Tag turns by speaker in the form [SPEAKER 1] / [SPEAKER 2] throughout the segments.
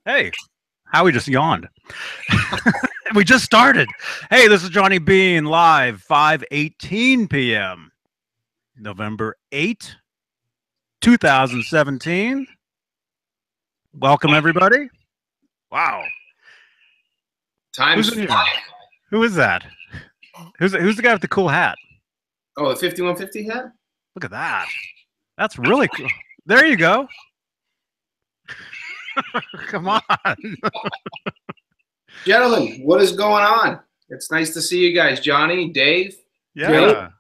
[SPEAKER 1] Hey, Howie just yawned. We just started. Hey, this is Johnny Beane live, 5:18 p.m. November 8, 2017. Welcome, everybody. Wow.
[SPEAKER 2] Time's
[SPEAKER 1] Who's in here?
[SPEAKER 2] flying.
[SPEAKER 1] Who is that? Who's the guy with the cool hat?
[SPEAKER 2] Oh, the 5150 hat?
[SPEAKER 1] Look at that. That's really cool. There you go. Come on.
[SPEAKER 2] Gentlemen, what is going on? It's nice to see you guys. Johnny, Dave.
[SPEAKER 1] Yeah.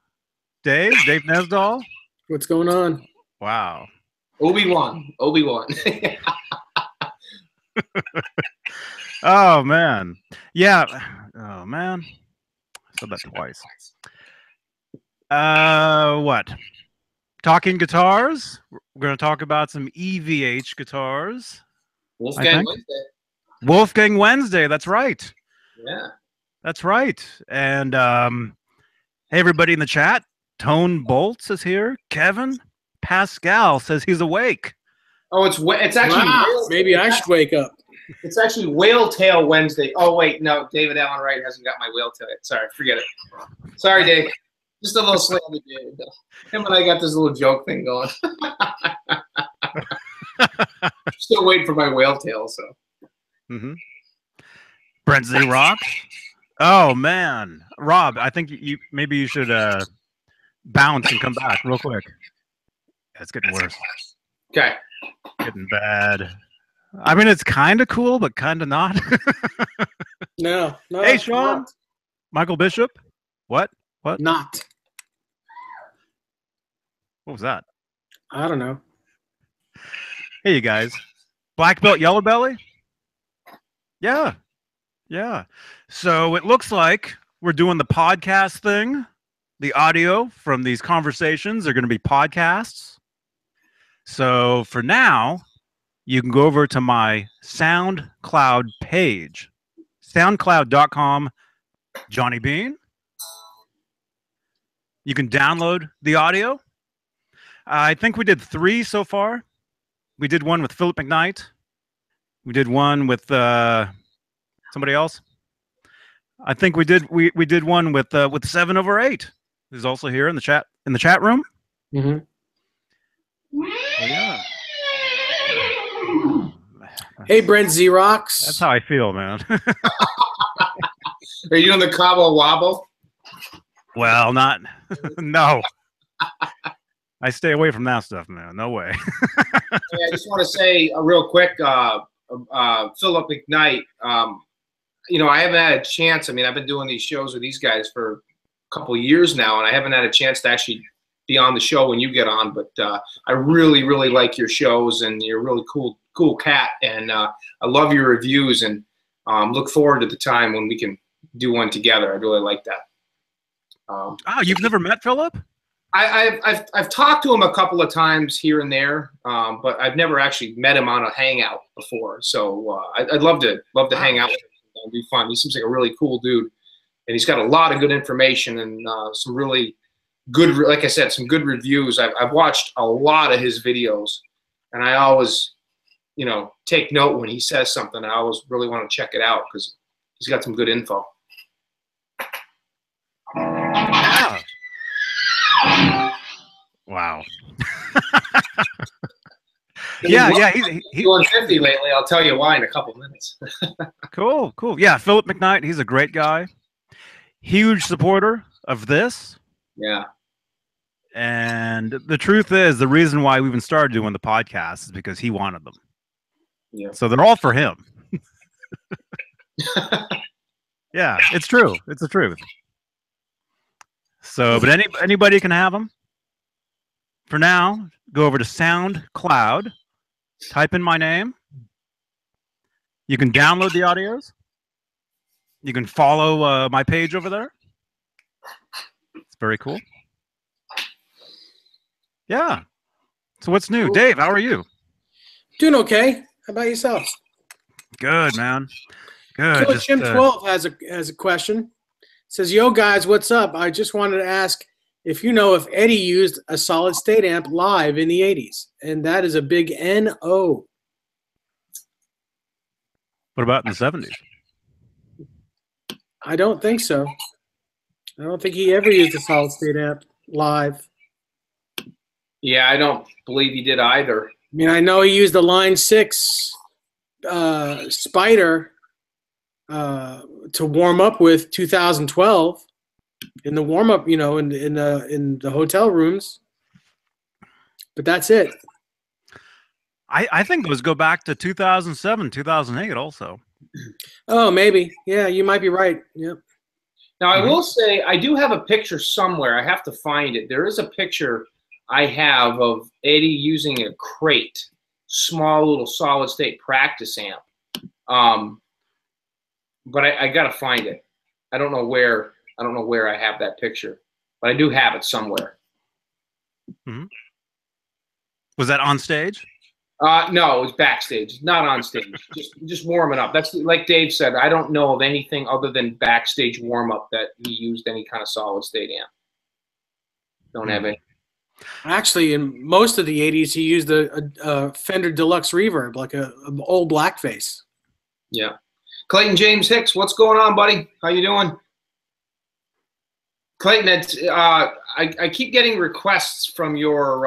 [SPEAKER 1] Dave Nesdall.
[SPEAKER 3] What's going on?
[SPEAKER 1] Wow.
[SPEAKER 2] Obi-Wan.
[SPEAKER 1] Oh, man. Yeah. Oh, man. I said that twice. What? Talking guitars. We're going to talk about some EVH guitars.
[SPEAKER 2] Wolfgang Wednesday.
[SPEAKER 1] Wolfgang Wednesday. That's right.
[SPEAKER 2] Yeah.
[SPEAKER 1] That's right. And hey, everybody in the chat. Tone Bolts is here. Kevin Pascal says he's awake.
[SPEAKER 2] Oh, it's actually
[SPEAKER 3] maybe I should wake up.
[SPEAKER 2] It's actually Whale Tail Wednesday. Oh wait, no, David Allen Wright hasn't got my whale tail yet. Sorry, forget it. Sorry, Dave. Just a little slam to Dave. Him and I got this little joke thing going. Still waiting for my whale tail. So.
[SPEAKER 1] Brent Z Rock. Oh man, Rob, I think maybe you should bounce and come back real quick. It's getting worse.
[SPEAKER 2] Okay.
[SPEAKER 1] Getting bad. I mean, it's kind of cool, but kind of not.
[SPEAKER 3] No.
[SPEAKER 1] Hey, Sean.
[SPEAKER 3] Not.
[SPEAKER 1] Michael Bishop. What?
[SPEAKER 3] Not.
[SPEAKER 1] What was that?
[SPEAKER 3] I don't know.
[SPEAKER 1] Hey, you guys. Black belt, yellow belly? Yeah. So it looks like we're doing the podcast thing. The audio from these conversations are going to be podcasts. So for now, you can go over to my SoundCloud page, soundcloud.com, Johnny Beane. You can download the audio. I think we did 3 so far. We did one with Philip McKnight. We did one with somebody else. I think we did one with 7 over 8. Who's also here in the chat room.
[SPEAKER 3] Mm-hmm.
[SPEAKER 1] Yeah.
[SPEAKER 3] Hey, Brent Xerox.
[SPEAKER 1] That's how I feel, man.
[SPEAKER 2] Are you doing the Cabo Wobble?
[SPEAKER 1] Well, no. I stay away from that stuff, man. No way.
[SPEAKER 2] I just want to say real quick, Philip McKnight, I haven't had a chance. I mean, I've been doing these shows with these guys for a couple of years now, and I haven't had a chance to actually be on the show when you get on. But I really, really like your shows, and you're a really cool cat, and I love your reviews, and look forward to the time when we can do one together. I really like that.
[SPEAKER 1] You've never met Philip?
[SPEAKER 2] I've talked to him a couple of times here and there, but I've never actually met him on a hangout before. So I'd love to hang out with him. It'd be fun. He seems like a really cool dude, and he's got a lot of good information and some really good, like I said, some good reviews. I've watched a lot of his videos, and I always, take note when he says something. I always really want to check it out because he's got some good info.
[SPEAKER 1] Yeah. Wow. Yeah. He's
[SPEAKER 2] doing 50 lately. I'll tell you why in a couple minutes.
[SPEAKER 1] Cool. Yeah, Philip McKnight, he's a great guy. Huge supporter of this.
[SPEAKER 2] Yeah.
[SPEAKER 1] And the truth is, the reason why we even started doing the podcast is because he wanted them.
[SPEAKER 2] Yeah.
[SPEAKER 1] So they're all for him. Yeah, it's true. It's the truth. So, but anybody can have them. For now, go over to SoundCloud, type in my name. You can download the audios. You can follow my page over there. It's very cool. Yeah. So what's new? Dave, how are you?
[SPEAKER 3] Doing okay. How about yourself?
[SPEAKER 1] Good, man. Good.
[SPEAKER 3] Killer Chimp 12 has a question. Says, yo, guys, what's up? I just wanted to ask if you know if Eddie used a solid state amp live in the 80s. And that is a big N-O.
[SPEAKER 1] What about in the 70s?
[SPEAKER 3] I don't think so. I don't think he ever used a solid state amp live.
[SPEAKER 2] Yeah, I don't believe he did either.
[SPEAKER 3] I mean, I know he used the Line 6 Spider to warm up with 2012 in the warm up, you know, in the hotel rooms. But that's it.
[SPEAKER 1] I think those go back to 2007, 2008 also.
[SPEAKER 3] Oh, maybe. Yeah, you might be right. Yep.
[SPEAKER 2] Now, I will say I do have a picture somewhere. I have to find it. There is a picture I have of Eddie using a crate, small little solid state practice amp. But I got to find it. I don't know where I have that picture, but I do have it somewhere.
[SPEAKER 1] Mm-hmm. Was that on stage?
[SPEAKER 2] No, it was backstage, not on stage. just warming up. That's like Dave said. I don't know of anything other than backstage warm up that he used any kind of solid state amp. Don't have any.
[SPEAKER 3] Actually, in most of the 80s, he used a Fender Deluxe Reverb, like an old blackface.
[SPEAKER 2] Yeah. Clayton James Hicks, what's going on, buddy? How you doing? Clayton, I keep getting requests from your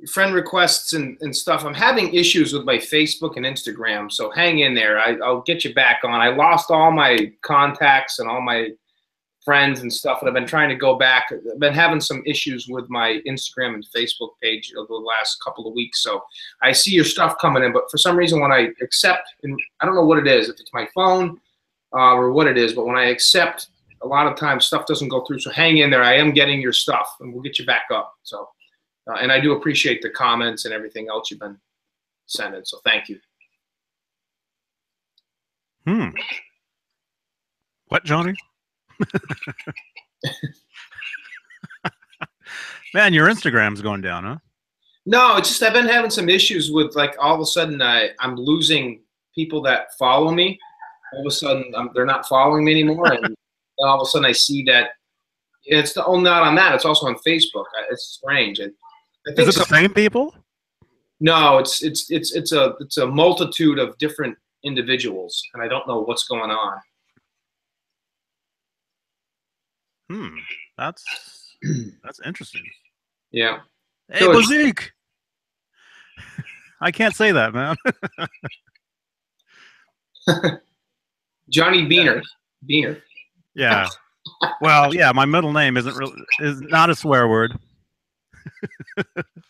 [SPEAKER 2] friend requests and stuff. I'm having issues with my Facebook and Instagram, so hang in there. I'll get you back on. I lost all my contacts and all my friends and stuff, and I've been trying to go back. I've been having some issues with my Instagram and Facebook page over the last couple of weeks, so I see your stuff coming in, but for some reason when I accept, and I don't know what it is, if it's my phone or what it is, but when I accept, a lot of times stuff doesn't go through, so hang in there. I am getting your stuff, and we'll get you back up. So, and I do appreciate the comments and everything else you've been sending, so thank you.
[SPEAKER 1] What, Johnny? Man, your Instagram's going down, huh?
[SPEAKER 2] No, it's just I've been having some issues with, like, all of a sudden I'm losing people that follow me. All of a sudden they're not following me anymore, and all of a sudden I see that it's not on that. It's also on Facebook. It's strange. I think
[SPEAKER 1] is it the same people?
[SPEAKER 2] No, it's a multitude of different individuals, and I don't know what's going on.
[SPEAKER 1] That's interesting.
[SPEAKER 2] Yeah.
[SPEAKER 1] Hey, Bazik. I can't say that, man.
[SPEAKER 2] Johnny Beaner. Beaner.
[SPEAKER 1] Yeah. Well, yeah, my middle name is not a swear word.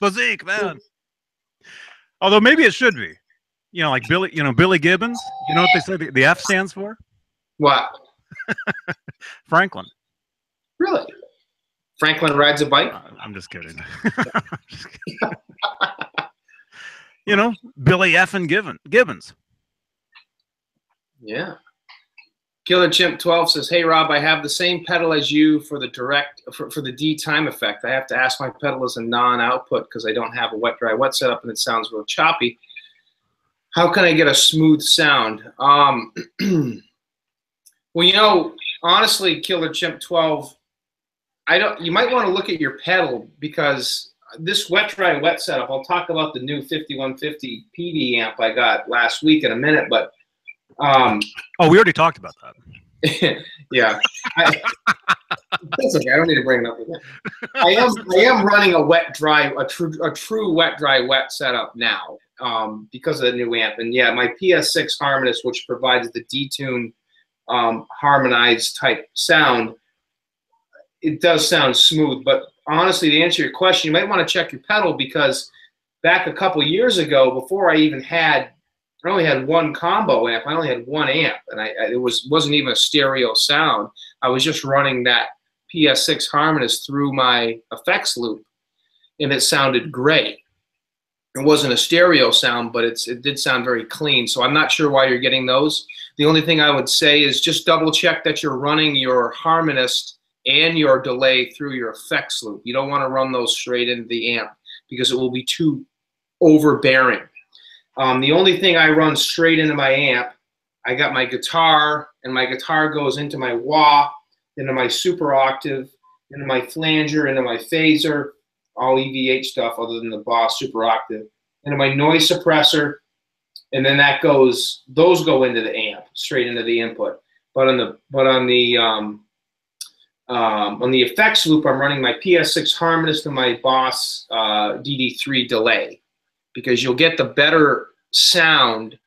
[SPEAKER 1] Bazik, man. Although maybe it should be. You know, like Billy Gibbons. You know what they say the F stands for?
[SPEAKER 2] What?
[SPEAKER 1] Franklin.
[SPEAKER 2] Really? Franklin rides a bike?
[SPEAKER 1] I'm just kidding. You know, Billy F. and Gibbons.
[SPEAKER 2] Yeah. Killer Chimp 12 says, "Hey Rob, I have the same pedal as you for the D time effect. I have to ask my pedal as a non-output because I don't have a wet dry wet setup and it sounds real choppy. How can I get a smooth sound?" Well, you know, honestly, Killer Chimp 12, you might want to look at your pedal, because this wet dry wet setup, I'll talk about the new 5150 PD amp I got last week in a minute, but
[SPEAKER 1] oh, we already talked about that.
[SPEAKER 2] Yeah. That's okay. I don't need to bring it up again. I am running a true wet dry wet setup now because of the new amp. And yeah, my PS6 Harmonist, which provides the detune harmonized type sound, it does sound smooth. But honestly, to answer your question, you might want to check your pedal, because back a couple years ago, before I even had, I only had one combo amp. I only had one amp, and it wasn't even a stereo sound. I was just running that PS6 Harmonist through my effects loop, and it sounded great. It wasn't a stereo sound, but it did sound very clean. So I'm not sure why you're getting those. The only thing I would say is just double check that you're running your Harmonist and your delay through your effects loop. You don't want to run those straight into the amp, because it will be too overbearing. The only thing I run straight into my amp, I got my guitar, and my guitar goes into my wah, into my super octave, into my flanger, into my phaser, all EVH stuff other than the Boss super octave, into my noise suppressor, and then those go into the amp, straight into the input. But on the effects loop, I'm running my PS6 harmonist and my Boss DD3 delay, because you'll get the better sound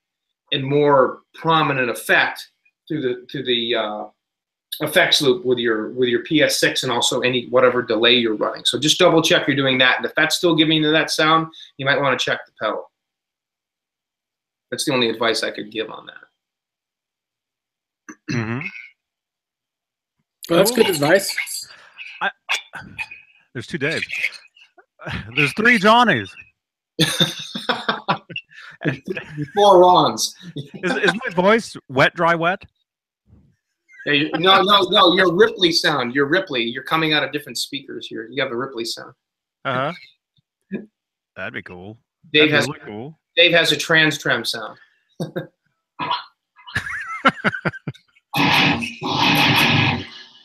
[SPEAKER 2] and more prominent effect through the effects loop with your PS6 and also whatever delay you're running. So just double check you're doing that, and if that's still giving you that sound, you might want to check the pedal. That's the only advice I could give on that.
[SPEAKER 1] Mm-hmm.
[SPEAKER 3] Well, that's good advice.
[SPEAKER 1] There's 2 Daves. There's 3 Johnnies.
[SPEAKER 2] 4 Rons.
[SPEAKER 1] Is my voice wet, dry, wet?
[SPEAKER 2] Yeah, no. Your Ripley sound. Your Ripley. You're coming out of different speakers here. You have a Ripley sound.
[SPEAKER 1] Uh-huh. That'd be cool.
[SPEAKER 2] Dave
[SPEAKER 1] That'd
[SPEAKER 2] has
[SPEAKER 1] be really cool.
[SPEAKER 2] Dave has a trans trem sound.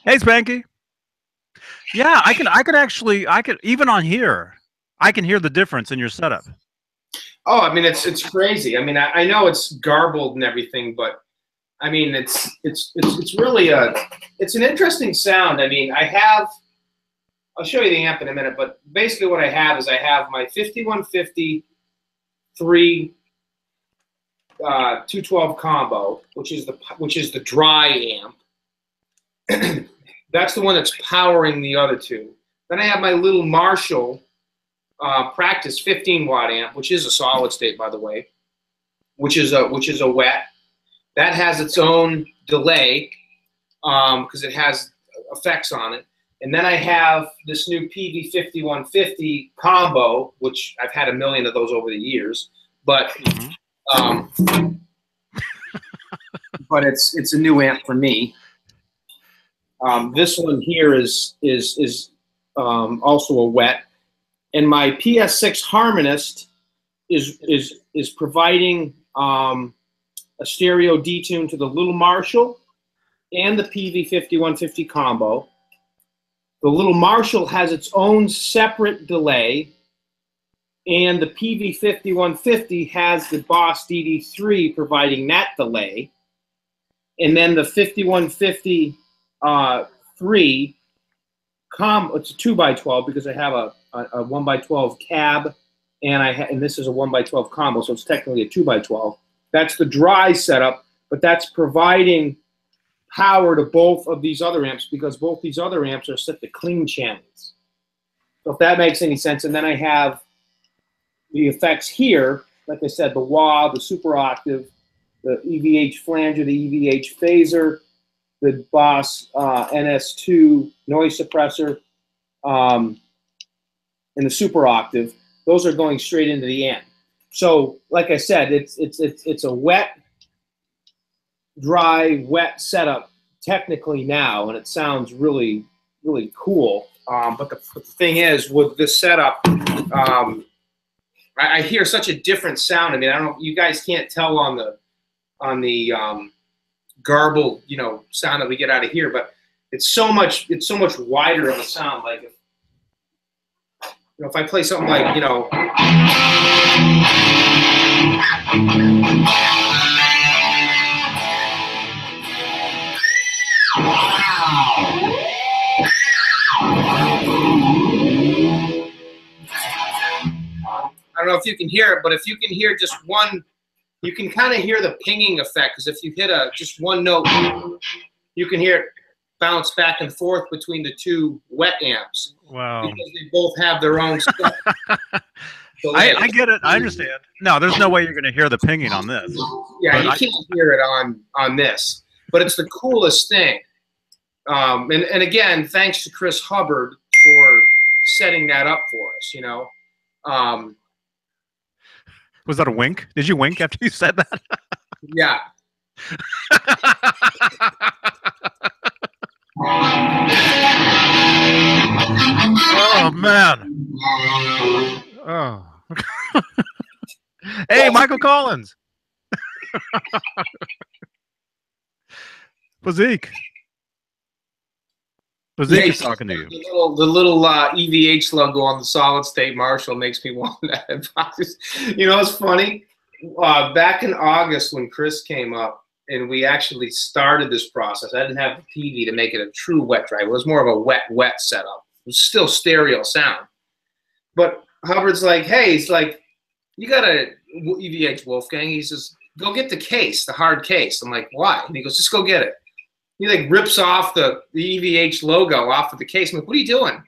[SPEAKER 1] Hey, Spanky. Yeah, I can actually even on here, I can hear the difference in your setup.
[SPEAKER 2] Oh, I mean, it's crazy. I mean, I know it's garbled and everything, but I mean, it's really it's an interesting sound. I mean, I'll show you the amp in a minute, but basically what I have is I have my 5150 212 combo, which is the dry amp. That's the one that's powering the other two. Then I have my little Marshall Practice 15-watt amp, which is a solid state, by the way, which is a wet. That has its own delay because it has effects on it. And then I have this new PV5150 combo, which I've had a million of those over the years, but but it's a new amp for me. This one here is also a wet, and my PS6 harmonist is providing a stereo detune to the little Marshall and the PV5150 combo. The little Marshall has its own separate delay, and the PV5150 has the Boss DD3 providing that delay, and then the 5150 3 it's a 2x12 because I have a 1x12 cab, and this is a 1x12 combo, so it's technically a 2x12. That's the dry setup, but that's providing power to both of these other amps because both these other amps are set to clean channels. So if that makes any sense, and then I have the effects here, like I said, the wah, the super octave, the EVH flanger, the EVH phaser, the Boss NS2 noise suppressor, and the super octave. Those are going straight into the amp. So, like I said, it's a wet, dry, wet setup technically now, and it sounds really, really cool. But the thing is, with this setup, I hear such a different sound. I mean, I don't. You guys can't tell on the garbled, sound that we get out of here, but it's so much wider of a sound. Like if I play something like, I don't know if you can hear it, but if you can hear just one, you can kind of hear the pinging effect, because if you hit just one note, you can hear it bounce back and forth between the two wet amps.
[SPEAKER 1] Wow.
[SPEAKER 2] Because they both have their own stuff. So
[SPEAKER 1] I get it. I understand. No, there's no way you're going to hear the pinging on this.
[SPEAKER 2] Yeah, you can't hear it on this. But it's the coolest thing. And again, thanks to Chris Hubbard for setting that up for us,
[SPEAKER 1] Was that a wink? Did you wink after you said that?
[SPEAKER 2] Yeah.
[SPEAKER 1] Oh, man. Oh. Hey, Michael Collins. Physique is talking to you.
[SPEAKER 2] The little EVH logo on the solid state Marshall makes me want that. It's funny. Back in August when Chris came up and we actually started this process, I didn't have the PV to make it a true wet dry. It was more of a wet setup. It was still stereo sound. But Hubbard's like, hey, he's like, you got a EVH Wolfgang. He says, go get the case, the hard case. I'm like, why? And he goes, just go get it. He like rips off the EVH logo off of the case. I'm like, what are you doing? And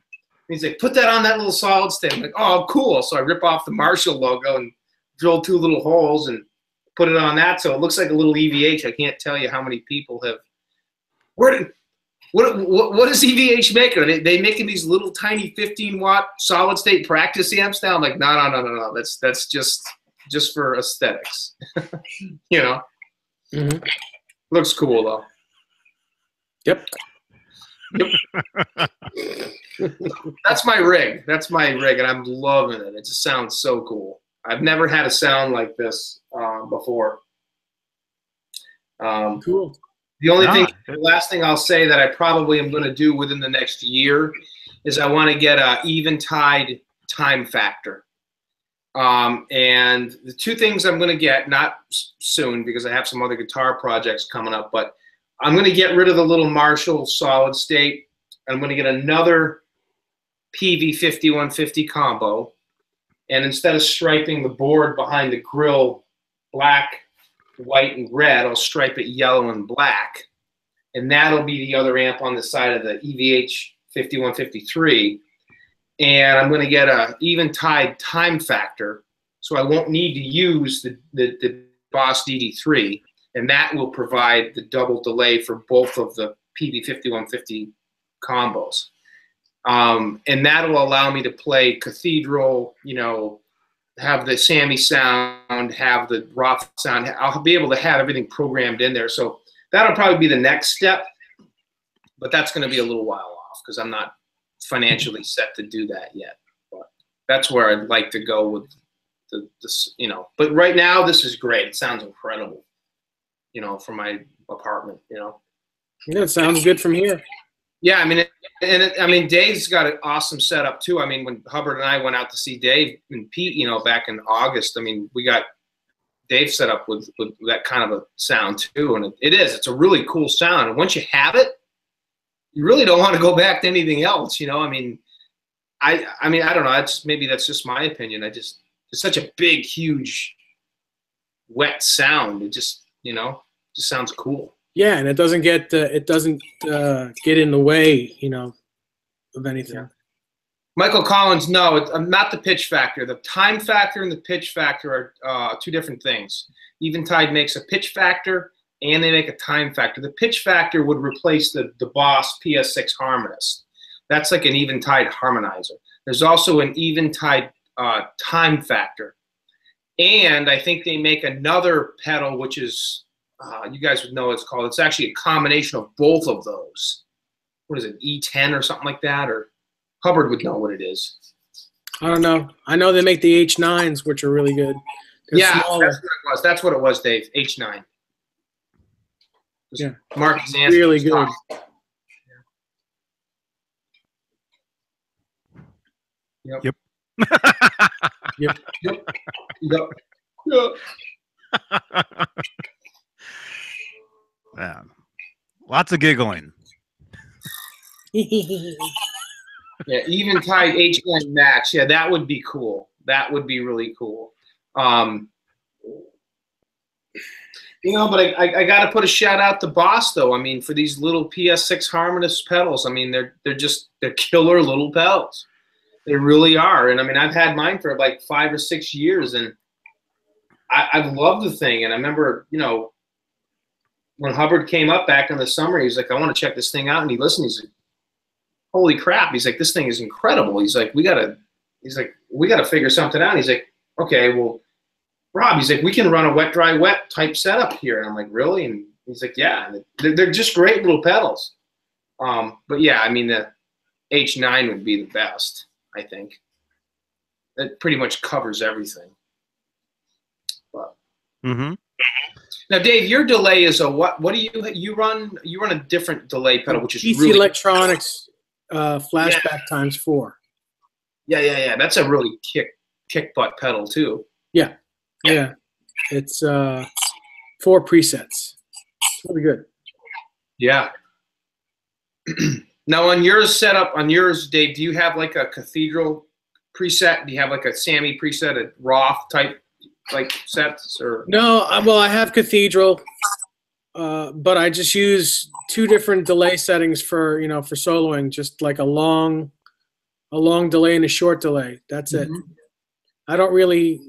[SPEAKER 2] he's like, put that on that little solid state. I'm like, oh, cool. So I rip off the Marshall logo and drill 2 little holes and put it on that. So it looks like a little EVH. I can't tell you how many people have. What does EVH make? Are they making these little tiny 15-watt solid state practice amps now? I'm like, no. That's just for aesthetics. You know.
[SPEAKER 3] Mm-hmm.
[SPEAKER 2] Looks cool though.
[SPEAKER 3] Yep.
[SPEAKER 2] That's my rig, and I'm loving it. It just sounds so cool. I've never had a sound like this before.
[SPEAKER 3] Cool.
[SPEAKER 2] The only thing, the last thing I'll say that I probably am going to do within the next year is I want to get a Eventide time factor. And the 2 things I'm going to get, not soon because I have some other guitar projects coming up, but I'm going to get rid of the little Marshall solid state. I'm going to get another PV 5150 combo. And instead of striping the board behind the grill black, white, and red, I'll stripe it yellow and black. And that'll be the other amp on the side of the EVH 5153. And I'm going to get a Eventide time factor, so I won't need to use the Boss DD3. And that will provide the double delay for both of the PV 5150 combos. And that'll allow me to play Cathedral, you know, have the Sammy sound, have the Roth sound. I'll be able to have everything programmed in there. So that'll probably be the next step, but that's going to be a little while off because I'm not financially set to do that yet. But that's where I'd like to go with this, you know. But right now, this is great. It sounds incredible, you know, for my apartment, you know.
[SPEAKER 3] Yeah, it sounds good from here.
[SPEAKER 2] Yeah, I mean, Dave's got an awesome setup too. I mean, when Hubbard and I went out to see Dave and Pete, you know, back in August, I mean, we got Dave set up with that kind of a sound too, and it's a really cool sound. And once you have it, you really don't want to go back to anything else, you know. I mean, I don't know. Maybe that's just my opinion. It's such a big, huge, wet sound. It just, you know, just sounds cool.
[SPEAKER 3] Yeah, and it doesn't get in the way, you know, of anything.
[SPEAKER 2] Yeah. Michael Collins, no, not the pitch factor. The time factor and the pitch factor are 2 different things. Eventide makes a pitch factor and they make a time factor. The pitch factor would replace the Boss PS6 harmonist. That's like an Eventide harmonizer. There's also an Eventide time factor. And I think they make another pedal, which is, you guys would know what it's called. It's actually a combination of both of those. What is it, E10 or something like that? Or Hubbard would know what it is.
[SPEAKER 3] I don't know. I know they make the H9s, which are really good. They're
[SPEAKER 2] yeah,
[SPEAKER 3] smaller.
[SPEAKER 2] that's what it was. That's what it was, Dave. H9.
[SPEAKER 3] Yeah,
[SPEAKER 2] Marcus
[SPEAKER 3] really good.
[SPEAKER 2] Yep.
[SPEAKER 1] Yep.
[SPEAKER 3] Yep.
[SPEAKER 2] Yep. Yep. Yep.
[SPEAKER 1] Yeah. Lots of giggling.
[SPEAKER 2] Yeah, Eventide H9 Max. Yeah, that would be cool. That would be really cool. You know, but I got to put a shout out to Boss though. I mean, for these little PS6 harmonist pedals. I mean, they're killer little pedals. They really are. And I mean, I've had mine for like 5 or 6 years, and I've loved the thing. And I remember, you know, when Hubbard came up back in the summer, he's like, I want to check this thing out. And he listened. He's like, holy crap. He's like, this thing is incredible. He's like, we got to figure something out. And he's like, okay, well, Rob, he's like, we can run a wet, dry, wet type setup here. And I'm like, really? And he's like, yeah. And they're just great little pedals. But yeah, I mean, the H9 would be the best, I think. It pretty much covers everything. But.
[SPEAKER 1] Mm-hmm.
[SPEAKER 2] Now, Dave, your delay is a what? What do you run? You run a different delay pedal, which is
[SPEAKER 3] DC
[SPEAKER 2] really
[SPEAKER 3] Electronics flashback ×4.
[SPEAKER 2] Yeah. That's a really kick butt pedal too.
[SPEAKER 3] Yeah. It's 4 presets. It's really good.
[SPEAKER 2] Yeah. Now on yours setup, on yours, Dave, do you have like a Cathedral preset? Do you have like a Sammy preset, a Roth type like sets, or?
[SPEAKER 3] No, well, I have Cathedral, but I just use 2 different delay settings for for soloing, just like a long delay and a short delay. That's it. I don't really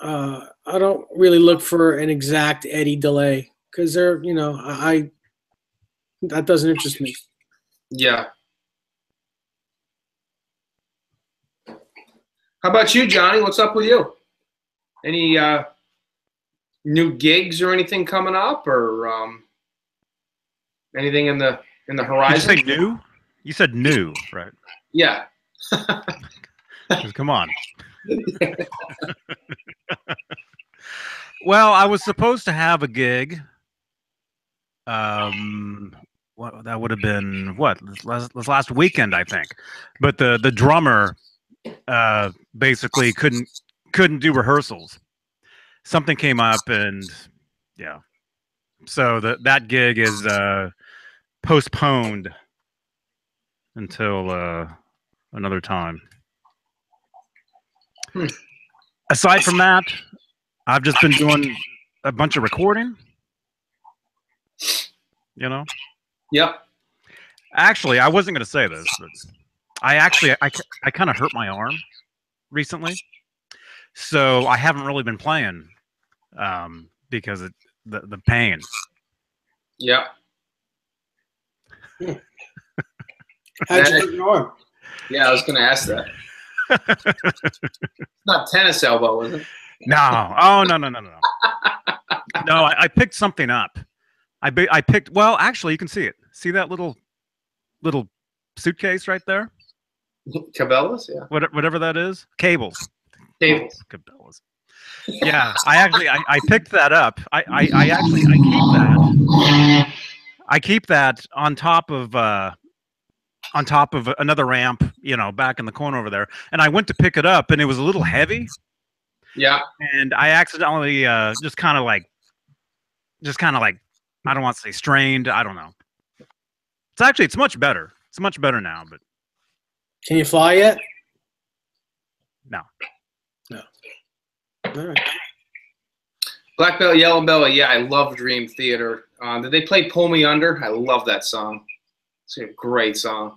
[SPEAKER 3] look for an exact Eddie delay because they're that doesn't interest me.
[SPEAKER 2] Yeah. How about you, Johnny? What's up with you? Any new gigs or anything coming up, or anything in the horizon?
[SPEAKER 1] Did you say new? You said new, right?
[SPEAKER 2] Yeah.
[SPEAKER 1] Come on. Well, I was supposed to have a gig. What that would have been this last weekend, I think. But the drummer basically couldn't do rehearsals. Something came up, and yeah, so that gig is postponed until another time. Aside from that, I've just been doing a bunch of recording.
[SPEAKER 2] Yep.
[SPEAKER 1] Actually, I wasn't going to say this, but I kind of hurt my arm recently, so I haven't really been playing because of the pain.
[SPEAKER 2] Yep.
[SPEAKER 3] How'd you hurt your arm?
[SPEAKER 2] Yeah, I was going to ask that. Not tennis elbow, is it?
[SPEAKER 1] No. Oh, no. No, I picked something up. I picked. Well, actually, you can see it. See that little suitcase right there?
[SPEAKER 2] Cabela's, yeah.
[SPEAKER 1] Whatever that is. Cables. Cabela's. Yeah, I picked that up. I keep that on top of another ramp, back in the corner over there. And I went to pick it up, and it was a little heavy.
[SPEAKER 2] Yeah.
[SPEAKER 1] And I accidentally just kind of like, I don't want to say strained. I don't know. It's much better. It's much better now, but.
[SPEAKER 3] Can you fly yet?
[SPEAKER 1] No.
[SPEAKER 3] All right.
[SPEAKER 2] Black Belt, Yellow Belt, yeah, I love Dream Theater. Did they play Pull Me Under? I love that song. It's a great song.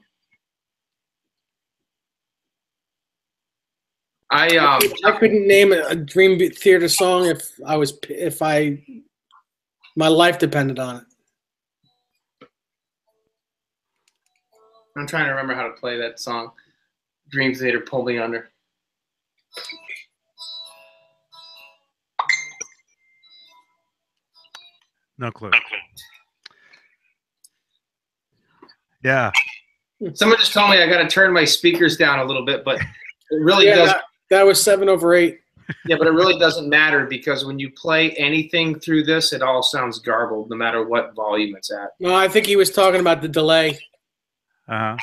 [SPEAKER 2] I
[SPEAKER 3] couldn't name a Dream Theater song if my life depended on it.
[SPEAKER 2] I'm trying to remember how to play that song. Dream Theater, Pull Me Under.
[SPEAKER 1] No clue. Yeah.
[SPEAKER 2] Someone just told me I got to turn my speakers down a little bit, but it really doesn't.
[SPEAKER 3] That was 7/8.
[SPEAKER 2] Yeah, but it really doesn't matter because when you play anything through this, it all sounds garbled, no matter what volume it's at.
[SPEAKER 3] No, I think he was talking about the delay.
[SPEAKER 1] Yeah,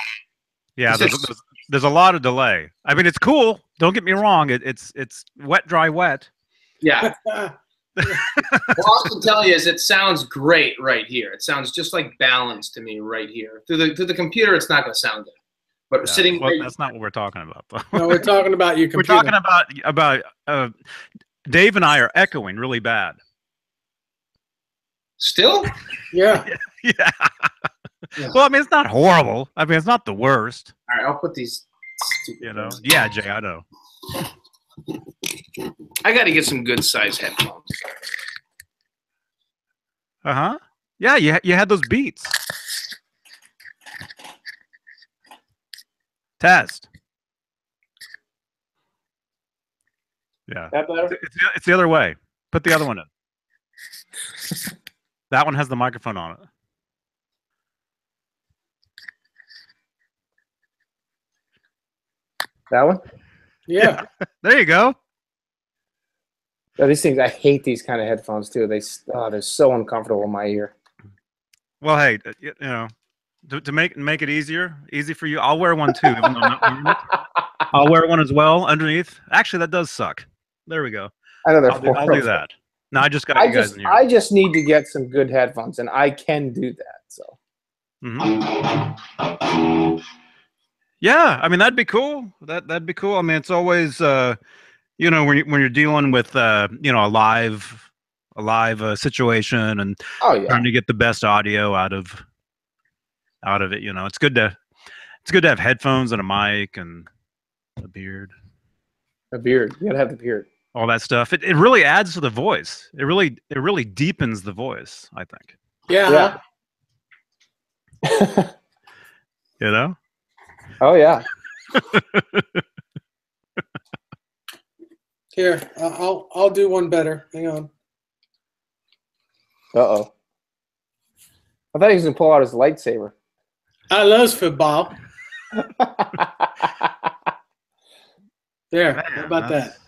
[SPEAKER 1] there's a lot of delay. I mean, it's cool. Don't get me wrong. It's wet, dry, wet.
[SPEAKER 2] Yeah. What I can tell you is it sounds great right here. It sounds just like balance to me right here. Through the computer, it's not going to sound good. But sitting right,
[SPEAKER 1] that's not what we're talking about, though.
[SPEAKER 3] No, we're talking about your computer.
[SPEAKER 1] We're talking about Dave and I are echoing really bad.
[SPEAKER 2] Still?
[SPEAKER 3] Yeah.
[SPEAKER 1] Yeah. Well, I mean, it's not horrible. I mean, it's not the worst.
[SPEAKER 2] All right, I'll put these.
[SPEAKER 1] Yeah, Jay, I know.
[SPEAKER 2] I got to get some good size headphones.
[SPEAKER 1] Yeah, you had those Beats. Test. Yeah.
[SPEAKER 2] That better?
[SPEAKER 1] It's the other way. Put the other one in. That one has the microphone on it.
[SPEAKER 4] That one?
[SPEAKER 3] Yeah.
[SPEAKER 1] There you go.
[SPEAKER 4] Oh, these things, I hate these kind of headphones too. They're so uncomfortable in my ear.
[SPEAKER 1] Well, hey, to make it easy for you, I'll wear one too. Even though I'm not wearing it. I'll wear one as well underneath. Actually, that does suck. There we go.
[SPEAKER 4] I know they're
[SPEAKER 1] I'll do
[SPEAKER 4] horrible.
[SPEAKER 1] that. No, I just got you guys in here.
[SPEAKER 4] I just need to get some good headphones, and I can do that. So.
[SPEAKER 1] Yeah, I mean that'd be cool. That'd be cool. I mean, it's always you know, when you're dealing with you know, a live situation and trying to get the best audio out of it. You know, it's good to have headphones and a mic and a beard.
[SPEAKER 4] A beard. You gotta have the beard.
[SPEAKER 1] All that stuff. It really adds to the voice. It really deepens the voice, I think.
[SPEAKER 3] Yeah.
[SPEAKER 1] You know?
[SPEAKER 4] Oh yeah.
[SPEAKER 3] Here, I'll do one better. Hang on.
[SPEAKER 4] Uh-oh. I thought he was gonna pull out his lightsaber.
[SPEAKER 3] I love football. There.
[SPEAKER 1] Man,
[SPEAKER 3] how about that?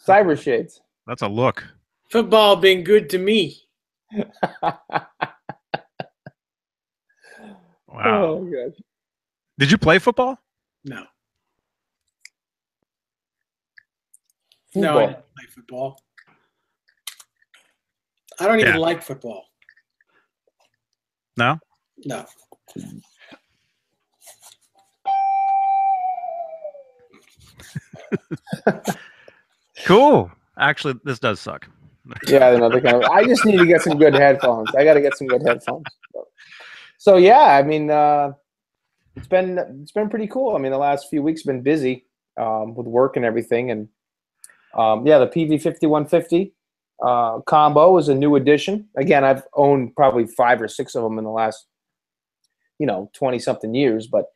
[SPEAKER 4] Cyber shades.
[SPEAKER 1] That's a look.
[SPEAKER 3] Football being good to me.
[SPEAKER 1] Wow.
[SPEAKER 4] Oh god.
[SPEAKER 1] Did you play football?
[SPEAKER 3] No.
[SPEAKER 4] Football.
[SPEAKER 3] No, I didn't play football. I don't even like football.
[SPEAKER 1] No?
[SPEAKER 3] No.
[SPEAKER 1] Cool. Actually, this does suck.
[SPEAKER 4] Yeah, I just need to get some good headphones. I got to get some good headphones. So yeah, I mean, it's been pretty cool. I mean, the last few weeks have been busy with work and everything, and yeah, the PV5150 combo is a new addition. Again, I've owned probably 5 or 6 of them in the last 20-something years, but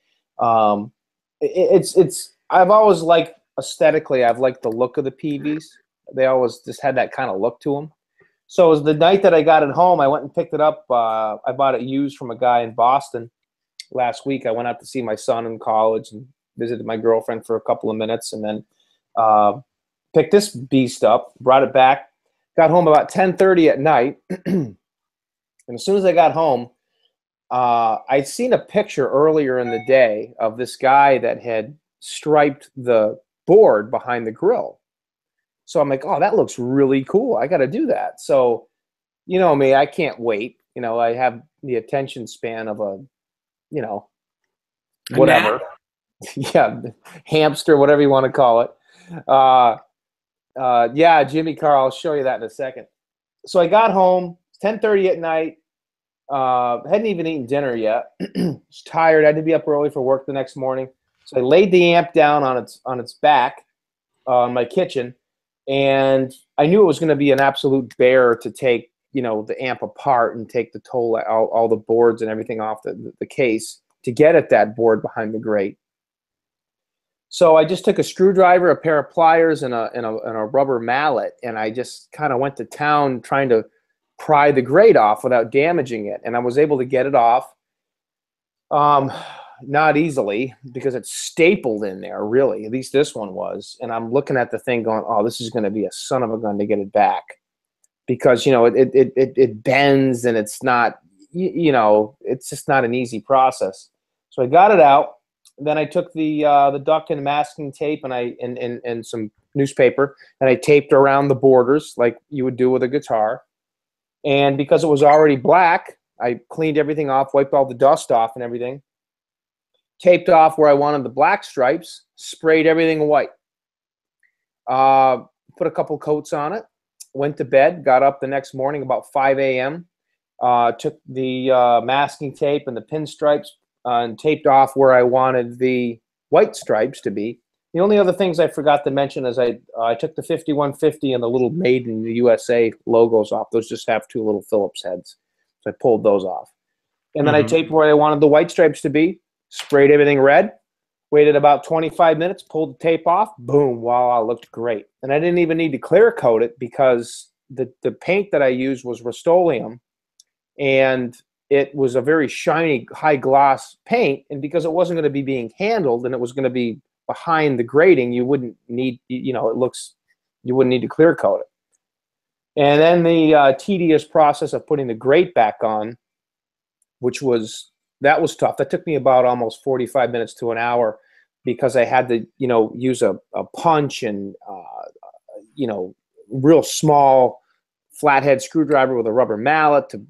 [SPEAKER 4] it's I've always liked aesthetically. I've liked the look of the PVs. They always just had that kind of look to them. So it was the night that I got it home, I went and picked it up. I bought it used from a guy in Boston last week. I went out to see my son in college and visited my girlfriend for a couple of minutes, and then picked this beast up, brought it back, got home about 10:30 at night. And as soon as I got home, I'd seen a picture earlier in the day of this guy that had striped the board behind the grill. So I'm like, oh, that looks really cool. I got to do that. So, you know me, I can't wait. I have the attention span of a, whatever. Yeah, hamster, whatever you want to call it. Yeah, Jimmy Carr, I'll show you that in a second. So I got home, 10:30 at night. Hadn't even eaten dinner yet. Was tired. I had to be up early for work the next morning. So I laid the amp down on its back in my kitchen, and I knew it was going to be an absolute bear to take the amp apart and take the all the boards and everything off the case to get at that board behind the grate. So I just took a screwdriver, a pair of pliers, and a rubber mallet, and I just kind of went to town trying to pry the grate off without damaging it, and I was able to get it off. Not easily, because it's stapled in there, really. At least this one was. And I'm looking at the thing going, oh, this is going to be a son of a gun to get it back. Because, it bends, and it's not, it's just not an easy process. So I got it out. Then I took the duct and masking tape and some newspaper, and I taped around the borders like you would do with a guitar. And because it was already black, I cleaned everything off, wiped all the dust off and everything. Taped off where I wanted the black stripes, sprayed everything white. Put a couple coats on it, went to bed, got up the next morning about 5 a.m., took the masking tape and the pinstripes and taped off where I wanted the white stripes to be. The only other things I forgot to mention is I took the 5150 and the little Made in the USA logos off. Those just have 2 little Phillips heads. So I pulled those off. And then I taped where I wanted the white stripes to be. Sprayed everything red, waited about 25 minutes, pulled the tape off, boom, voila, looked great. And I didn't even need to clear coat it because the paint that I used was Rust-Oleum, and it was a very shiny, high gloss paint, and because it wasn't going to be being handled and it was going to be behind the grating, you wouldn't need, you wouldn't need to clear coat it. And then the tedious process of putting the grate back on, that was tough. That took me about almost 45 minutes to an hour because I had to, use a punch and, real small flathead screwdriver with a rubber mallet to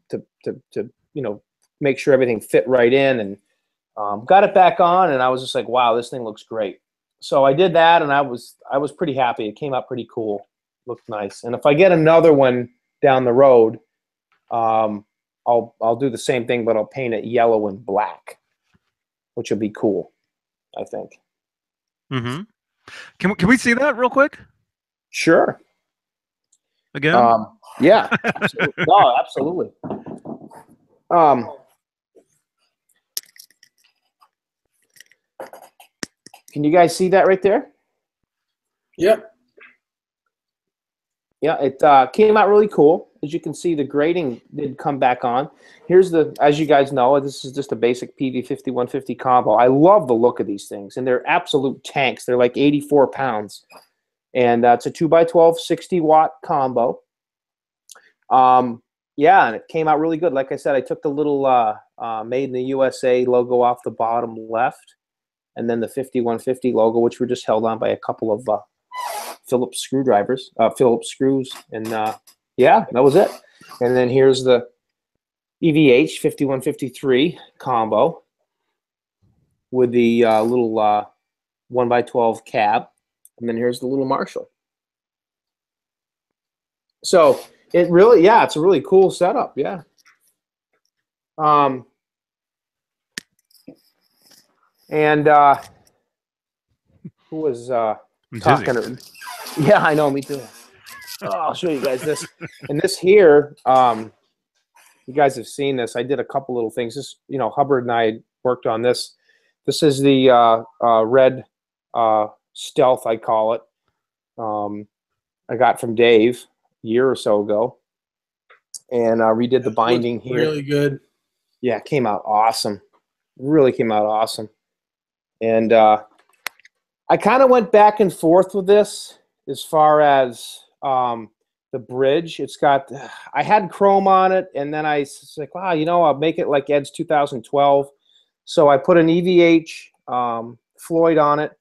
[SPEAKER 4] make sure everything fit right in, and got it back on, and I was just like, wow, this thing looks great. So I did that, and I was pretty happy. It came out pretty cool, looked nice. And if I get another one down the road, I'll do the same thing, but I'll paint it yellow and black, which will be cool, I think.
[SPEAKER 1] Mm-hmm. Can we see that real quick?
[SPEAKER 4] Sure.
[SPEAKER 1] Again?
[SPEAKER 4] Yeah. Absolutely. No, absolutely. Can you guys see that right there?
[SPEAKER 3] Yep.
[SPEAKER 4] Yeah, it came out really cool. As you can see, the grading did come back on. Here's as you guys know, this is just a basic PV5150 combo. I love the look of these things, and they're absolute tanks. They're like 84 pounds. And it's a 2x12 60-watt combo. Yeah, and it came out really good. Like I said, I took the little Made in the USA logo off the bottom left, and then the 5150 logo, which were just held on by a couple of Phillips screws, and yeah, that was it. And then here's the EVH 5153 combo with the little 1x12 cab, and then here's the little Marshall. So it really, yeah, it's a really cool setup, yeah. And who was talking? Yeah, I know, me too. Oh, I'll show you guys this. And this here, you guys have seen this. I did a couple little things. This, Hubbard and I worked on this. This is the red Stealth, I call it. I got from Dave a year or so ago, and redid the binding here.
[SPEAKER 3] Really good.
[SPEAKER 4] Yeah, it came out awesome. Really came out awesome. And I kind of went back and forth with this as far as the bridge. It's got, I had chrome on it, and then I was like, wow, I'll make it like Ed's 2012. So I put an EVH Floyd on it.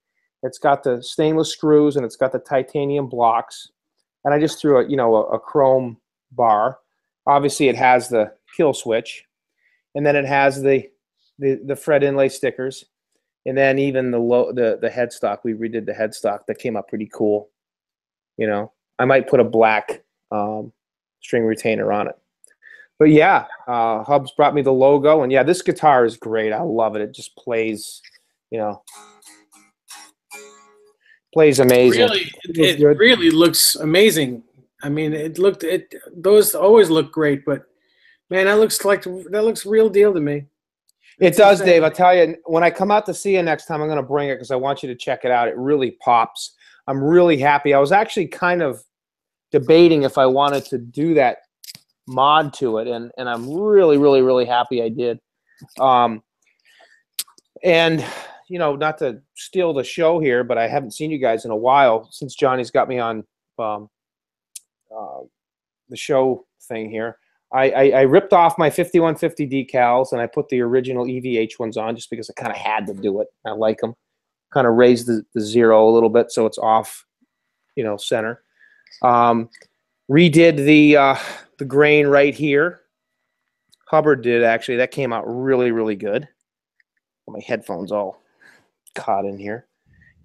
[SPEAKER 4] It's got the stainless screws, and it's got the titanium blocks. And I just threw a chrome bar. Obviously, it has the kill switch, and then it has the Fred inlay stickers. And then even the headstock, we redid the headstock. That came out pretty cool. I might put a black string retainer on it. But yeah, Hubs brought me the logo, and yeah, this guitar is great. I love it. It just plays, plays amazing.
[SPEAKER 3] Really, it really looks amazing. I mean, those always look great, but man, that looks real deal to me.
[SPEAKER 4] It does, Dave. I'll tell you, when I come out to see you next time, I'm going to bring it because I want you to check it out. It really pops. I'm really happy. I was actually kind of debating if I wanted to do that mod to it, and I'm really, really, really happy I did. And, not to steal the show here, but I haven't seen you guys in a while since Johnny's got me on the show thing here. I ripped off my 5150 decals, and I put the original EVH ones on just because I kind of had to do it. I like them. Kind of raised the zero a little bit so it's off, center. Redid the grain right here. Hubbard did, actually. That came out really, really good. My headphones all caught in here.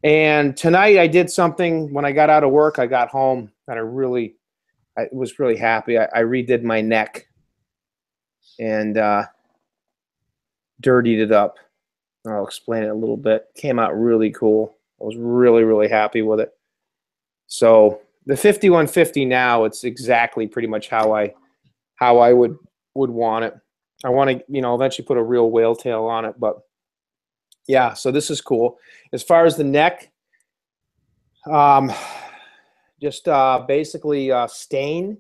[SPEAKER 4] And tonight I did something when I got out of work. I got home, and I was really happy. I redid my neck and dirtied it up. I'll explain it a little bit. Came out really cool. I was really, really happy with it. So the 5150 now, it's exactly pretty much how I would want it. I want to, eventually put a real whale tail on it, but yeah, so this is cool. As far as the neck, just basically stain,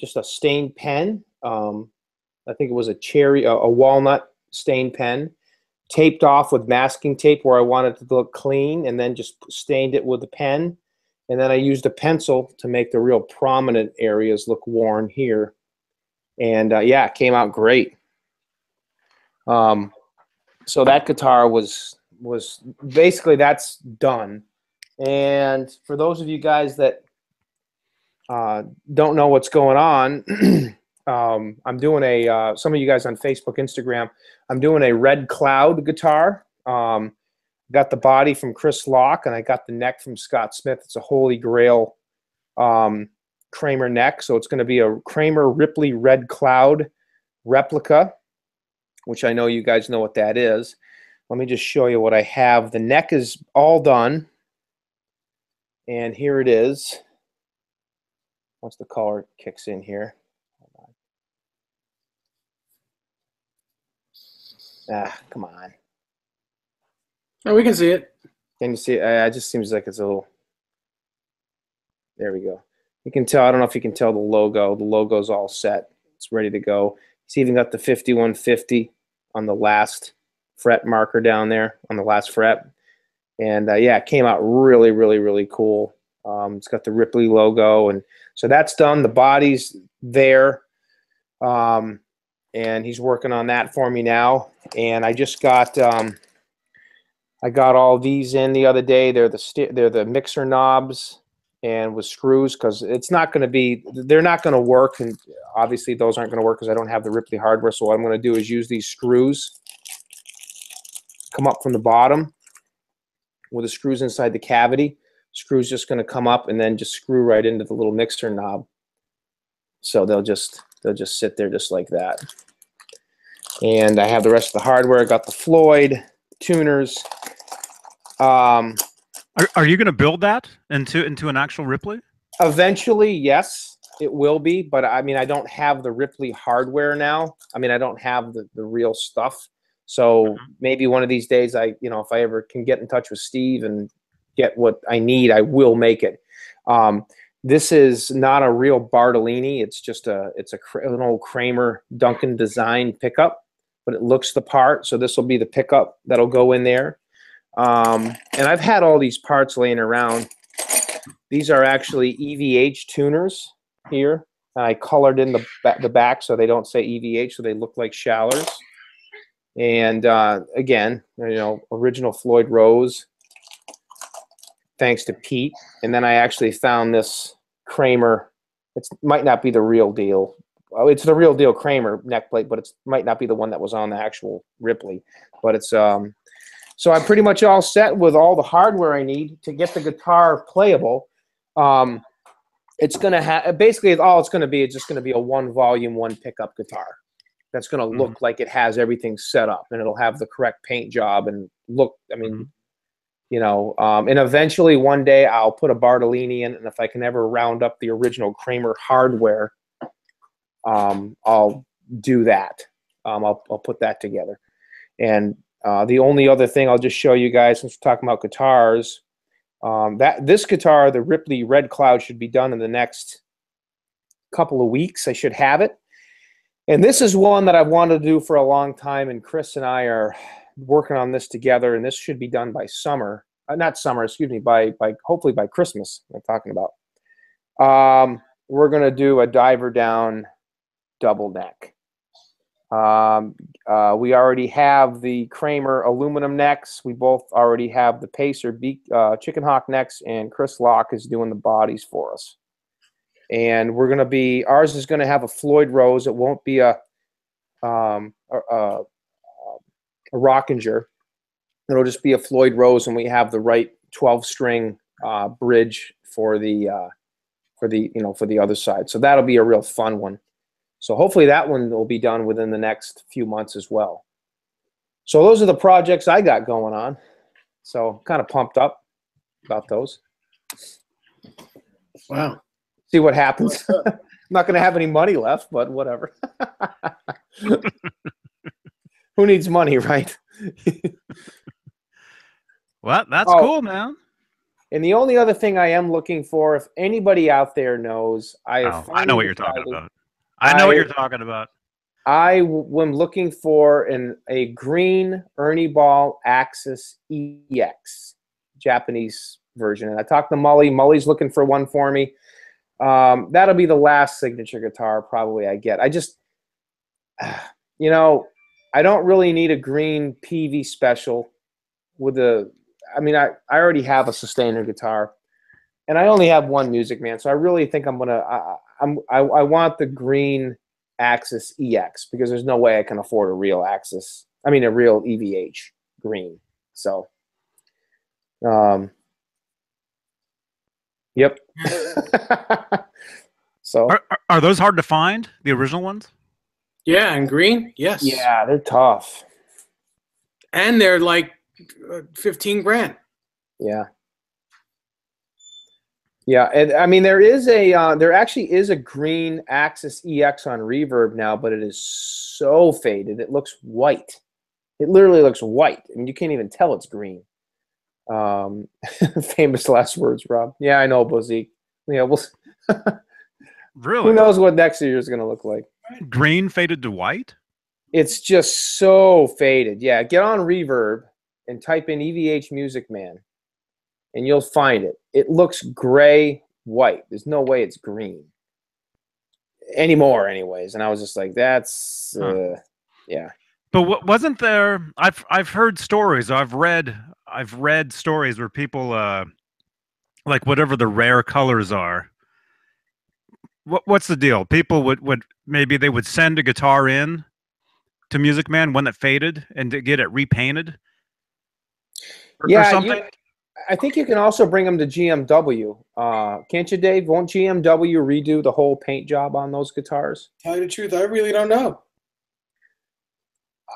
[SPEAKER 4] just a stained pen. I think it was a walnut stained pen, taped off with masking tape where I wanted it to look clean, and then just stained it with the pen. And then I used a pencil to make the real prominent areas look worn here. And yeah, it came out great. So that guitar was basically, that's done. And for those of you guys that don't know what's going on, I'm doing a, some of you guys on Facebook, Instagram, I'm doing a Red Cloud guitar. Got the body from Chris Locke, and I got the neck from Scott Smith. It's a Holy Grail Kramer neck. So it's going to be a Kramer Ripley Red Cloud replica, which I know you guys know what that is. Let me just show you what I have. The neck is all done. And here it is. Once the color kicks in here. Hold on. Ah, come on.
[SPEAKER 3] Oh, we can see it.
[SPEAKER 4] Can you see it? It just seems like it's a little. There we go. You can tell. I don't know if you can tell the logo. The logo's all set. It's ready to go. It's even got the 5150 on the last fret marker down there on the last fret. And yeah, it came out really, really, really cool. It's got the Ripley logo, and so that's done. The body's there, and he's working on that for me now. And I just got. I got all these in the other day. They're the mixer knobs and with screws, because it's not going to be, they're not going to work, and obviously those aren't going to work because I don't have the Ripley hardware. So what I'm going to do is use these screws, come up from the bottom with the screws inside the cavity. Screws just going to come up and then just screw right into the little mixer knob. So they'll just sit there just like that. And I have the rest of the hardware. I got the Floyd tuners.
[SPEAKER 1] Are you going to build that into an actual Ripley?
[SPEAKER 4] Eventually, yes, it will be. But I mean, I don't have the Ripley hardware now. I mean, I don't have the real stuff. So maybe one of these days, if I ever can get in touch with Steve and get what I need, I will make it. This is not a real Bartolini. It's just an old Kramer Duncan design pickup, but it looks the part. So this will be the pickup that'll go in there. And I've had all these parts laying around. These are actually EVH tuners here. I colored in the back so they don't say EVH, so they look like shallers. And again, original Floyd Rose, thanks to Pete. And then I actually found this Kramer. It might not be the real deal. Well, it's the real deal Kramer neck plate, but it might not be the one that was on the actual Ripley. But it's so I'm pretty much all set with all the hardware I need to get the guitar playable. It's gonna have basically all it's gonna be. It's just gonna be a one volume, one pickup guitar. That's gonna look like it has everything set up, and it'll have the correct paint job and look. I mean, and eventually one day I'll put a Bartolini in, and if I can ever round up the original Kramer hardware, I'll do that. I'll put that together. And the only other thing I'll just show you guys, since we're talking about guitars, this guitar, the Ripley Red Cloud, should be done in the next couple of weeks. I should have it. And this is one that I've wanted to do for a long time, and Chris and I are working on this together, and this should be done by summer. Not summer, excuse me, by hopefully by Christmas, I'm talking about. We're going to do a diver down double neck. We already have the Kramer aluminum necks. We both already have the Pacer Chicken Hawk necks, and Chris Locke is doing the bodies for us. And we're going to be, ours is going to have a Floyd Rose. It won't be a Rockinger. It'll just be a Floyd Rose, and we have the right 12-string bridge for the other side. So that'll be a real fun one. So hopefully that one will be done within the next few months as well. So those are the projects I got going on. So I'm kind of pumped up about those.
[SPEAKER 3] Wow.
[SPEAKER 4] See what happens. I'm not going to have any money left, but whatever. Who needs money, right?
[SPEAKER 1] Well, that's cool, man.
[SPEAKER 4] And the only other thing I am looking for, if anybody out there knows,
[SPEAKER 1] I know what you're talking about. I know what you're talking about.
[SPEAKER 4] I am looking for a green Ernie Ball Axis EX, Japanese version. And I talked to Mully. Mully's looking for one for me. That'll be the last signature guitar probably I get. I just, I don't really need a green PV special with I already have a Sustainer guitar. And I only have one Music Man, so I really think I'm gonna. I want the green Axis EX because there's no way I can afford a real Axis. I mean, a real EVH green. So, yep. So
[SPEAKER 1] Are those hard to find? The original ones?
[SPEAKER 3] Yeah, and green, yes.
[SPEAKER 4] yeah, they're tough.
[SPEAKER 3] And they're like 15 grand.
[SPEAKER 4] Yeah. Yeah, and I mean there actually is a green Axis EX on Reverb now, but it is so faded. It looks white. It literally looks white. I mean, you can't even tell it's green. Famous last words, Rob. Yeah, I know, Bozique. Yeah, we'll.
[SPEAKER 1] Really?
[SPEAKER 4] Who knows what next year is going to look like?
[SPEAKER 1] Green faded to white?
[SPEAKER 4] It's just so faded. Yeah, get on Reverb and type in EVH Music Man, and you'll find it. It looks gray white. There's no way it's green anymore, anyways. And I was just like, that's yeah.
[SPEAKER 1] But wasn't there? I've heard stories. I've read stories where people like whatever the rare colors are. What's the deal? People would maybe they would send a guitar in to Music Man, one that faded, and to get it repainted. Or something.
[SPEAKER 4] I think you can also bring them to GMW. Can't you, Dave? Won't GMW redo the whole paint job on those guitars?
[SPEAKER 3] Tell you the truth, I really don't know.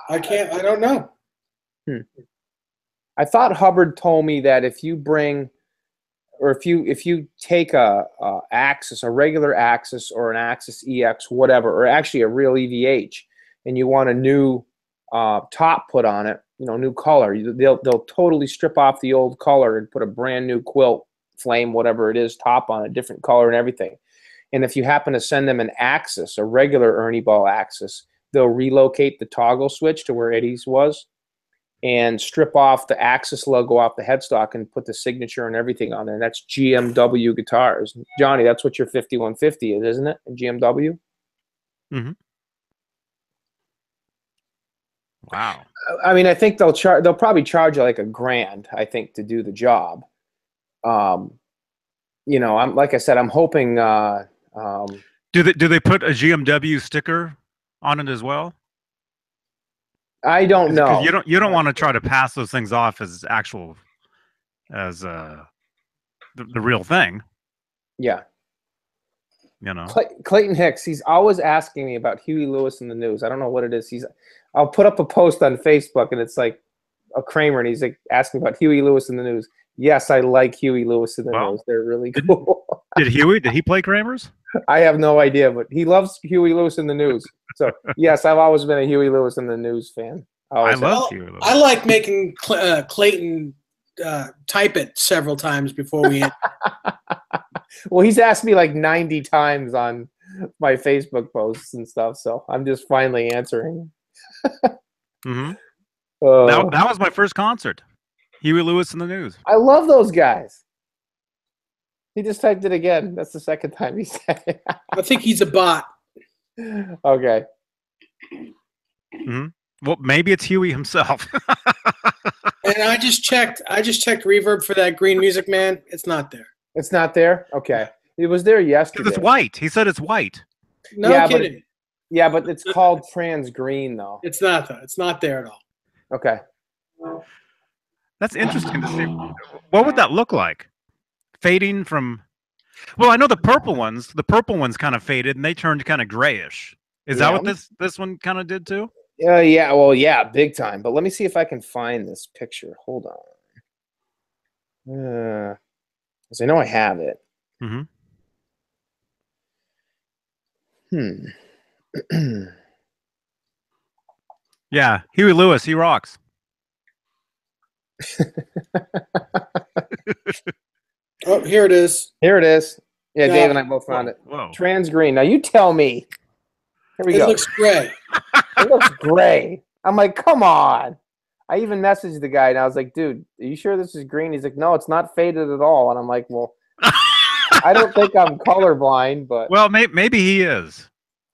[SPEAKER 3] I don't know.
[SPEAKER 4] I thought Hubbard told me that if you bring, or if you take a Axis, a regular Axis or an Axis EX, whatever, or actually a real EVH, and you want a new top put on it, you know, new color, they'll totally strip off the old color and put a brand new quilt, flame, whatever it is, top on a different color and everything. And if you happen to send them an Axis, a regular Ernie Ball Axis, they'll relocate the toggle switch to where Eddie's was and strip off the Axis logo off the headstock and put the signature and everything on there. And that's GMW guitars. Johnny, that's what your 5150 is, isn't it? A GMW?
[SPEAKER 1] Mm-hmm. Wow.
[SPEAKER 4] I mean, I think they'll probably charge you like $1,000, I think, to do the job. You know, like I said, I'm hoping.
[SPEAKER 1] Do they put a GMW sticker on it as well?
[SPEAKER 4] I don't know.
[SPEAKER 1] You don't want to try to pass those things off as actual, as the real thing.
[SPEAKER 4] Yeah.
[SPEAKER 1] You know,
[SPEAKER 4] Clayton Hicks, he's always asking me about Huey Lewis in the news. I don't know what it is. I'll put up a post on Facebook and it's like a Kramer and he's like asking about Huey Lewis in the news. Yes, I like Huey Lewis in the news. They're really cool.
[SPEAKER 1] Did he play Kramers?
[SPEAKER 4] I have no idea, but he loves Huey Lewis in the news. So yes, I've always been a Huey Lewis in the news fan.
[SPEAKER 1] I love Huey Lewis.
[SPEAKER 3] I like making Clayton type it several times before we hit.
[SPEAKER 4] Well, he's asked me like 90 times on my Facebook posts and stuff, so I'm just finally answering.
[SPEAKER 1] Mm-hmm. That was my first concert. Huey Lewis in the news.
[SPEAKER 4] I love those guys. He just typed it again. That's the second time he said it.
[SPEAKER 3] I think he's a bot.
[SPEAKER 4] Okay.
[SPEAKER 1] Mm-hmm. Well, maybe it's Huey himself.
[SPEAKER 3] And I just checked Reverb for that green Music Man. It's not there.
[SPEAKER 4] It's not there? Okay. It was there yesterday.
[SPEAKER 1] It's white. He said it's white.
[SPEAKER 3] No kidding.
[SPEAKER 4] But it's called trans green, though.
[SPEAKER 3] It's not, though. It's not there at all.
[SPEAKER 4] Okay.
[SPEAKER 1] That's interesting to see. What would that look like? Fading from... Well, I know the purple ones kind of faded, and they turned kind of grayish. Is that what this one kind of did, too?
[SPEAKER 4] Yeah. Well, yeah, big time. But let me see if I can find this picture. Hold on. Because I know I have it.
[SPEAKER 1] Mm-hmm. Yeah, Huey Lewis, he rocks.
[SPEAKER 3] Oh, here it is.
[SPEAKER 4] Here it is. Yeah, Dave and I both found it.
[SPEAKER 1] Whoa.
[SPEAKER 4] Trans green. Now you tell me. Here we go.
[SPEAKER 3] It looks gray.
[SPEAKER 4] It looks gray. I'm like, come on. I even messaged the guy and I was like, dude, are you sure this is green? He's like, no, it's not faded at all. And I'm like, well, I don't think I'm colorblind, but
[SPEAKER 1] well, maybe he is.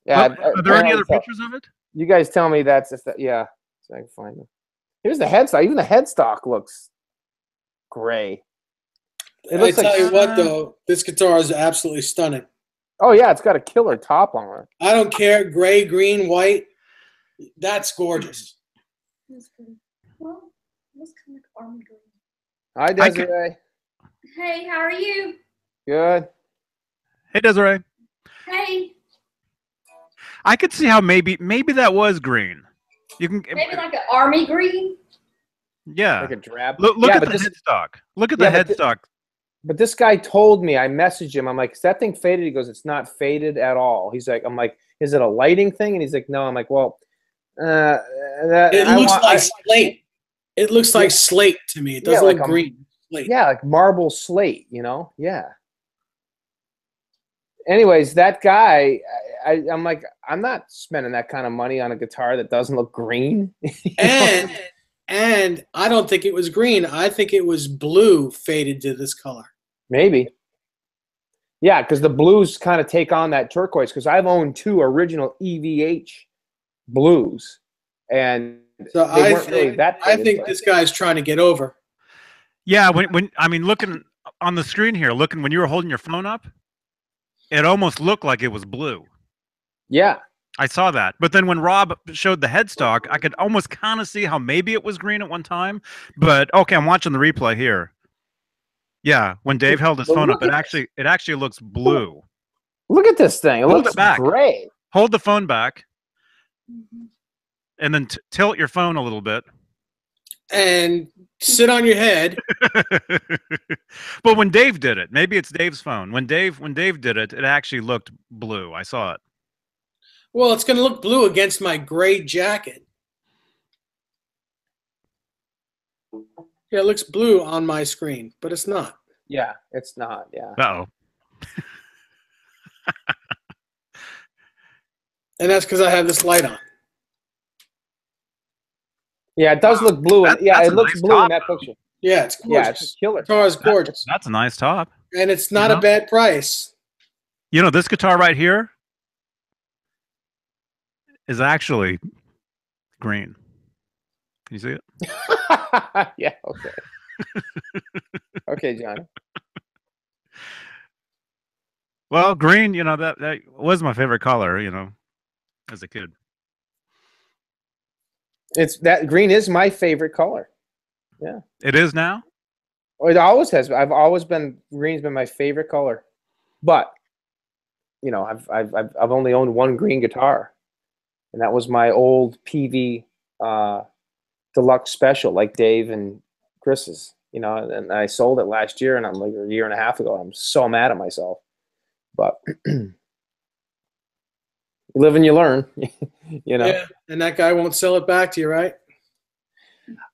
[SPEAKER 4] Yeah.
[SPEAKER 1] Well, are there any other pictures of it?
[SPEAKER 4] You guys tell me yeah. So I can find them. Here's the headstock. Even the headstock looks gray. It
[SPEAKER 3] I
[SPEAKER 4] looks
[SPEAKER 3] tell
[SPEAKER 4] like.
[SPEAKER 3] you what, though, this guitar is absolutely stunning.
[SPEAKER 4] Oh yeah, it's got a killer top on it.
[SPEAKER 3] I don't care, gray, green, white. That's gorgeous.
[SPEAKER 5] That's pretty. Well, it was kind of like army green.
[SPEAKER 4] Hi Desiree.
[SPEAKER 5] Hey, how are you?
[SPEAKER 4] Good.
[SPEAKER 1] Hey, Desiree.
[SPEAKER 5] Hey,
[SPEAKER 1] I could see how maybe that was green. You can
[SPEAKER 5] maybe like an army green.
[SPEAKER 1] yeah.
[SPEAKER 4] Like a drab.
[SPEAKER 1] Look
[SPEAKER 4] Yeah,
[SPEAKER 1] at
[SPEAKER 4] but
[SPEAKER 1] the
[SPEAKER 4] this-
[SPEAKER 1] headstock. Look at the
[SPEAKER 4] Yeah, but
[SPEAKER 1] headstock.
[SPEAKER 4] But this guy told me, I messaged him. I'm like, is that thing faded? He goes, it's not faded at all. He's like, I'm like, is it a lighting thing? And he's like, no. I'm like, well,
[SPEAKER 3] It looks like slate. It looks like slate to me. It doesn't
[SPEAKER 4] like
[SPEAKER 3] look green. Slate.
[SPEAKER 4] yeah, like marble slate, you know? Yeah. Anyways, that guy, I'm like, I'm not spending that kind of money on a guitar that doesn't look green.
[SPEAKER 3] And I don't think it was green. I think it was blue faded to this color.
[SPEAKER 4] Maybe. Yeah, because the blues kind of take on that turquoise. Because I've owned 2 original EVH blues, and
[SPEAKER 3] So
[SPEAKER 4] they weren't really that
[SPEAKER 3] I
[SPEAKER 4] faded,
[SPEAKER 3] think
[SPEAKER 4] but-
[SPEAKER 3] this guy's trying to get over.
[SPEAKER 1] Yeah, when I mean looking on the screen here, looking when you were holding your phone up, it almost looked like it was blue.
[SPEAKER 4] Yeah.
[SPEAKER 1] I saw that. But then when Rob showed the headstock, I could almost kind of see how maybe it was green at one time. But okay, I'm watching the replay here. Yeah, when Dave held his
[SPEAKER 4] But
[SPEAKER 1] phone
[SPEAKER 4] look
[SPEAKER 1] up,
[SPEAKER 4] at
[SPEAKER 1] it actually looks blue.
[SPEAKER 4] Look at this thing. It
[SPEAKER 1] Hold
[SPEAKER 4] looks
[SPEAKER 1] it back.
[SPEAKER 4] great.
[SPEAKER 1] Hold the phone back,
[SPEAKER 5] Mm-hmm.
[SPEAKER 1] and then tilt your phone a little bit.
[SPEAKER 3] And sit on your head.
[SPEAKER 1] But when Dave did it, maybe it's Dave's phone. When Dave did it, it actually looked blue. I saw it.
[SPEAKER 3] Well, it's going to look blue against my gray jacket. Yeah, it looks blue on my screen, but it's not.
[SPEAKER 4] Yeah, it's not. Yeah.
[SPEAKER 1] Uh-oh.
[SPEAKER 3] And that's because I have this light on.
[SPEAKER 4] Yeah, it does look blue.
[SPEAKER 1] That-
[SPEAKER 4] Yeah,
[SPEAKER 1] that's
[SPEAKER 4] it
[SPEAKER 1] a
[SPEAKER 4] looks
[SPEAKER 1] nice
[SPEAKER 4] blue
[SPEAKER 1] top,
[SPEAKER 4] in that
[SPEAKER 1] though.
[SPEAKER 4] picture.
[SPEAKER 3] Yeah, it's
[SPEAKER 4] Yeah,
[SPEAKER 3] gorgeous.
[SPEAKER 4] it's killer.
[SPEAKER 3] The guitar is gorgeous.
[SPEAKER 1] That's a nice top.
[SPEAKER 3] And it's not
[SPEAKER 1] You
[SPEAKER 3] a
[SPEAKER 1] know?
[SPEAKER 3] bad price.
[SPEAKER 1] You know, this guitar right here is actually green. Can you see it?
[SPEAKER 4] Yeah, okay. Okay, Johnny.
[SPEAKER 1] Well, green, you know, that was my favorite color, you know, as a kid.
[SPEAKER 4] It's that green is my favorite color. Yeah.
[SPEAKER 1] It is now?
[SPEAKER 4] Well, it always has. I've always been green's been my favorite color. But you know, I've only owned one green guitar. And that was my old PV deluxe special, like Dave and Chris's, you know, and I sold it last year, and I'm like a year and a half ago. I'm so mad at myself. But you live and you learn, you know.
[SPEAKER 3] Yeah, and that guy won't sell it back to you, right?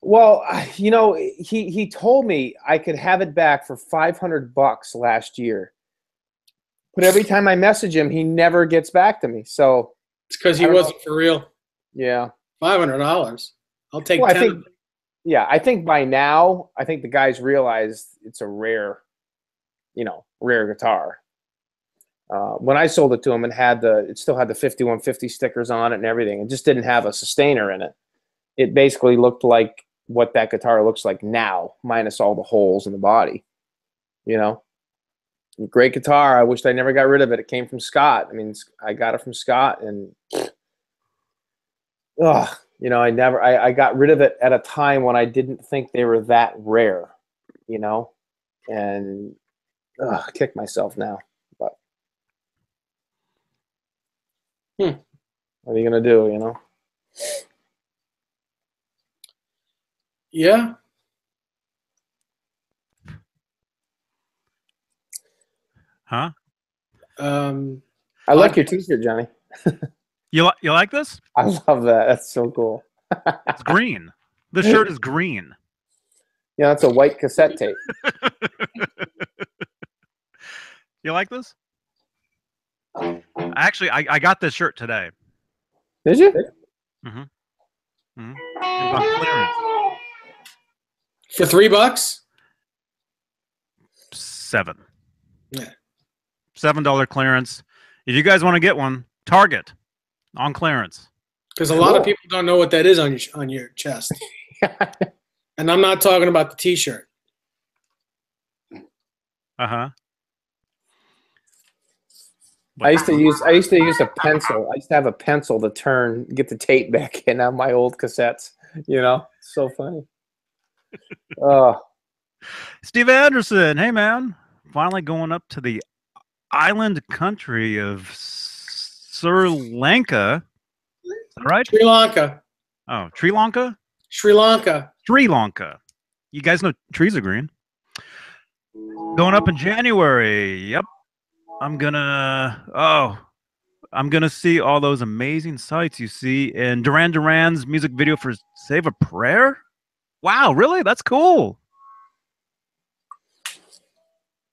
[SPEAKER 4] Well, you know, he told me I could have it back for $500 last year. But every time I message him, he never gets back to me. So
[SPEAKER 3] It's because he
[SPEAKER 4] I don't
[SPEAKER 3] wasn't for real.
[SPEAKER 4] yeah.
[SPEAKER 3] $500. I'll take
[SPEAKER 4] Well,
[SPEAKER 3] 10.
[SPEAKER 4] I think yeah, I think by now, I think the guys realized it's a rare, you know, rare guitar. When I sold it to him and it still had the 5150 stickers on it and everything. It just didn't have a sustainer in it. It basically looked like what that guitar looks like now, minus all the holes in the body. You know, great guitar. I wished I never got rid of it. It came from Scott. I mean, I got it from Scott, and you know, I got rid of it at a time when I didn't think they were that rare. You know, and kick myself now. But what are you gonna do? You know.
[SPEAKER 3] Yeah.
[SPEAKER 1] Huh?
[SPEAKER 4] I like your t-shirt, Johnny.
[SPEAKER 1] You like this?
[SPEAKER 4] I love that. That's so cool.
[SPEAKER 1] It's green. The shirt is green.
[SPEAKER 4] Yeah, that's a white cassette tape.
[SPEAKER 1] You like this? Actually, I got this shirt today.
[SPEAKER 4] Did you?
[SPEAKER 1] Mm-hmm. Mm-hmm. It was on clearance.
[SPEAKER 3] For $3?
[SPEAKER 1] $7.
[SPEAKER 3] Yeah.
[SPEAKER 1] $7 clearance. If you guys want to get one, Target on clearance.
[SPEAKER 3] Because a lot of
[SPEAKER 4] Cool.
[SPEAKER 3] people don't know what that is on your chest. And I'm not talking about the T-shirt.
[SPEAKER 1] Uh-huh.
[SPEAKER 4] I used to use a pencil. I used to have a pencil to get the tape back in on my old cassettes. You know, so funny.
[SPEAKER 1] Steve Anderson, hey man, finally going up to the island country of Sri Lanka. Is that right?
[SPEAKER 3] Sri Lanka.
[SPEAKER 1] Oh, Sri Lanka?
[SPEAKER 3] Sri Lanka.
[SPEAKER 1] Sri Lanka. You guys know trees are green. Going up in January. Yep. I'm gonna see all those amazing sights you see in Duran Duran's music video for Save a Prayer. Wow, really? That's cool.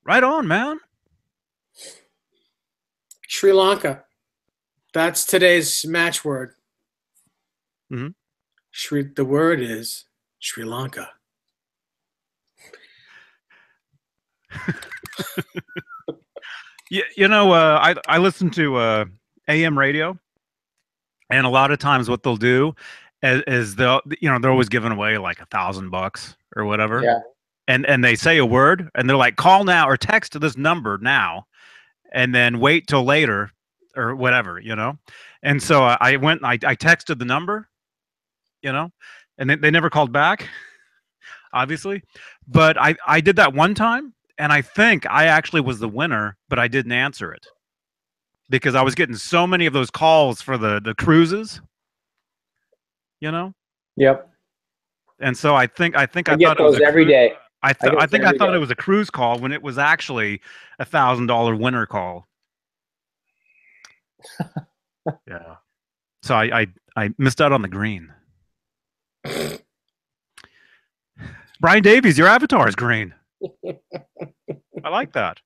[SPEAKER 1] Right on, man.
[SPEAKER 3] Sri Lanka. That's today's match word.
[SPEAKER 1] Mm-hmm.
[SPEAKER 3] The word is Sri Lanka.
[SPEAKER 1] You know, I listen to AM radio, and a lot of times what they'll do is they're always giving away like $1,000 or whatever.
[SPEAKER 4] Yeah.
[SPEAKER 1] And they say a word, and they're like, call now or text to this number now, and then wait till later or whatever, you know. And so I went and I texted the number, you know, and they never called back, obviously. But I did that one time, and I think I actually was the winner, but I didn't answer it because I was getting so many of those calls for the cruises, you know.
[SPEAKER 4] Yep.
[SPEAKER 1] And so I think I
[SPEAKER 4] get
[SPEAKER 1] thought it was
[SPEAKER 4] those every day.
[SPEAKER 1] I thought it was a cruise call when it was actually $1,000 winner call. Yeah. So I missed out on the green. Brian Davies, your avatar is green. I like that.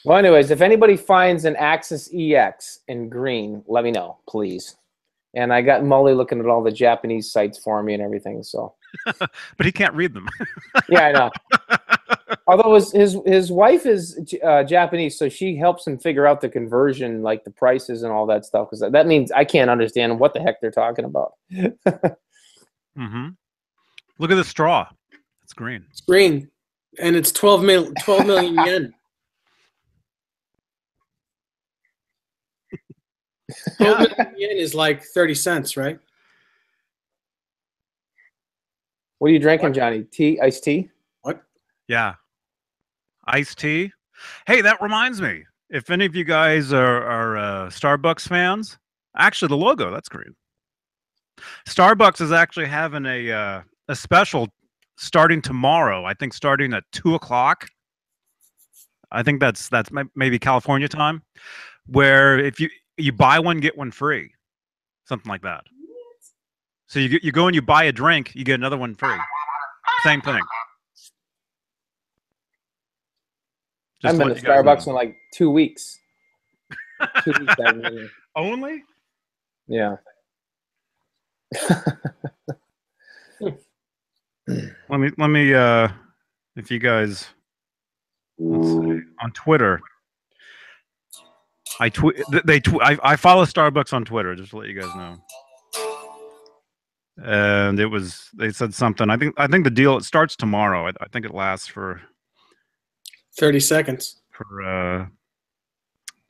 [SPEAKER 4] Well, anyways, if anybody finds an Axis EX in green, let me know, please. And I got Mully looking at all the Japanese sites for me and everything. So,
[SPEAKER 1] but he can't read them.
[SPEAKER 4] Yeah, I know. Although his wife is Japanese, so she helps him figure out the conversion, like the prices and all that stuff. Because that means I can't understand what the heck they're talking about.
[SPEAKER 1] Mm-hmm. Look at the straw. It's green.
[SPEAKER 3] It's green, and it's 12 million yen. 12 million yen is like 30 cents, right?
[SPEAKER 4] What are you drinking, Johnny? Tea? Iced tea?
[SPEAKER 3] What?
[SPEAKER 1] Yeah. Iced tea. Hey, that reminds me. If any of you guys are Starbucks fans, actually the logo, that's green. Starbucks is actually having a special starting tomorrow. I think starting at 2:00. I think that's maybe California time, where if you buy one get one free, something like that. So you go and you buy a drink, you get another one free. Same thing.
[SPEAKER 4] I've been to Starbucks in like 2 weeks. 2 weeks.
[SPEAKER 1] Only?
[SPEAKER 4] Yeah.
[SPEAKER 1] Let me if you guys let's see, on Twitter. I follow Starbucks on Twitter, just to let you guys know. And they said something. I think the deal, it starts tomorrow. I think it lasts for
[SPEAKER 3] 30 seconds.
[SPEAKER 1] For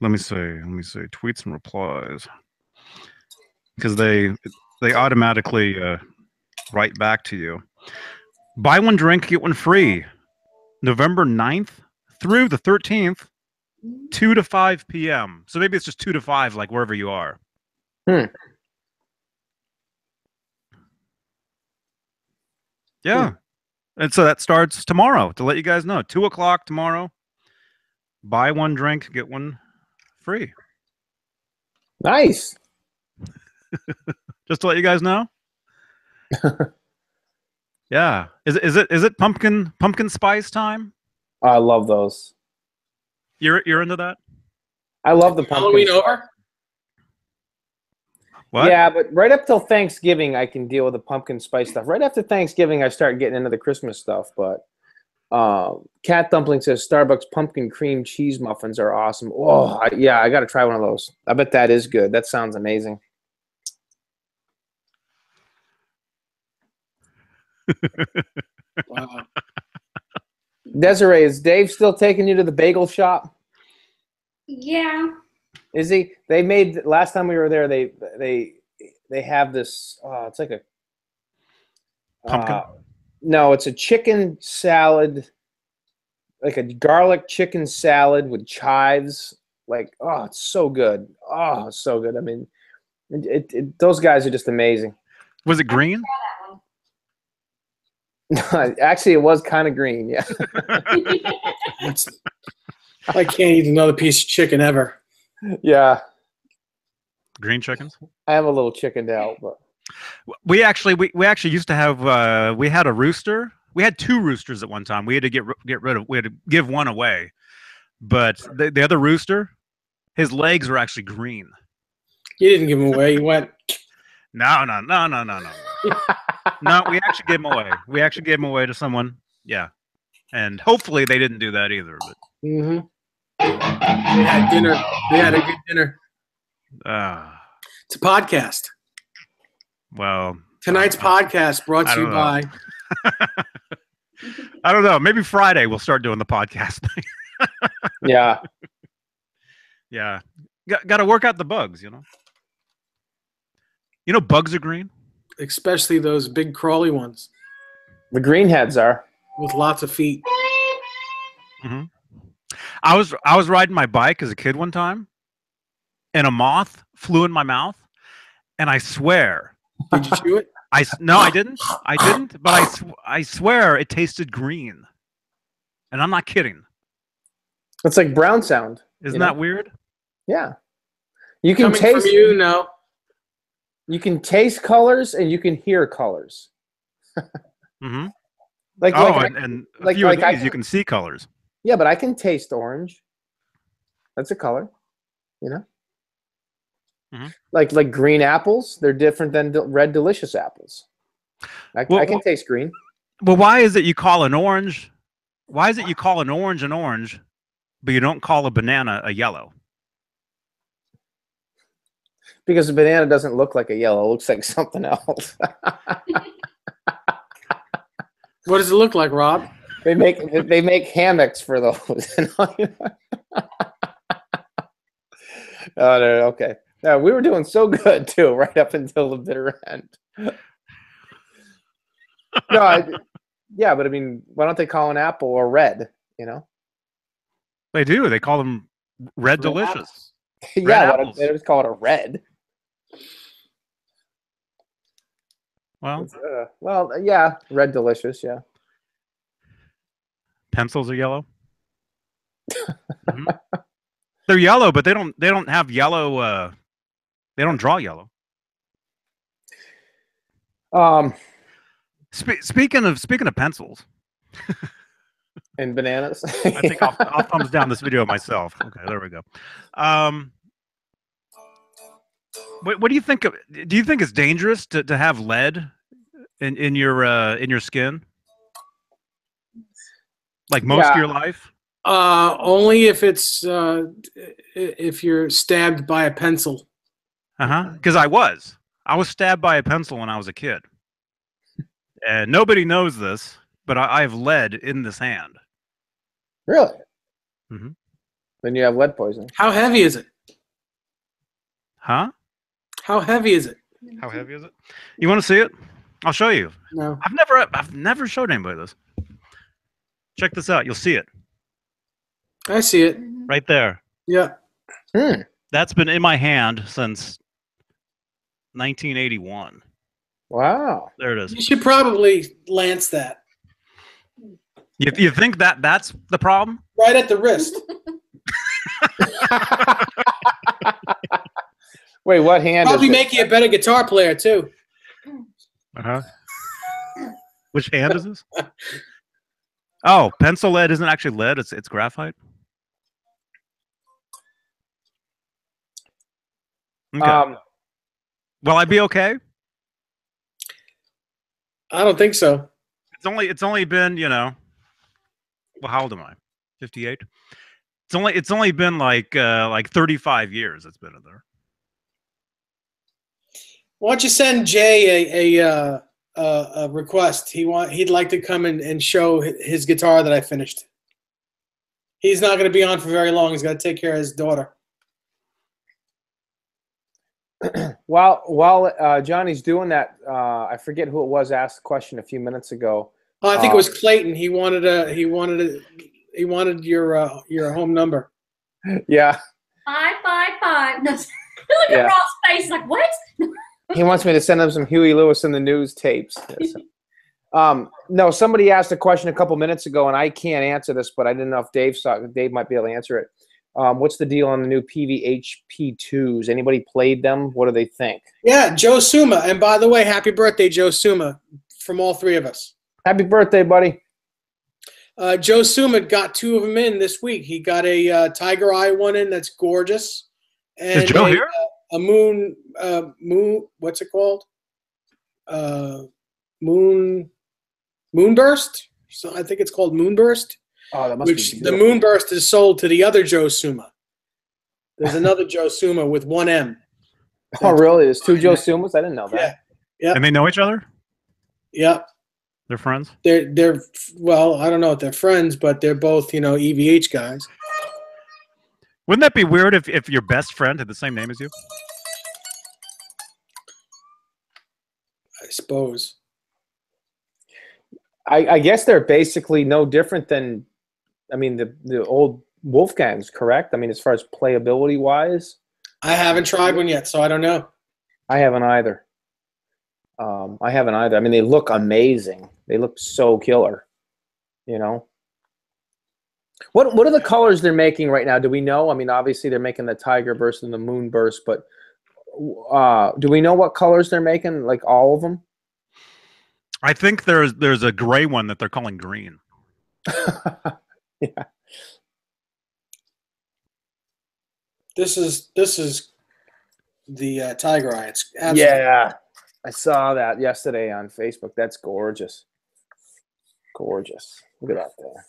[SPEAKER 1] let me see tweets and replies, because they automatically write back to you. Buy one drink, get one free. November 9th through the 13th, 2 to 5 p.m. So maybe it's just 2 to 5, like wherever you are. Yeah. And so that starts tomorrow, to let you guys know. 2:00 tomorrow. Buy one drink, get one free.
[SPEAKER 4] Nice.
[SPEAKER 1] Just to let you guys know. Yeah. Is it pumpkin spice time?
[SPEAKER 4] I love those.
[SPEAKER 1] You're into that?
[SPEAKER 4] I love the pumpkin.
[SPEAKER 3] Halloween over?
[SPEAKER 1] What?
[SPEAKER 4] Yeah, but right up till Thanksgiving, I can deal with the pumpkin spice stuff. Right after Thanksgiving, I start getting into the Christmas stuff. But Cat Dumpling says Starbucks pumpkin cream cheese muffins are awesome. Oh, I got to try one of those. I bet that is good. That sounds amazing.
[SPEAKER 3] Wow.
[SPEAKER 4] Desiree, is Dave still taking you to the bagel shop?
[SPEAKER 5] Yeah.
[SPEAKER 4] Is he? They made last time we were there. They have this. It's like a
[SPEAKER 1] Pumpkin.
[SPEAKER 4] No, it's a chicken salad, like a garlic chicken salad with chives. Like, oh, it's so good. Oh, it's so good. I mean, those guys are just amazing.
[SPEAKER 1] Was it green?
[SPEAKER 4] Actually, it was kind of green. Yeah.
[SPEAKER 3] I can't eat another piece of chicken ever.
[SPEAKER 4] Yeah.
[SPEAKER 1] Green chickens.
[SPEAKER 4] I am a little chickened out, but
[SPEAKER 1] We actually used to have we had a rooster. We had 2 roosters at one time. We had to get rid of. We had to give one away, but the other rooster, his legs were actually green.
[SPEAKER 3] You didn't give him away. You went.
[SPEAKER 1] No. No, we actually gave him away. We actually gave him away to someone. Yeah, and hopefully they didn't do that either. But
[SPEAKER 3] Mm-hmm. They had dinner. They had a good dinner. It's a podcast.
[SPEAKER 1] Well,
[SPEAKER 3] Tonight's podcast brought to you by.
[SPEAKER 1] I don't know. Maybe Friday we'll start doing the podcast thing.
[SPEAKER 4] yeah.
[SPEAKER 1] Yeah, got to work out the bugs. You know, bugs are green.
[SPEAKER 3] Especially those big crawly ones
[SPEAKER 4] The greenheads are.
[SPEAKER 3] with lots of feet.
[SPEAKER 1] Mm-hmm. I was riding my bike as a kid one time, and a moth flew in my mouth, and I swear.
[SPEAKER 3] Did you chew it?
[SPEAKER 1] No, I didn't. But I swear it tasted green, and I'm not kidding.
[SPEAKER 4] It's like brown sound.
[SPEAKER 1] Isn't that weird?
[SPEAKER 4] Yeah. You can
[SPEAKER 3] Coming
[SPEAKER 4] taste.
[SPEAKER 3] from you, no.
[SPEAKER 4] You can taste colors and you can hear colors.
[SPEAKER 1] Mm-hmm.
[SPEAKER 4] And
[SPEAKER 1] a few of these you can see colors.
[SPEAKER 4] Yeah, but I can taste orange. That's a color, you know.
[SPEAKER 1] Mm-hmm.
[SPEAKER 4] Like green apples, they're different than red delicious apples. I can taste green.
[SPEAKER 1] Well, why is it you call an orange? Why is it you call an orange, but you don't call a banana a yellow?
[SPEAKER 4] Because a banana doesn't look like a yellow; it looks like something else.
[SPEAKER 3] What does it look like, Rob?
[SPEAKER 4] They make hammocks for those. Oh, no, okay. No, we were doing so good too, right up until the bitter end. Yeah, but I mean, why don't they call an apple a red? You know,
[SPEAKER 1] They do. They call them red delicious.
[SPEAKER 4] Yeah, they just call it a red.
[SPEAKER 1] Well,
[SPEAKER 4] yeah, red delicious. Yeah.
[SPEAKER 1] Pencils are yellow. Mm-hmm. They're yellow, but they don't have yellow. They don't draw yellow. Speaking of pencils
[SPEAKER 4] and bananas,
[SPEAKER 1] I think I'll thumbs down this video myself. Okay, there we go. What do you think? Do you think it's dangerous to have lead in your skin? Like most of your life?
[SPEAKER 3] Only if it's if you're stabbed by a pencil.
[SPEAKER 1] Because I was stabbed by a pencil when I was a kid, and nobody knows this, but I have lead in this hand.
[SPEAKER 4] Really?
[SPEAKER 1] Mm-hmm.
[SPEAKER 4] Then you have lead poisoning.
[SPEAKER 3] How heavy is it?
[SPEAKER 1] Huh?
[SPEAKER 3] How heavy is it?
[SPEAKER 1] How heavy is it? You want to see it? I'll show you.
[SPEAKER 3] No.
[SPEAKER 1] I've never showed anybody this. Check this out. You'll see it.
[SPEAKER 3] I see it.
[SPEAKER 1] Right there.
[SPEAKER 3] Yeah.
[SPEAKER 1] That's been in my hand since 1981.
[SPEAKER 4] Wow.
[SPEAKER 1] There it is.
[SPEAKER 3] You should probably lance that.
[SPEAKER 1] You think that's the problem?
[SPEAKER 3] Right at the wrist.
[SPEAKER 4] Wait, what hand?
[SPEAKER 3] Probably make you a better guitar player too.
[SPEAKER 1] Which hand is this? Oh, pencil lead isn't actually lead. It's graphite. Okay. Will I be okay?
[SPEAKER 3] I don't think so.
[SPEAKER 1] It's only been, well, how old am I? 58. It's only been like 35 years it's been in there.
[SPEAKER 3] Why don't you send Jay a a request. He'd like to come and show his guitar that I finished. He's not going to be on for very long. He's got to take care of his daughter.
[SPEAKER 4] While Johnny's doing that, I forget who it was asked the question a few minutes ago.
[SPEAKER 3] Oh, I think it was Clayton. He wanted your home number.
[SPEAKER 4] Yeah.
[SPEAKER 5] 555. No, look at Ross' face like, what?
[SPEAKER 4] He wants me to send him some Huey Lewis in the News tapes. No, somebody asked a question a couple minutes ago, and I can't answer this, but I didn't know if Dave might be able to answer it. What's the deal on the new EVHGEAR? Anybody played them? What do they think?
[SPEAKER 3] Yeah, Joe Suma. And by the way, happy birthday, Joe Suma, from all three of us.
[SPEAKER 4] Happy birthday, buddy.
[SPEAKER 3] Joe Suma got 2 of them in this week. He got a Tiger Eye one in that's gorgeous. And
[SPEAKER 1] Is Joe here?
[SPEAKER 3] A moon, what's it called? Moonburst. So I think it's called Moonburst.
[SPEAKER 4] Oh, that must be
[SPEAKER 3] the Moonburst is sold to the other Joe Suma. There's another Joe Suma with 1 M.
[SPEAKER 4] Oh, really? There's 2 Joe Sumas? I didn't know that.
[SPEAKER 3] Yeah.
[SPEAKER 1] And they know each other?
[SPEAKER 3] Yeah.
[SPEAKER 1] They're friends?
[SPEAKER 3] They're well, I don't know if they're friends, but they're both, EVH guys.
[SPEAKER 1] Wouldn't that be weird if your best friend had the same name as you?
[SPEAKER 3] I suppose.
[SPEAKER 4] I guess they're basically no different than, the old Wolfgangs, correct? As far as playability wise.
[SPEAKER 3] I haven't tried one yet, so I don't know.
[SPEAKER 4] I haven't either. They look amazing. They look so killer. What are the colors they're making right now? Do we know? Obviously they're making the Tiger Burst and the Moon Burst, but do we know what colors they're making? Like all of them?
[SPEAKER 1] I think there's a gray one that they're calling green.
[SPEAKER 4] Yeah.
[SPEAKER 3] This is the Tiger Eye. It's absolutely
[SPEAKER 4] Yeah. I saw that yesterday on Facebook. That's gorgeous. Gorgeous. Look at that there.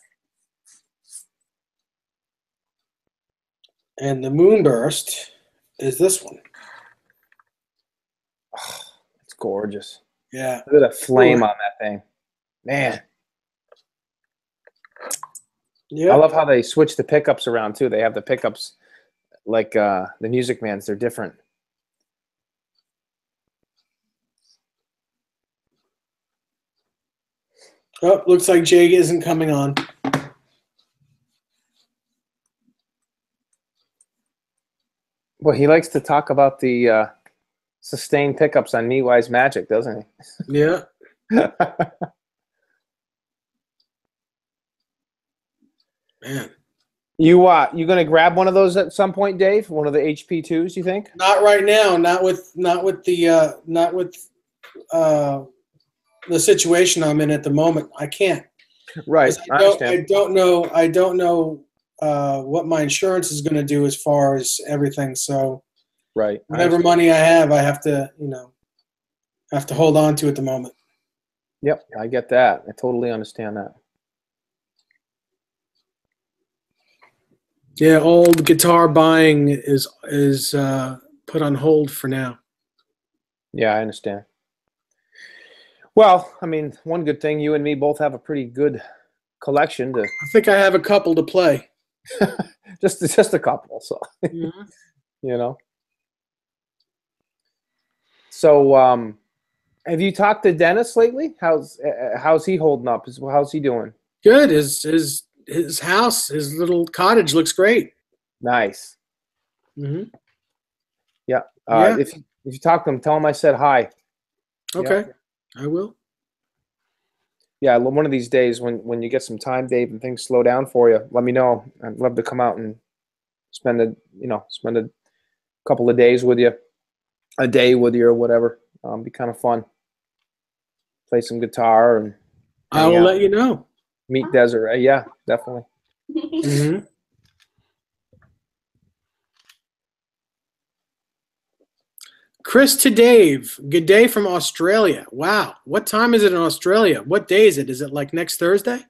[SPEAKER 3] And the Moonburst is this one.
[SPEAKER 4] Oh, it's gorgeous.
[SPEAKER 3] Yeah.
[SPEAKER 4] Look at the flame on that thing. Man.
[SPEAKER 3] Yeah.
[SPEAKER 4] I love how they switch the pickups around too. They have the pickups like the Music Man's. They're different.
[SPEAKER 3] Oh, looks like Jay isn't coming on.
[SPEAKER 4] Well, he likes to talk about the sustained pickups on Meatwise Magic, doesn't he?
[SPEAKER 3] Yeah. Man.
[SPEAKER 4] You gonna grab one of those at some point, Dave? One of the HP2s, you think?
[SPEAKER 3] Not right now. Not with the situation I'm in at the moment. I can't.
[SPEAKER 4] Right.
[SPEAKER 3] I don't know what my insurance is going to do as far as everything. So,
[SPEAKER 4] right.
[SPEAKER 3] Whatever money I have, I have to hold on to at the moment.
[SPEAKER 4] Yep, I get that. I totally understand that.
[SPEAKER 3] Yeah, all the guitar buying is put on hold for now.
[SPEAKER 4] Yeah, I understand. Well, one good thing, you and me both have a pretty good collection to.
[SPEAKER 3] I think I have a couple to play.
[SPEAKER 4] just a couple, so
[SPEAKER 3] Mm-hmm.
[SPEAKER 4] So, have you talked to Dennis lately? How's he holding up? How's he doing?
[SPEAKER 3] Good. His house, his little cottage looks great.
[SPEAKER 4] Nice.
[SPEAKER 3] Mm-hmm.
[SPEAKER 4] Yeah.
[SPEAKER 3] Yeah.
[SPEAKER 4] If you talk to him, tell him I said hi.
[SPEAKER 3] Okay,
[SPEAKER 4] Yeah.
[SPEAKER 3] I will.
[SPEAKER 4] Yeah, one of these days when you get some time, Dave, and things slow down for you, let me know. I'd love to come out and spend a couple of days with you, a day with you or whatever. Be kind of fun. Play some guitar and
[SPEAKER 3] I will let you know.
[SPEAKER 4] meet Desiree. Yeah, definitely.
[SPEAKER 3] Mm-hmm. Chris to Dave. Good day from Australia. Wow. What time is it in Australia? What day is it? Is it like next Thursday?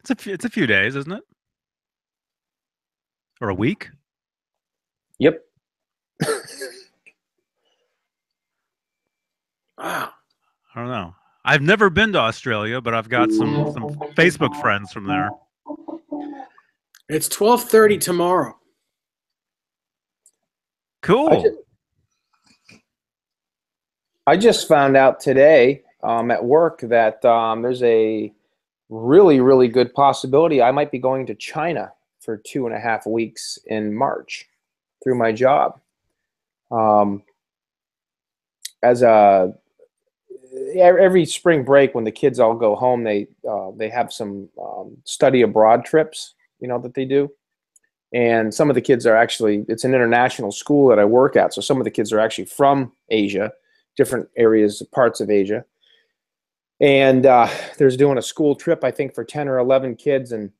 [SPEAKER 1] It's a few days, isn't it? Or a week?
[SPEAKER 4] Yep.
[SPEAKER 3] Wow.
[SPEAKER 1] I don't know. I've never been to Australia, but I've got some Facebook friends from there.
[SPEAKER 3] It's 12:30 tomorrow.
[SPEAKER 1] Cool.
[SPEAKER 4] I just found out today at work that there's a really, really good possibility I might be going to China for 2.5 weeks in March through my job. As a every spring break when the kids all go home, they have some study abroad trips, that they do. And some of the kids are actually, it's an international school that I work at, so some of the kids are actually from Asia, different areas, parts of Asia. And there's doing a school trip, I think, for 10 or 11 kids. And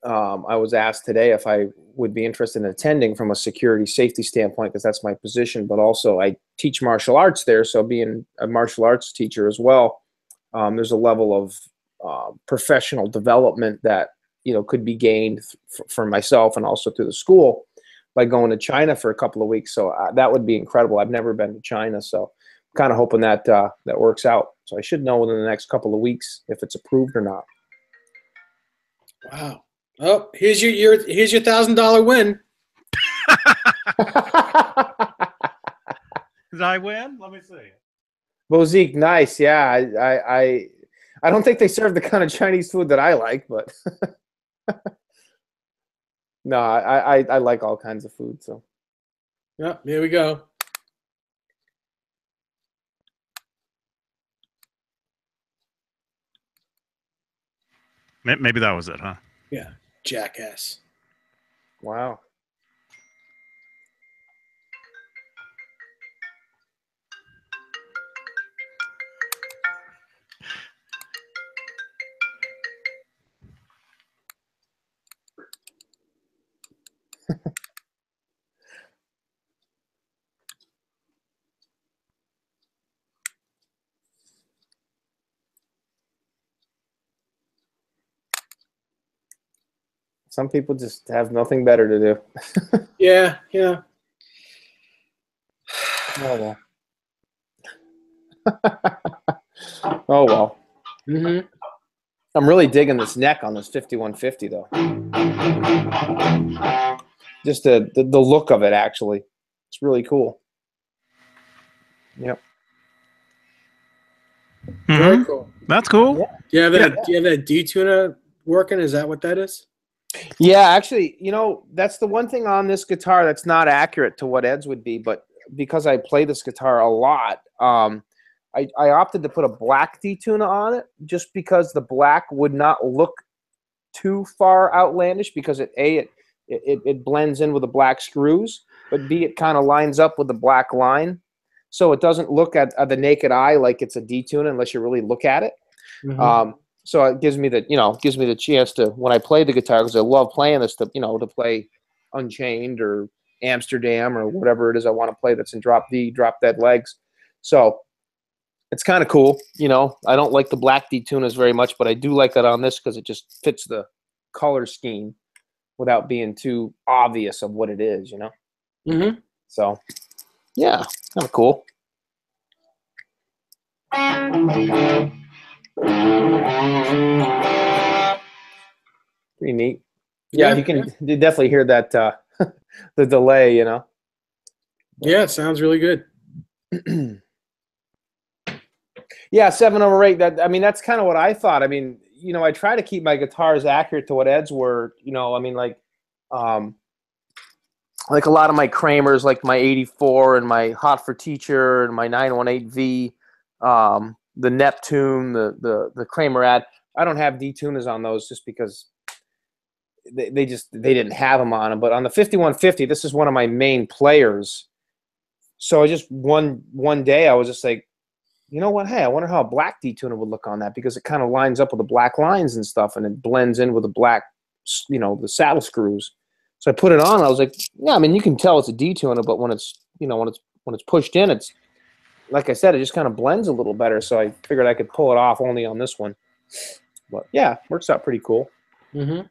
[SPEAKER 4] I was asked today if I would be interested in attending from a security safety standpoint, because that's my position. But also I teach martial arts there, so being a martial arts teacher as well, there's a level of professional development that could be gained for myself and also through the school by going to China for a couple of weeks. So that would be incredible. I've never been to China, so I'm kind of hoping that that works out. So I should know within the next couple of weeks if it's approved or not.
[SPEAKER 3] Wow. Oh, here's your $1,000 win.
[SPEAKER 1] Did I win? Let me see.
[SPEAKER 4] Bozique, nice. Yeah, I don't think they serve the kind of Chinese food that I like, but no, I like all kinds of food. So
[SPEAKER 3] yeah, here we go.
[SPEAKER 1] Maybe that was it, huh?
[SPEAKER 3] Yeah, jackass.
[SPEAKER 4] Wow. Some people just have nothing better to do.
[SPEAKER 3] Yeah.
[SPEAKER 4] Oh well. Oh well.
[SPEAKER 3] Mm-hmm.
[SPEAKER 4] I'm really digging this neck on this 5150 though. Just the look of it, actually. It's really cool. Yep.
[SPEAKER 3] Very cool.
[SPEAKER 1] That's cool.
[SPEAKER 4] Yeah.
[SPEAKER 3] Do you have that D-tuner working? Is that what that is?
[SPEAKER 4] Yeah, actually, that's the one thing on this guitar that's not accurate to what Ed's would be, but because I play this guitar a lot, I opted to put a black D-tuner on it just because the black would not look too far outlandish, because it blends in with the black screws, but B, it kind of lines up with the black line. So it doesn't look at the naked eye like it's a D-tuner unless you really look at it.
[SPEAKER 3] Mm-hmm.
[SPEAKER 4] So it gives me the chance to, when I play the guitar, because I love playing this, to play Unchained or Amsterdam or whatever it is I want to play that's in drop D, drop dead legs. So it's kind of cool. I don't like the black D-tuners very much, but I do like it on this because it just fits the color scheme without being too obvious of what it is,
[SPEAKER 3] Mm-hmm.
[SPEAKER 4] So yeah, kind of cool. Pretty neat. Yeah, you can definitely hear that the delay,
[SPEAKER 3] Yeah, it sounds really good.
[SPEAKER 4] Yeah, 7/8. That's kind of what I thought. I try to keep my guitars accurate to what Ed's were. Like a lot of my Kramers, like my 84 and my Hot for Teacher and my 918V, the Neptune, the Kramer ad. I don't have D-tuners on those just because they didn't have them on them. But on the 5150, this is one of my main players. So I just one day I was just like, you know what? Hey, I wonder how a black D-tuner would look on that, because it kind of lines up with the black lines and stuff, and it blends in with the black, the saddle screws. So I put it on. And I was like, yeah, you can tell it's a D-tuner, but when it's when it's pushed in, it's, like I said, it just kind of blends a little better. So I figured I could pull it off only on this one. But yeah, works out pretty cool.
[SPEAKER 3] Mm-hmm.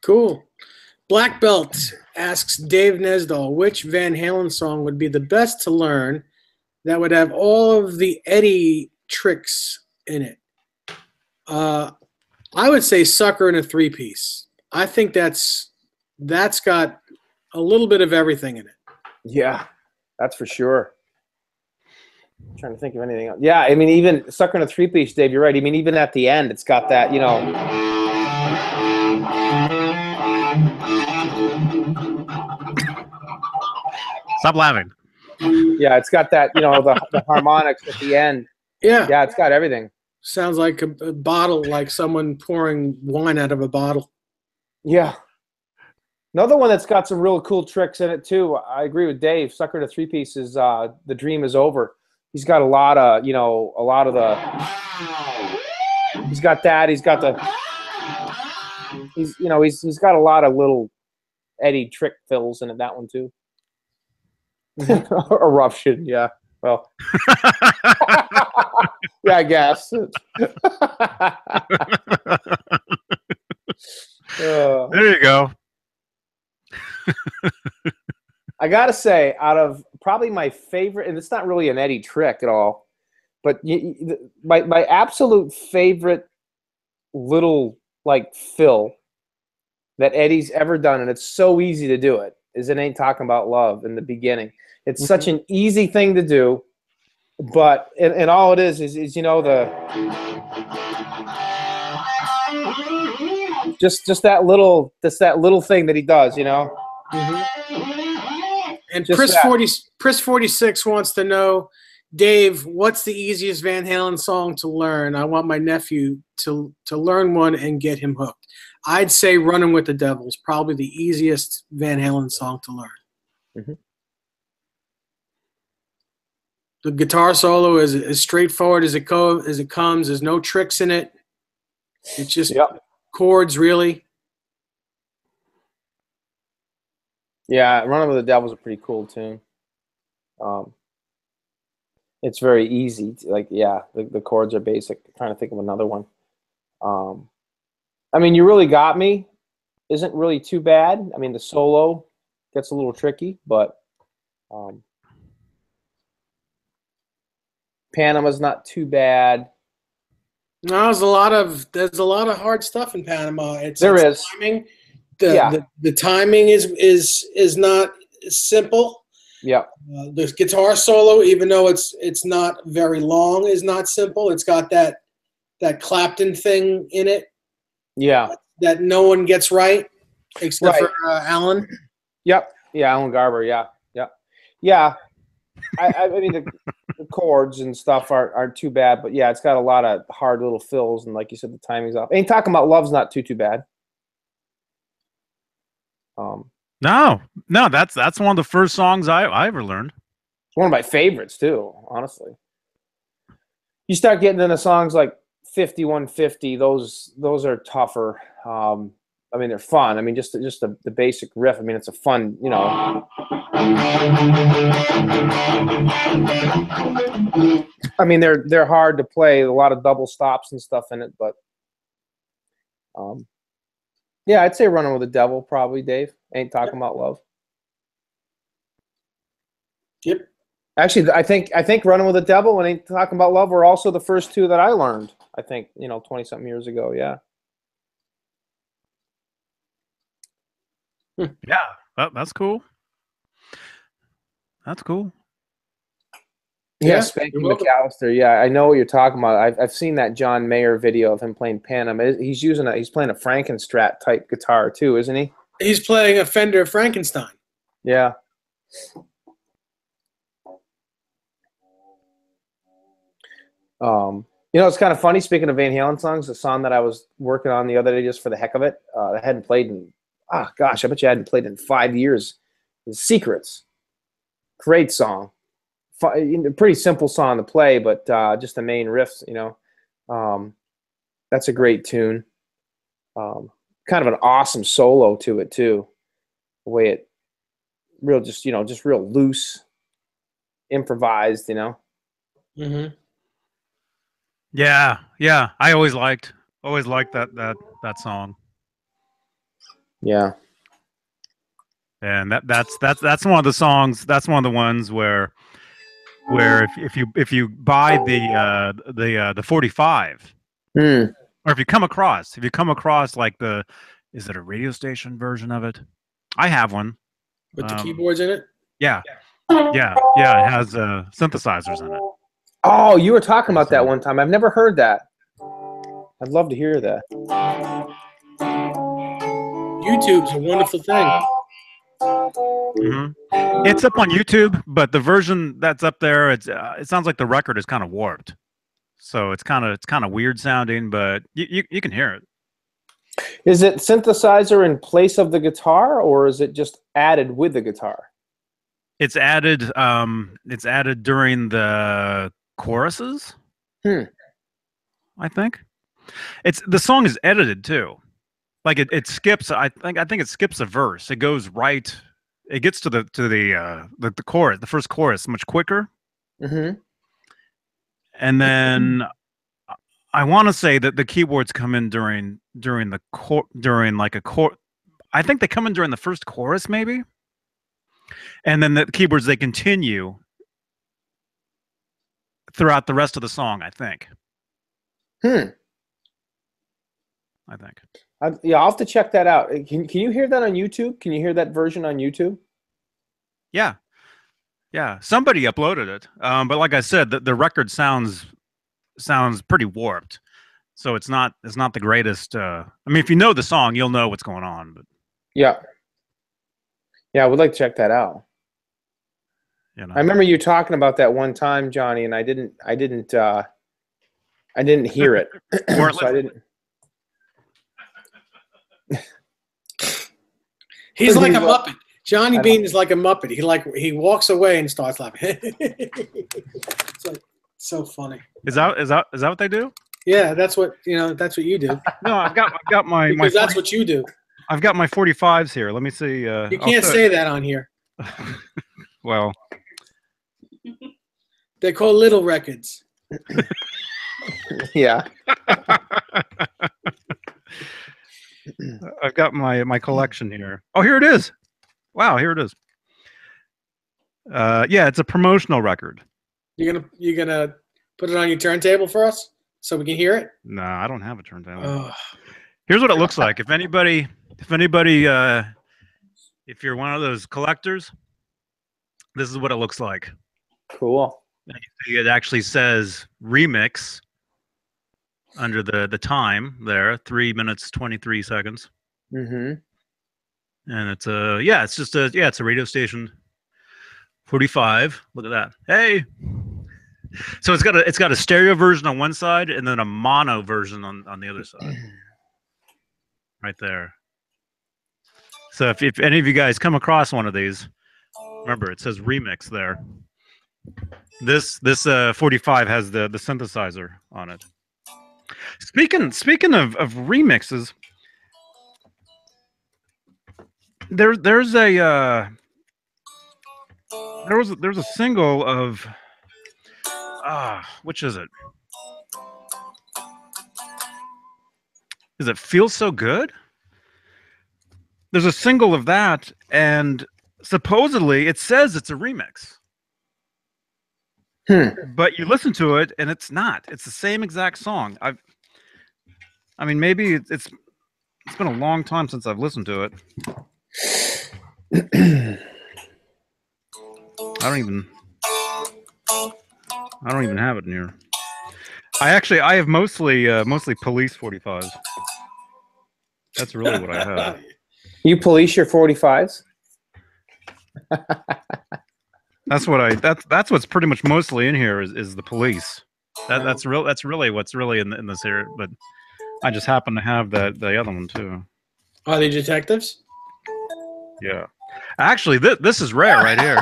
[SPEAKER 3] Cool. Black Belt asks Dave Nesdall, which Van Halen song would be the best to learn that would have all of the Eddie tricks in it. I would say Sucker in a 3-piece. I think that's got a little bit of everything in it.
[SPEAKER 4] Yeah, that's for sure. I'm trying to think of anything else. Yeah, I mean, even Sucker in a 3-piece, Dave, you're right. I mean, even at the end, it's got that, you know.
[SPEAKER 1] Stop laughing.
[SPEAKER 4] Yeah, it's got that, you know, the harmonics at the end.
[SPEAKER 3] Yeah.
[SPEAKER 4] Yeah, it's got everything.
[SPEAKER 3] Sounds like a bottle, like someone pouring wine out of a bottle.
[SPEAKER 4] Yeah. Another one that's got some real cool tricks in it, too. I agree with Dave. Sucker in a 3-piece is The Dream Is Over. He's got a lot of, you know, he's got that. He's got he's got a lot of little Eddie trick fills in it, that one, too. Eruption, yeah. Well, yeah, I guess.
[SPEAKER 1] There you go.
[SPEAKER 4] I gotta say, out of probably my favorite, and it's not really an Eddie trick at all, but my absolute favorite little like fill that Eddie's ever done, and it's so easy to do it, is It Ain't Talking About Love in the beginning. It's such an easy thing to do, but and all it is you know, just that little thing that he does, you know.
[SPEAKER 3] And Pris 46 wants to know, Dave, what's the easiest Van Halen song to learn? I want my nephew to learn one and get him hooked. I'd say Running with the Devil is probably the easiest Van Halen song to learn. The guitar solo is as straightforward as it comes. There's no tricks in it. It's just chords, really.
[SPEAKER 4] Yeah, Running with the Devil's a pretty cool tune. It's very easy. The chords are basic. I'm trying to think of another one. I mean, You Really Got Me isn't really too bad. I mean, the solo gets a little tricky, but Panama's not too bad.
[SPEAKER 3] No, there's a lot of hard stuff in Panama.
[SPEAKER 4] There is.
[SPEAKER 3] Timing. The timing is not simple.
[SPEAKER 4] Yeah.
[SPEAKER 3] The guitar solo, even though it's not very long, is not simple. It's got that Clapton thing in it.
[SPEAKER 4] Yeah.
[SPEAKER 3] That no one gets right except for Alan.
[SPEAKER 4] Yep. Yeah, Alan Garber. Yeah. Yeah. Yeah. I mean, the chords and stuff aren't too bad, but yeah, it's got a lot of hard little fills, and like you said, the timing's off. Ain't Talking About Love's not too bad.
[SPEAKER 1] No, that's one of the first songs I ever learned.
[SPEAKER 4] It's one of my favorites too, honestly. You start getting into songs like 5150, those are tougher. I mean, they're fun. I mean, just the basic riff. I mean, it's a fun, you know. I mean, they're hard to play. A lot of double stops and stuff in it, but yeah, I'd say Running with the Devil probably, Dave. Ain't Talking About Love.
[SPEAKER 3] Yep.
[SPEAKER 4] Actually, I think Running with the Devil and Ain't Talking About Love were also the first two that I learned. I think, 20-something years ago. Yeah.
[SPEAKER 1] Yeah, that's cool. That's cool.
[SPEAKER 4] Yeah, Spanky McAllister. Yeah, I know what you're talking about. I've seen that John Mayer video of him playing Panama. He's playing a Frankenstrat type guitar too, isn't he?
[SPEAKER 3] He's playing a Fender Frankenstein.
[SPEAKER 4] Yeah. It's kind of funny. Speaking of Van Halen songs, the song that I was working on the other day just for the heck of it, I hadn't played in. I bet you I hadn't played in 5 years. Is Secrets. Great song. Pretty simple song to play, but just the main riffs, that's a great tune. Kind of an awesome solo to it too. The way it just real loose, improvised,
[SPEAKER 3] Mm-hmm.
[SPEAKER 1] Yeah. I always liked that song.
[SPEAKER 4] Yeah.
[SPEAKER 1] And that's one of the songs. That's one of the ones where where if you buy the 45,
[SPEAKER 4] Hmm.
[SPEAKER 1] or if you come across like is it a radio station version of it? I have one.
[SPEAKER 3] With the keyboards in it?
[SPEAKER 1] Yeah. It has synthesizers in it.
[SPEAKER 4] Oh, you were talking about that one time. I've never heard that. I'd love to hear that.
[SPEAKER 3] YouTube's a wonderful thing.
[SPEAKER 1] It's up on YouTube, but the version that's up there, it sounds like the record is kind of warped. So it's kind of weird sounding, but you can hear it.
[SPEAKER 4] Is it synthesizer in place of the guitar, or is it just added with the guitar?
[SPEAKER 1] It's added during the choruses. I think the song is edited too. Like it skips. I think it skips a verse. It goes right. It gets to the chorus, the first chorus, much quicker. And then I want to say that the keyboards come in during like a chord. I think they come in during the first chorus, maybe. And then the keyboards, they continue throughout the rest of the song, I think.
[SPEAKER 4] I
[SPEAKER 1] think.
[SPEAKER 4] Yeah, I'll have to check that out. Can you hear that on YouTube? Can you hear that version on YouTube?
[SPEAKER 1] Yeah. Somebody uploaded it, but like I said, the record sounds pretty warped. So it's not the greatest. I mean, if you know the song, you'll know what's going on. But
[SPEAKER 4] yeah, I would like to check that out.
[SPEAKER 1] You know.
[SPEAKER 4] I remember you talking about that one time, Johnny, and I didn't hear it. So I didn't.
[SPEAKER 3] He's like a Muppet. Johnny Beane is like a Muppet. He walks away and starts laughing. It's like so funny.
[SPEAKER 1] Is that what they do?
[SPEAKER 3] Yeah, that's what That's what you do.
[SPEAKER 1] No, I've got my
[SPEAKER 3] because that's what you do.
[SPEAKER 1] I've got my 45s here. Let me see.
[SPEAKER 3] You can't say that on here.
[SPEAKER 1] Well,
[SPEAKER 3] they're called little records.
[SPEAKER 4] Yeah.
[SPEAKER 1] I've got my collection here. Oh, here it is. Wow, here it is. Yeah, it's a promotional record.
[SPEAKER 3] You're gonna put it on your turntable for us so we can hear it?
[SPEAKER 1] No, I don't have a turntable. Here's what it looks like. If anybody, if you're one of those collectors, this is what it looks like.
[SPEAKER 4] Cool.
[SPEAKER 1] And you see it actually says remix under the time there, 3 minutes 23 seconds. And it's it's a radio station 45. Look at that. Hey. So it's got a stereo version on one side and then a mono version on the other side. Right there. So if any of you guys come across one of these, remember it says remix there. This 45 has the synthesizer on it. Speaking of remixes, there's a single of which is it? Is it Feel So Good? There's a single of that, and supposedly it says it's a remix. But you listen to it, and it's not. It's the same exact song. I mean, maybe it's been a long time since I've listened to it. I don't even have it in here. I have mostly police 45s. That's really what I have.
[SPEAKER 4] You police your 45s?
[SPEAKER 1] That's what's pretty much mostly in here is the police. That's really what's really in this area. But I just happen to have the other one too.
[SPEAKER 3] Are they detectives?
[SPEAKER 1] Yeah. Actually, this is rare right here.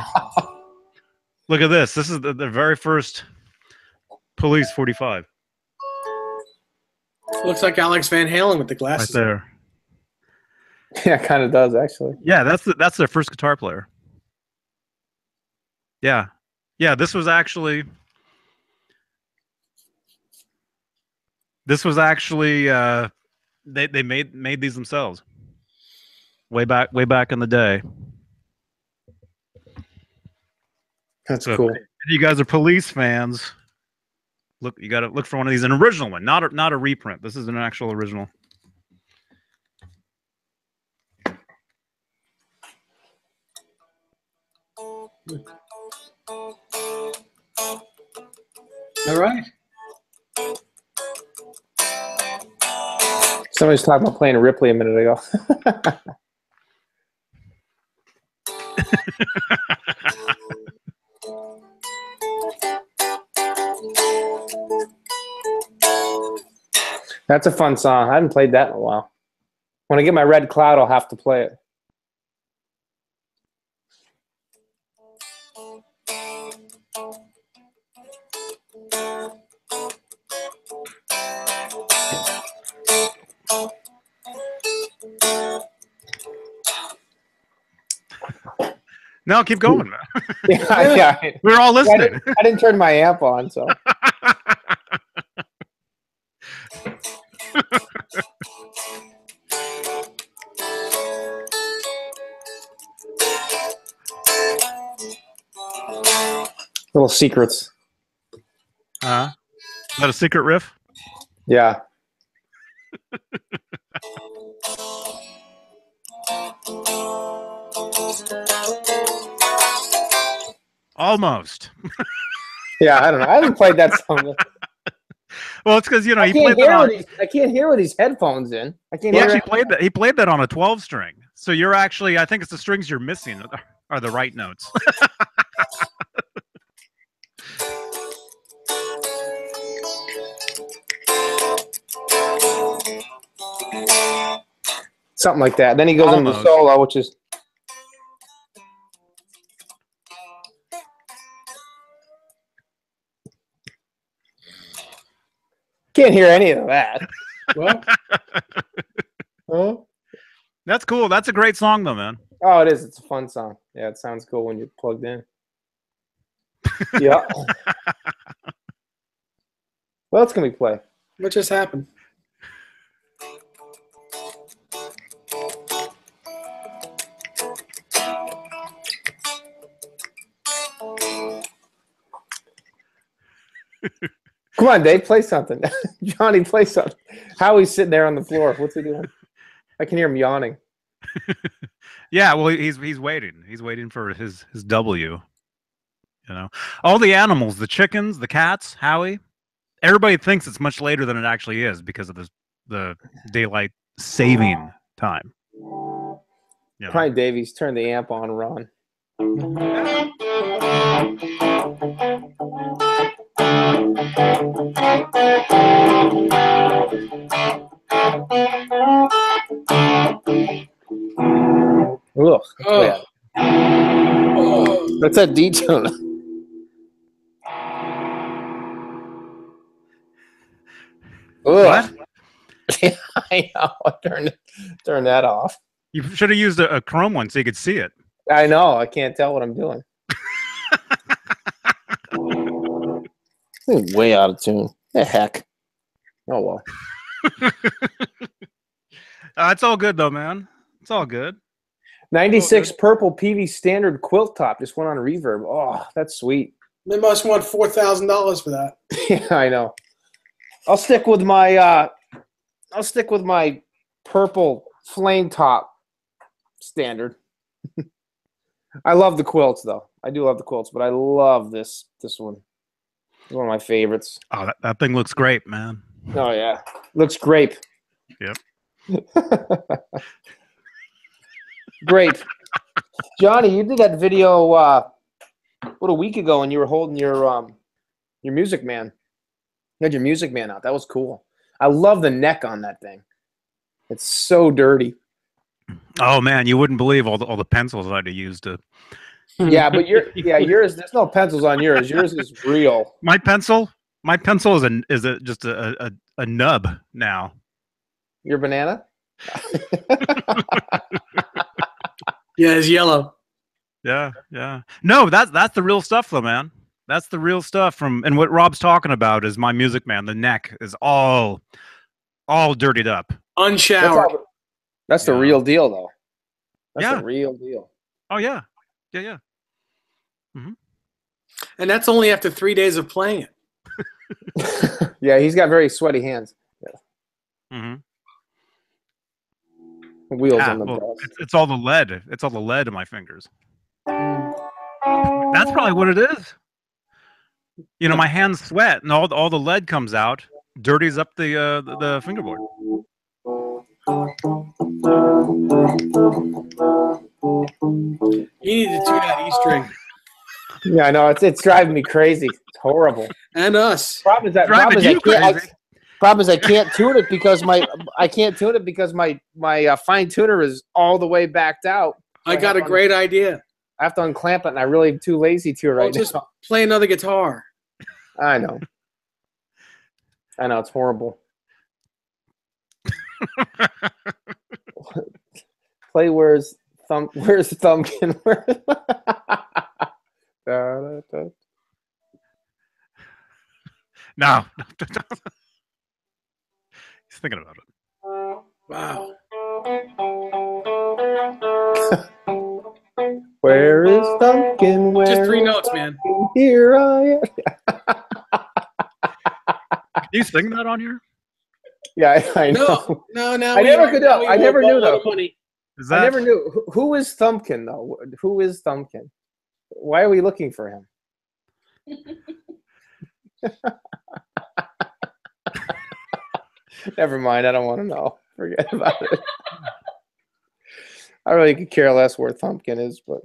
[SPEAKER 1] Look at this. This is the very first police 45.
[SPEAKER 3] Looks like Alex Van Halen with the glasses.
[SPEAKER 1] Right there.
[SPEAKER 4] Yeah, it kind of does actually.
[SPEAKER 1] Yeah, that's their first guitar player. Yeah. This was actually they made these themselves way back in the day.
[SPEAKER 4] That's cool.
[SPEAKER 1] If You guys are police fans. Look, you got to look for one of these, an original one, not a reprint. This is an actual original.
[SPEAKER 3] All right.
[SPEAKER 4] Somebody was talking about playing Ripley a minute ago. That's a fun song. I haven't played that in a while. When I get my Red Cloud, I'll have to play it.
[SPEAKER 1] No, keep going, man.
[SPEAKER 4] Yeah.
[SPEAKER 1] We're all listening.
[SPEAKER 4] I didn't turn my amp on, so. Little secrets.
[SPEAKER 1] Is that a secret riff?
[SPEAKER 4] Yeah.
[SPEAKER 1] Almost.
[SPEAKER 4] Yeah, I don't know. I haven't played that song.
[SPEAKER 1] Well, it's because, you know,
[SPEAKER 4] I
[SPEAKER 1] he
[SPEAKER 4] can't
[SPEAKER 1] played that on.
[SPEAKER 4] I can't hear with these headphones in. I can't
[SPEAKER 1] He
[SPEAKER 4] hear.
[SPEAKER 1] actually played that. He played that on a 12 string. So you're actually, I think it's the strings you're missing are the right notes.
[SPEAKER 4] Something like that. Then he goes into
[SPEAKER 1] Almost.
[SPEAKER 4] solo, which is. Can't hear any of that.
[SPEAKER 3] Well,
[SPEAKER 4] Huh?
[SPEAKER 1] That's cool. That's a great song, though, man.
[SPEAKER 4] Oh, it is. It's a fun song. Yeah, it sounds cool when you're plugged in. Yeah. What else can we play?
[SPEAKER 3] what just happened?
[SPEAKER 4] Come on, Dave, play something. Johnny, play something. Howie's sitting there on the floor. What's he doing? I can hear him yawning.
[SPEAKER 1] Yeah, well, he's waiting. He's waiting for his W. You know, all the animals, the chickens, the cats, Howie. Everybody thinks it's much later than it actually is because of the daylight saving time. You know?
[SPEAKER 4] Hi, Davies. Turn the amp on, Ron. Ugh,
[SPEAKER 3] Oh.
[SPEAKER 4] that's that D tune.
[SPEAKER 1] What?
[SPEAKER 4] I know. Turn that off.
[SPEAKER 1] You should have used a chrome one so you could see it.
[SPEAKER 4] I know. I can't tell what I'm doing. Way out of tune. The heck. Oh well.
[SPEAKER 1] It's all good though, man. It's all good.
[SPEAKER 4] 96 purple PV standard quilt top just went on reverb. Oh, that's sweet.
[SPEAKER 3] They must want $4,000 for that.
[SPEAKER 4] Yeah, I know. I'll stick with my purple flame top standard. I love the quilts though. I do love the quilts, but I love this one. It's one of my favorites.
[SPEAKER 1] Oh, that thing looks great, man.
[SPEAKER 4] Oh yeah. Looks grape.
[SPEAKER 1] Yep.
[SPEAKER 4] Grape. Johnny, you did that video what, a week ago, and you were holding your Music Man. You had your Music Man out. That was cool. I love the neck on that thing. It's so dirty.
[SPEAKER 1] Oh man, you wouldn't believe all the pencils I had to use to.
[SPEAKER 4] Yeah, but yours. There's no pencils on yours. Yours is real.
[SPEAKER 1] My pencil is just a nub now.
[SPEAKER 4] Your banana.
[SPEAKER 3] Yeah, it's yellow.
[SPEAKER 1] Yeah. No, that's the real stuff though, man. That's the real stuff and what Rob's talking about is my Music Man. The neck is all dirtied up.
[SPEAKER 3] Unshowered.
[SPEAKER 4] That's the real deal, though. That's
[SPEAKER 1] Yeah.
[SPEAKER 4] the real deal.
[SPEAKER 1] Oh yeah. Yeah. Mm-hmm.
[SPEAKER 3] And that's only after 3 days of playing it.
[SPEAKER 4] Yeah, he's got very sweaty hands.
[SPEAKER 1] Mm-hmm.
[SPEAKER 4] Wheels
[SPEAKER 1] Yeah,
[SPEAKER 4] on the
[SPEAKER 1] well,
[SPEAKER 4] bus.
[SPEAKER 1] it's all the lead. It's all the lead in my fingers. That's probably what it is. You know, my hands sweat, and all the lead comes out, dirties up the fingerboard.
[SPEAKER 3] You need to tune that E string.
[SPEAKER 4] Yeah, I know. It's driving me crazy. It's horrible.
[SPEAKER 3] And us.
[SPEAKER 4] Problem is I can't tune it because my fine tuner is all the way backed out.
[SPEAKER 3] I got a great idea.
[SPEAKER 4] I have to unclamp it, and I'm really too lazy to right
[SPEAKER 3] just
[SPEAKER 4] now.
[SPEAKER 3] play another guitar.
[SPEAKER 4] I know. It's horrible. Play where's Thumbkin?
[SPEAKER 1] No. He's thinking about it.
[SPEAKER 3] Wow.
[SPEAKER 4] Where is Thumbkin? Where
[SPEAKER 3] Just 3 notes, man.
[SPEAKER 4] Here I am.
[SPEAKER 1] Can you sing that on here?
[SPEAKER 4] Yeah, I know.
[SPEAKER 3] No.
[SPEAKER 4] I never could know. I never knew though.
[SPEAKER 1] Is that...
[SPEAKER 4] I never knew who is Thumbkin though. Who is Thumbkin? Why are we looking for him? Never mind. I don't want to know. Forget about it. I really could care less where Thumbkin is, but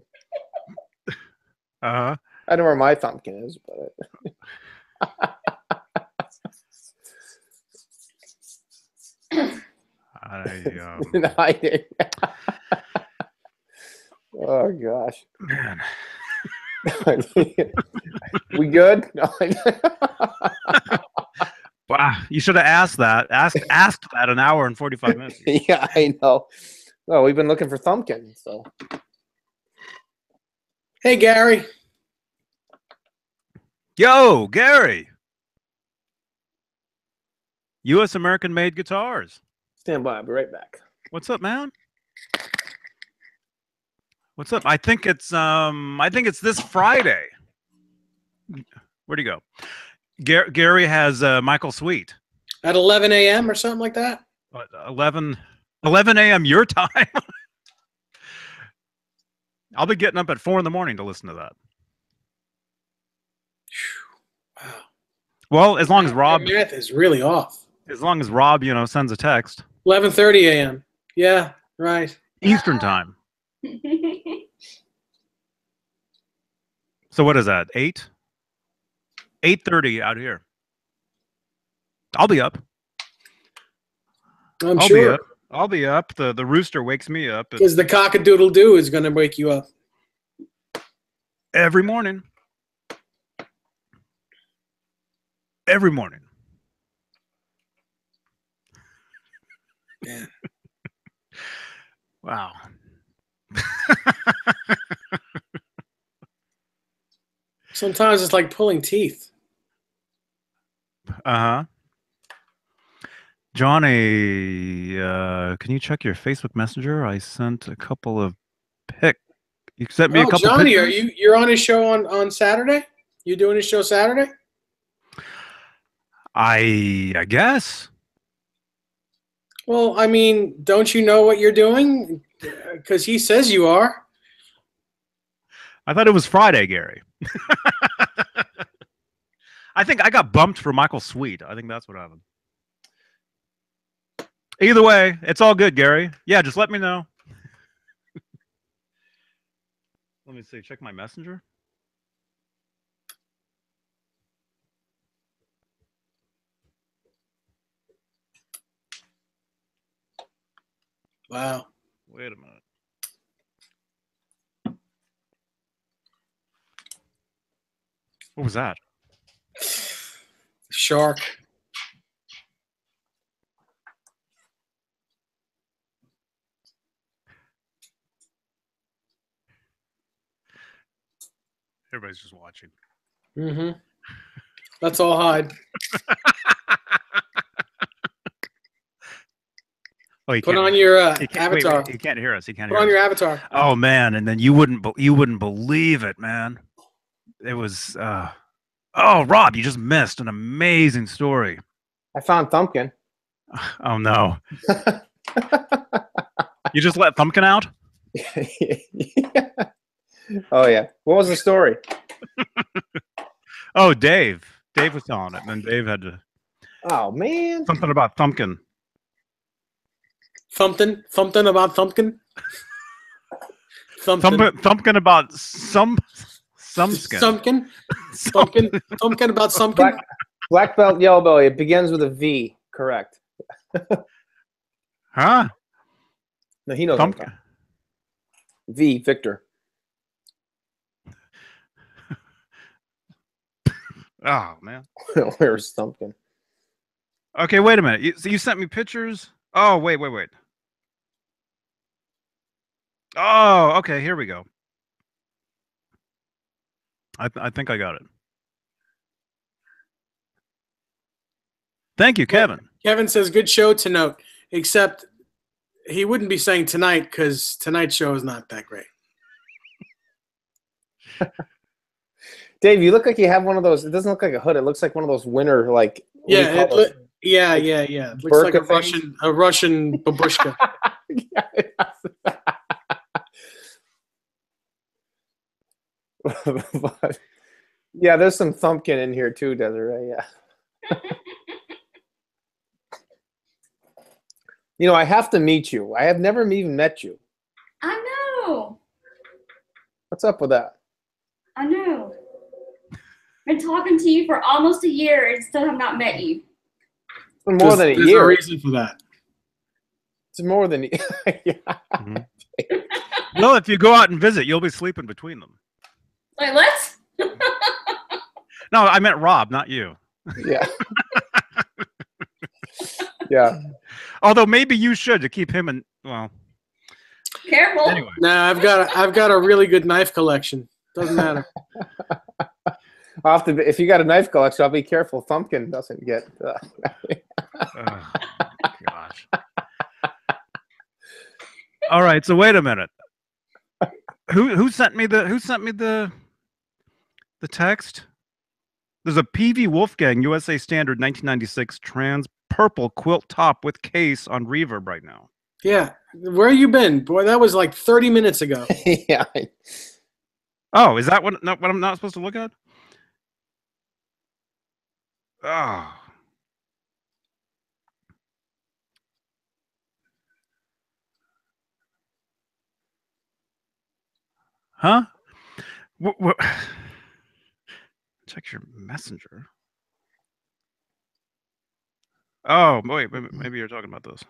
[SPEAKER 4] I know where my Thumbkin is, but. Oh gosh.
[SPEAKER 1] Man.
[SPEAKER 4] We good? No.
[SPEAKER 1] Wow, you should have asked that. Asked that an hour and 45 minutes.
[SPEAKER 4] Yeah, I know. Well, we've been looking for Thumbkin, so.
[SPEAKER 3] Hey, Gary.
[SPEAKER 1] Yo, Gary. U.S. American made guitars.
[SPEAKER 4] Stand by. I'll be right back.
[SPEAKER 1] What's up, man? What's up? I think it's this Friday. Where'd he go? Gary has Michael Sweet.
[SPEAKER 3] At 11 a.m. or something like that?
[SPEAKER 1] 11 a.m. your time? I'll be getting up at 4 in the morning to listen to that.
[SPEAKER 3] Wow.
[SPEAKER 1] Well, as long as Rob...
[SPEAKER 3] Your math is really off.
[SPEAKER 1] As long as Rob, sends a text.
[SPEAKER 3] 11:30 a.m. Yeah, right.
[SPEAKER 1] Eastern time. So what is that? 8? 8:30 out here. I'll be up.
[SPEAKER 3] I'll sure.
[SPEAKER 1] I'll be up. The rooster wakes me up.
[SPEAKER 3] Because the cock-a-doodle-doo is going to wake you up.
[SPEAKER 1] Every morning. Every morning.
[SPEAKER 3] Man.
[SPEAKER 1] Wow.
[SPEAKER 3] Sometimes it's like pulling teeth.
[SPEAKER 1] Johnny, can you check your Facebook Messenger? I sent a couple of pics. You sent me a couple
[SPEAKER 3] Johnny,
[SPEAKER 1] pictures.
[SPEAKER 3] you're on his show on Saturday? You doing his show Saturday?
[SPEAKER 1] I guess.
[SPEAKER 3] Well, I mean, don't you know what you're doing? Because he says you are.
[SPEAKER 1] I thought it was Friday, Gary. I think I got bumped for Michael Sweet. I think that's what happened. Either way, it's all good, Gary. Yeah, just let me know. Let me see. Check my messenger.
[SPEAKER 3] Wow.
[SPEAKER 1] Wait a minute. What was that?
[SPEAKER 3] Shark.
[SPEAKER 1] Everybody's just watching.
[SPEAKER 3] Mm-hmm. Let's all hide.
[SPEAKER 1] Oh,
[SPEAKER 3] Put on your avatar.
[SPEAKER 1] Wait, he can't hear us. He can't
[SPEAKER 3] Put
[SPEAKER 1] hear
[SPEAKER 3] on
[SPEAKER 1] us.
[SPEAKER 3] your avatar.
[SPEAKER 1] Oh man, and then you wouldn't believe it, man. it was. Oh, Rob, you just missed an amazing story.
[SPEAKER 4] I found Thumpkin.
[SPEAKER 1] Oh no! You just let Thumpkin out?
[SPEAKER 4] Oh yeah. What was the story?
[SPEAKER 1] Oh, Dave. Dave was telling it, and then Dave had to
[SPEAKER 4] Oh man.
[SPEAKER 1] something about Thumpkin.
[SPEAKER 3] Thumpkin about Thumpkin.
[SPEAKER 1] Thumpkin about some skin.
[SPEAKER 3] Thumpkin about Thumpkin.
[SPEAKER 4] Black belt, yellow belly. It begins with a V. Correct.
[SPEAKER 1] Huh?
[SPEAKER 4] No, he knows.
[SPEAKER 1] Thumpkin.
[SPEAKER 4] V. Victor.
[SPEAKER 1] Oh man.
[SPEAKER 4] Where's Thumpkin?
[SPEAKER 1] Okay, wait a minute. You sent me pictures. Oh wait. Oh, okay. Here we go. I think I got it. Thank you, Kevin.
[SPEAKER 3] Kevin says, good show to note, except he wouldn't be saying tonight because tonight's show is not that great.
[SPEAKER 4] Dave, you look like you have one of those. It doesn't look like a hood. It looks like one of those winter, like.
[SPEAKER 3] Yeah, yeah. It looks like a Russian babushka.
[SPEAKER 4] But, yeah, there's some Thumpkin in here too, Desiree. Yeah. You know, I have to meet you. I have never even met you.
[SPEAKER 5] I know.
[SPEAKER 4] What's up with that?
[SPEAKER 5] I know. Been talking to you for almost a year and still have not met you.
[SPEAKER 4] It's been more than a
[SPEAKER 3] There's
[SPEAKER 4] year.
[SPEAKER 3] a reason for that.
[SPEAKER 4] It's more than yeah.
[SPEAKER 1] Well, if you go out and visit, you'll be sleeping between them.
[SPEAKER 5] Wait, what?
[SPEAKER 1] No, I meant Rob, not you.
[SPEAKER 4] Yeah. Yeah.
[SPEAKER 1] Although maybe you should to keep him in. Well,
[SPEAKER 5] Careful.
[SPEAKER 1] anyway.
[SPEAKER 3] Nah, I've got a really good knife collection. Doesn't matter.
[SPEAKER 4] I'll have to. If you got a knife collection, I'll be careful. Thumpkin doesn't get.
[SPEAKER 1] Oh, gosh. All right, so wait a minute. Who sent me the text? There's a PV Wolfgang USA Standard 1996 trans purple quilt top with case on Reverb right now.
[SPEAKER 3] Yeah. Where you been? Boy, that was like 30 minutes ago.
[SPEAKER 4] Yeah.
[SPEAKER 1] Oh, is that what I'm not supposed to look at? Oh. Huh? Check your messenger. Oh, wait, maybe you're talking about this.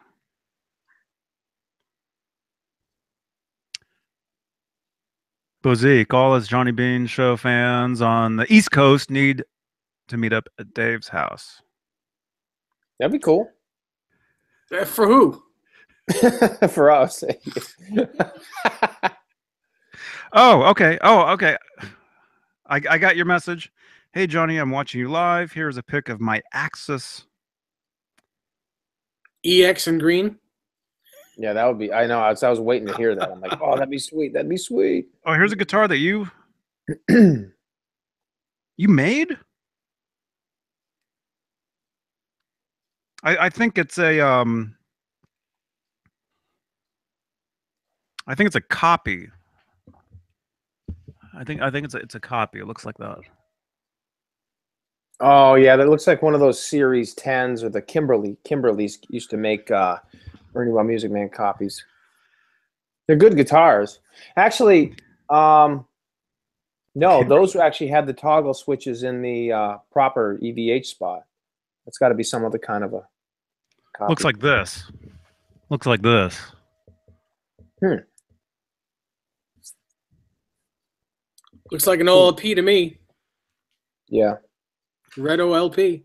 [SPEAKER 1] Bozique, all us Johnny Bean show fans on the East Coast need to meet up at Dave's house.
[SPEAKER 4] That'd be cool.
[SPEAKER 3] For who?
[SPEAKER 4] For us.
[SPEAKER 1] Oh, okay. I got your message. Hey, Johnny, I'm watching you live. Here's a pic of my Axis.
[SPEAKER 3] EX and green?
[SPEAKER 4] Yeah, that would be. I know. I was waiting to hear that. I'm like, oh, that'd be sweet. That'd be sweet.
[SPEAKER 1] Oh, here's a guitar that you made. I think it's a I think it's a copy. I think it's a copy. It looks like that.
[SPEAKER 4] Oh yeah, that looks like one of those Series 10s or the Kimberly's used to make Ernie Well Music Man copies. They're good guitars. Actually, no, those actually had the toggle switches in the proper EVH spot. It's got to be some other kind of a copy.
[SPEAKER 1] Looks like this. Looks like this.
[SPEAKER 3] Looks like an OLP to me.
[SPEAKER 4] Yeah.
[SPEAKER 3] Red OLP.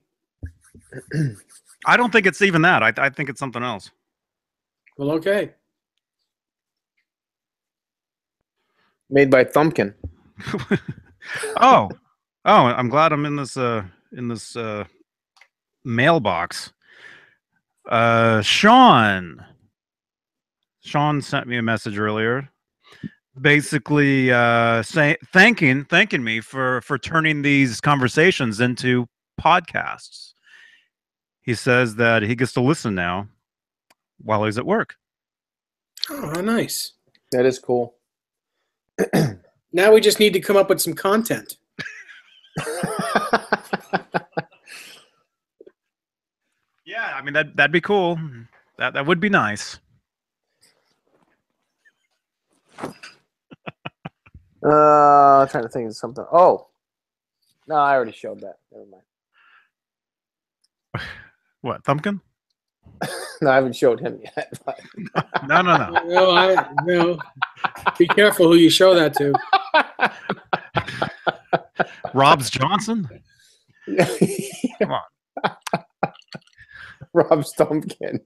[SPEAKER 1] I don't think it's even that. I think it's something else.
[SPEAKER 3] Well, okay.
[SPEAKER 4] Made by Thumpkin.
[SPEAKER 1] Oh, I'm glad I'm in this mailbox. Sean sent me a message earlier. basically thanking me for turning these conversations into podcasts. He says that he gets to listen now while he's at work.
[SPEAKER 3] Oh, nice.
[SPEAKER 4] That is cool.
[SPEAKER 3] Now we just need to come up with some content.
[SPEAKER 1] Yeah, I mean that'd be cool. That would be nice.
[SPEAKER 4] I'm trying to think of something. Oh, no, I already showed that. Never mind.
[SPEAKER 1] What, Thumpkin?
[SPEAKER 4] No, I haven't showed him yet. But.
[SPEAKER 1] No.
[SPEAKER 3] No. Be careful who you show that to.
[SPEAKER 1] Rob's Johnson? Come on.
[SPEAKER 4] Rob Stumpkin.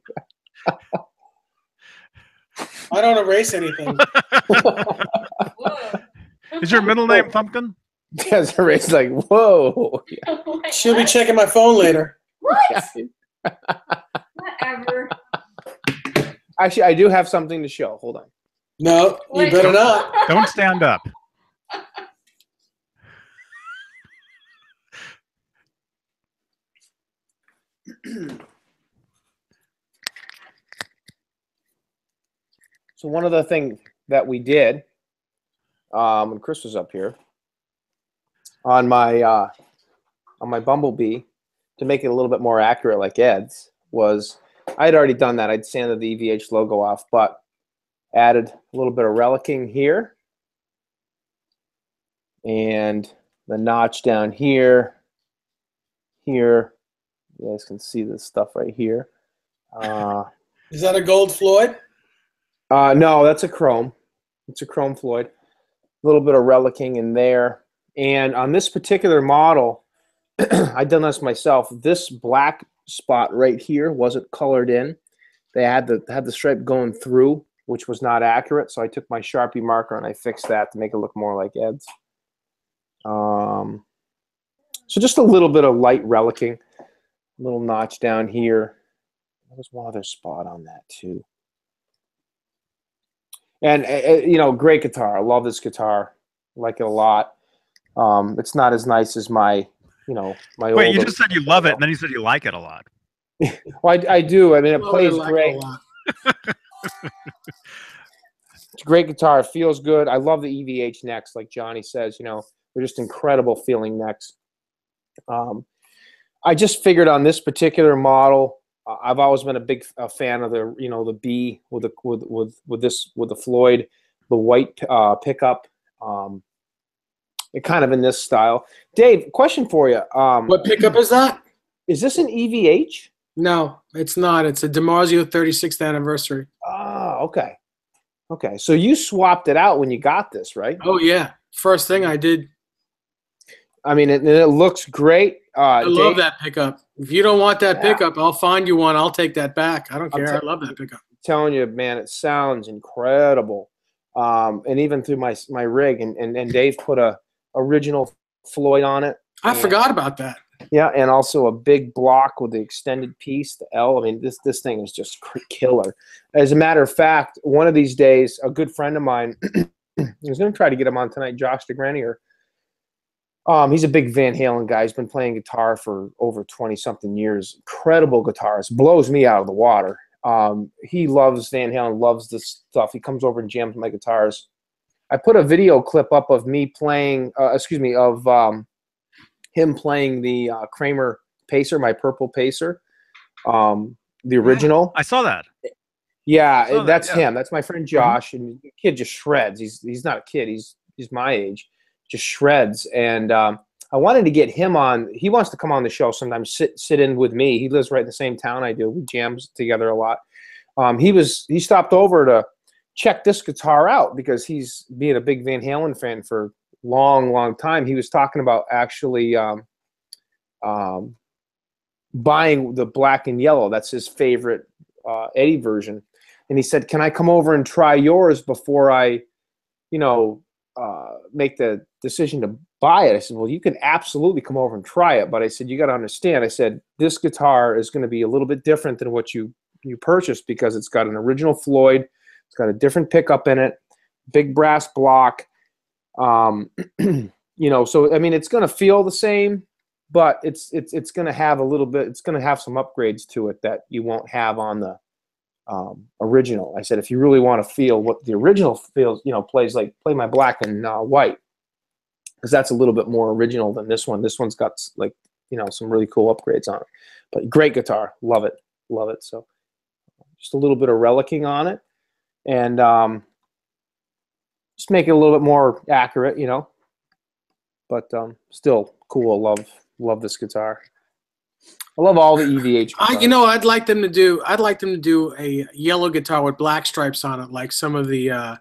[SPEAKER 3] I don't erase anything.
[SPEAKER 1] Is your middle name Thumpkin?
[SPEAKER 4] Yes, Ray's like, whoa.
[SPEAKER 3] She'll be checking my phone later.
[SPEAKER 5] What? Whatever.
[SPEAKER 4] Actually, I do have something to show. Hold on.
[SPEAKER 3] No, you better not.
[SPEAKER 1] Don't stand up.
[SPEAKER 4] So one of the things that we did when Chris was up here on my Bumblebee to make it a little bit more accurate like Ed's was I had already done that. I'd sanded the EVH logo off, but added a little bit of relicking here and the notch down here. Here, you guys can see this stuff right here.
[SPEAKER 3] Is that a gold Floyd?
[SPEAKER 4] No, that's a chrome. It's a chrome Floyd. A little bit of relicking in there. And on this particular model, I've done this myself. This black spot right here wasn't colored in. They had the stripe going through, which was not accurate. So I took my Sharpie marker and I fixed that to make it look more like Ed's. So just a little bit of light relicking. A little notch down here. There's one other spot on that too. And, you know, great guitar. I love this guitar. I like it a lot. It's not as nice as my, you know, my
[SPEAKER 1] Wait,
[SPEAKER 4] older.
[SPEAKER 1] you just said you love it, and then you said you like it a lot.
[SPEAKER 4] Well, I do. I mean, it plays great. It's a great guitar. It feels good. I love the EVH necks, like Johnny says. You know, they're just incredible feeling necks. I just figured on this particular model, I've always been a big fan of the, you know, the B with the Floyd, the white pickup. It kind of in this style. Dave, question for you.
[SPEAKER 3] What pickup is that?
[SPEAKER 4] Is this an EVH?
[SPEAKER 3] No, it's not. It's a DiMarzio 36th anniversary.
[SPEAKER 4] Ah, okay. Okay, so you swapped it out when you got this, right?
[SPEAKER 3] Oh, yeah. First thing I did.
[SPEAKER 4] I mean, it looks great.
[SPEAKER 3] I love that pickup. If you don't want that pickup, I'll find you one. I'll take that back. I don't care. I love that pickup.
[SPEAKER 4] I'm telling you, man, it sounds incredible. And even through my rig, and Dave put a original Floyd on it.
[SPEAKER 3] I forgot about that.
[SPEAKER 4] Yeah, and also a big block with the extended piece, the L. I mean, this thing is just killer. As a matter of fact, one of these days, a good friend of mine, I was going to try to get him on tonight, Josh DeGrenier. He's a big Van Halen guy. He's been playing guitar for over 20-something years. Incredible guitarist. Blows me out of the water. He loves Van Halen, loves this stuff. He comes over and jams my guitars. I put a video clip up of me playing, him playing the Kramer Pacer, my purple Pacer, the original.
[SPEAKER 1] I saw that.
[SPEAKER 4] Yeah, that's him. That's my friend Josh, and the kid just shreds. He's not a kid. He's my age. Just shreds. And I wanted to get him on. He wants to come on the show sometimes, sit in with me. He lives right in the same town I do. We jams together a lot. He stopped over to check this guitar out because he's being a big Van Halen fan for long time. He was talking about actually buying the black and yellow. That's his favorite Eddie version. And he said, can I come over and try yours before I, you know, make the decision to buy it? I said, well, you can absolutely come over and try it. But I said, you got to understand, I said, this guitar is going to be a little bit different than what you purchased because it's got an original Floyd. It's got a different pickup in it. big brass block. You know, so I mean, it's going to feel the same, but it's going to have a little bit. It's going to have some upgrades to it that you won't have on the original. I said, if you really want to feel what the original feels, you know, play my black and white, because that's a little bit more original than this one. This one's got, like, you know, some really cool upgrades on it. But great guitar, love it, love it. So just a little bit of relicking on it, and just make it a little bit more accurate, you know. But still cool. Love this guitar. I love all the EVH guitars.
[SPEAKER 3] You know, I'd like them to do a yellow guitar with black stripes on it, like some of the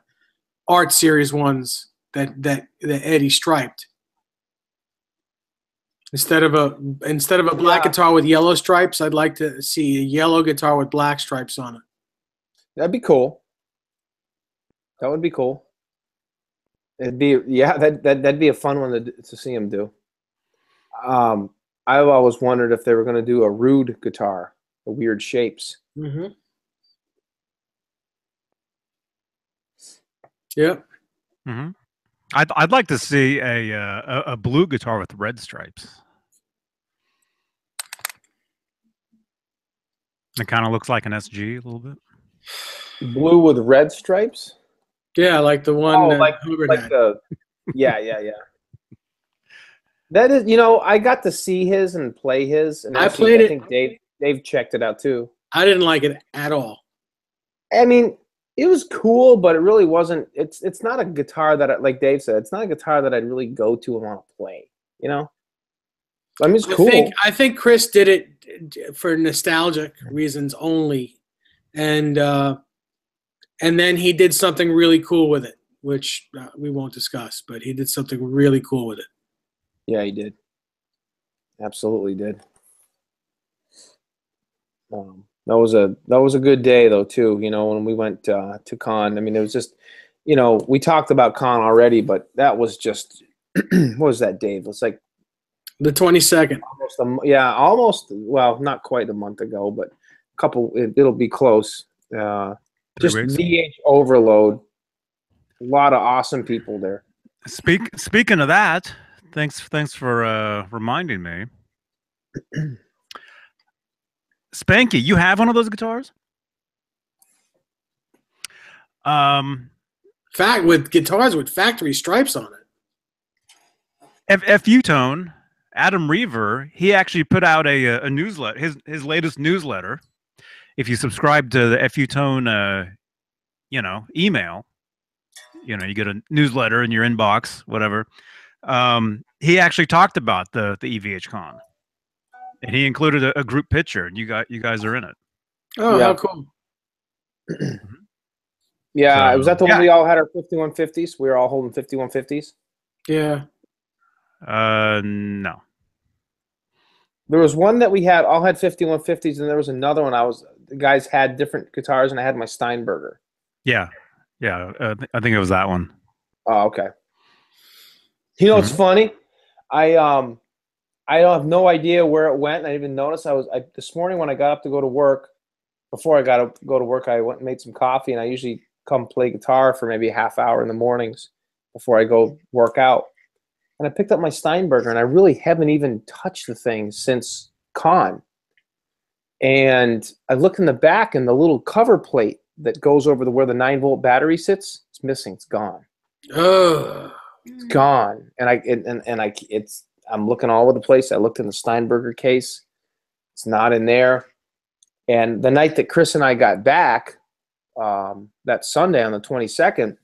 [SPEAKER 3] Art Series ones that Eddie striped. Instead of a black guitar with yellow stripes, I'd like to see a yellow guitar with black stripes on it.
[SPEAKER 4] That'd be cool. That would be cool. It'd be, yeah, that'd be a fun one to see him do. I've always wondered if they were going to do a rude guitar, the weird shapes.
[SPEAKER 3] Mm-hmm. Yep.
[SPEAKER 1] Mm-hmm. I'd like to see a blue guitar with red stripes. It kind of looks like an SG a little bit.
[SPEAKER 4] Blue with red stripes?
[SPEAKER 3] Yeah, like the one.
[SPEAKER 4] Oh, like the, yeah. That is, you know, I got to see his and play his, and actually, I think Dave checked it out too.
[SPEAKER 3] I didn't like it at all.
[SPEAKER 4] I mean, it was cool, but it really wasn't. It's not a guitar that, like Dave said, it's not a guitar that I'd really go to and want to play. You know, I mean, it's cool.
[SPEAKER 3] I think Chris did it for nostalgic reasons only, and then he did something really cool with it, which we won't discuss. But he did something really cool with it.
[SPEAKER 4] Yeah, he did. Absolutely did. That was a good day though too. You know, when we went to con. I mean, it was just, you know, we talked about con already, but that was just what was that, Dave? It's like
[SPEAKER 3] the 22nd.
[SPEAKER 4] Almost. Well, not quite a month ago, but a couple. It'll be close. Just VH overload. A lot of awesome people there.
[SPEAKER 1] Speaking of that. Thanks for reminding me. Spanky, you have one of those guitars?
[SPEAKER 3] With guitars with factory stripes on it.
[SPEAKER 1] FU Tone, Adam Reaver, he actually put out a newsletter, his latest newsletter. If you subscribe to the FU Tone, you know, email, you know, you get a newsletter in your inbox, whatever. He actually talked about the EVH Con, and he included a group picture, and you guys are in it.
[SPEAKER 3] Oh, yeah. How cool!
[SPEAKER 4] Yeah, was that the one we all had our 5150s? We were all holding 5150s.
[SPEAKER 3] Yeah.
[SPEAKER 1] No.
[SPEAKER 4] There was one that we all had 5150s, and there was another one. The guys had different guitars, and I had my Steinberger.
[SPEAKER 1] Yeah. I think it was that one.
[SPEAKER 4] Oh, okay. You know, it's funny. I have no idea where it went. I didn't even notice. This morning when I got up to go to work, before I got up to go to work, I went and made some coffee, and I usually come play guitar for maybe a half hour in the mornings before I go work out. And I picked up my Steinberger, and I really haven't even touched the thing since con. And I look in the back, and the little cover plate that goes over where the 9-volt battery sits, it's missing. It's gone. It's gone. I'm looking all over the place. I looked in the Steinberger case. It's not in there. And the night that Chris and I got back, that Sunday on the 22nd,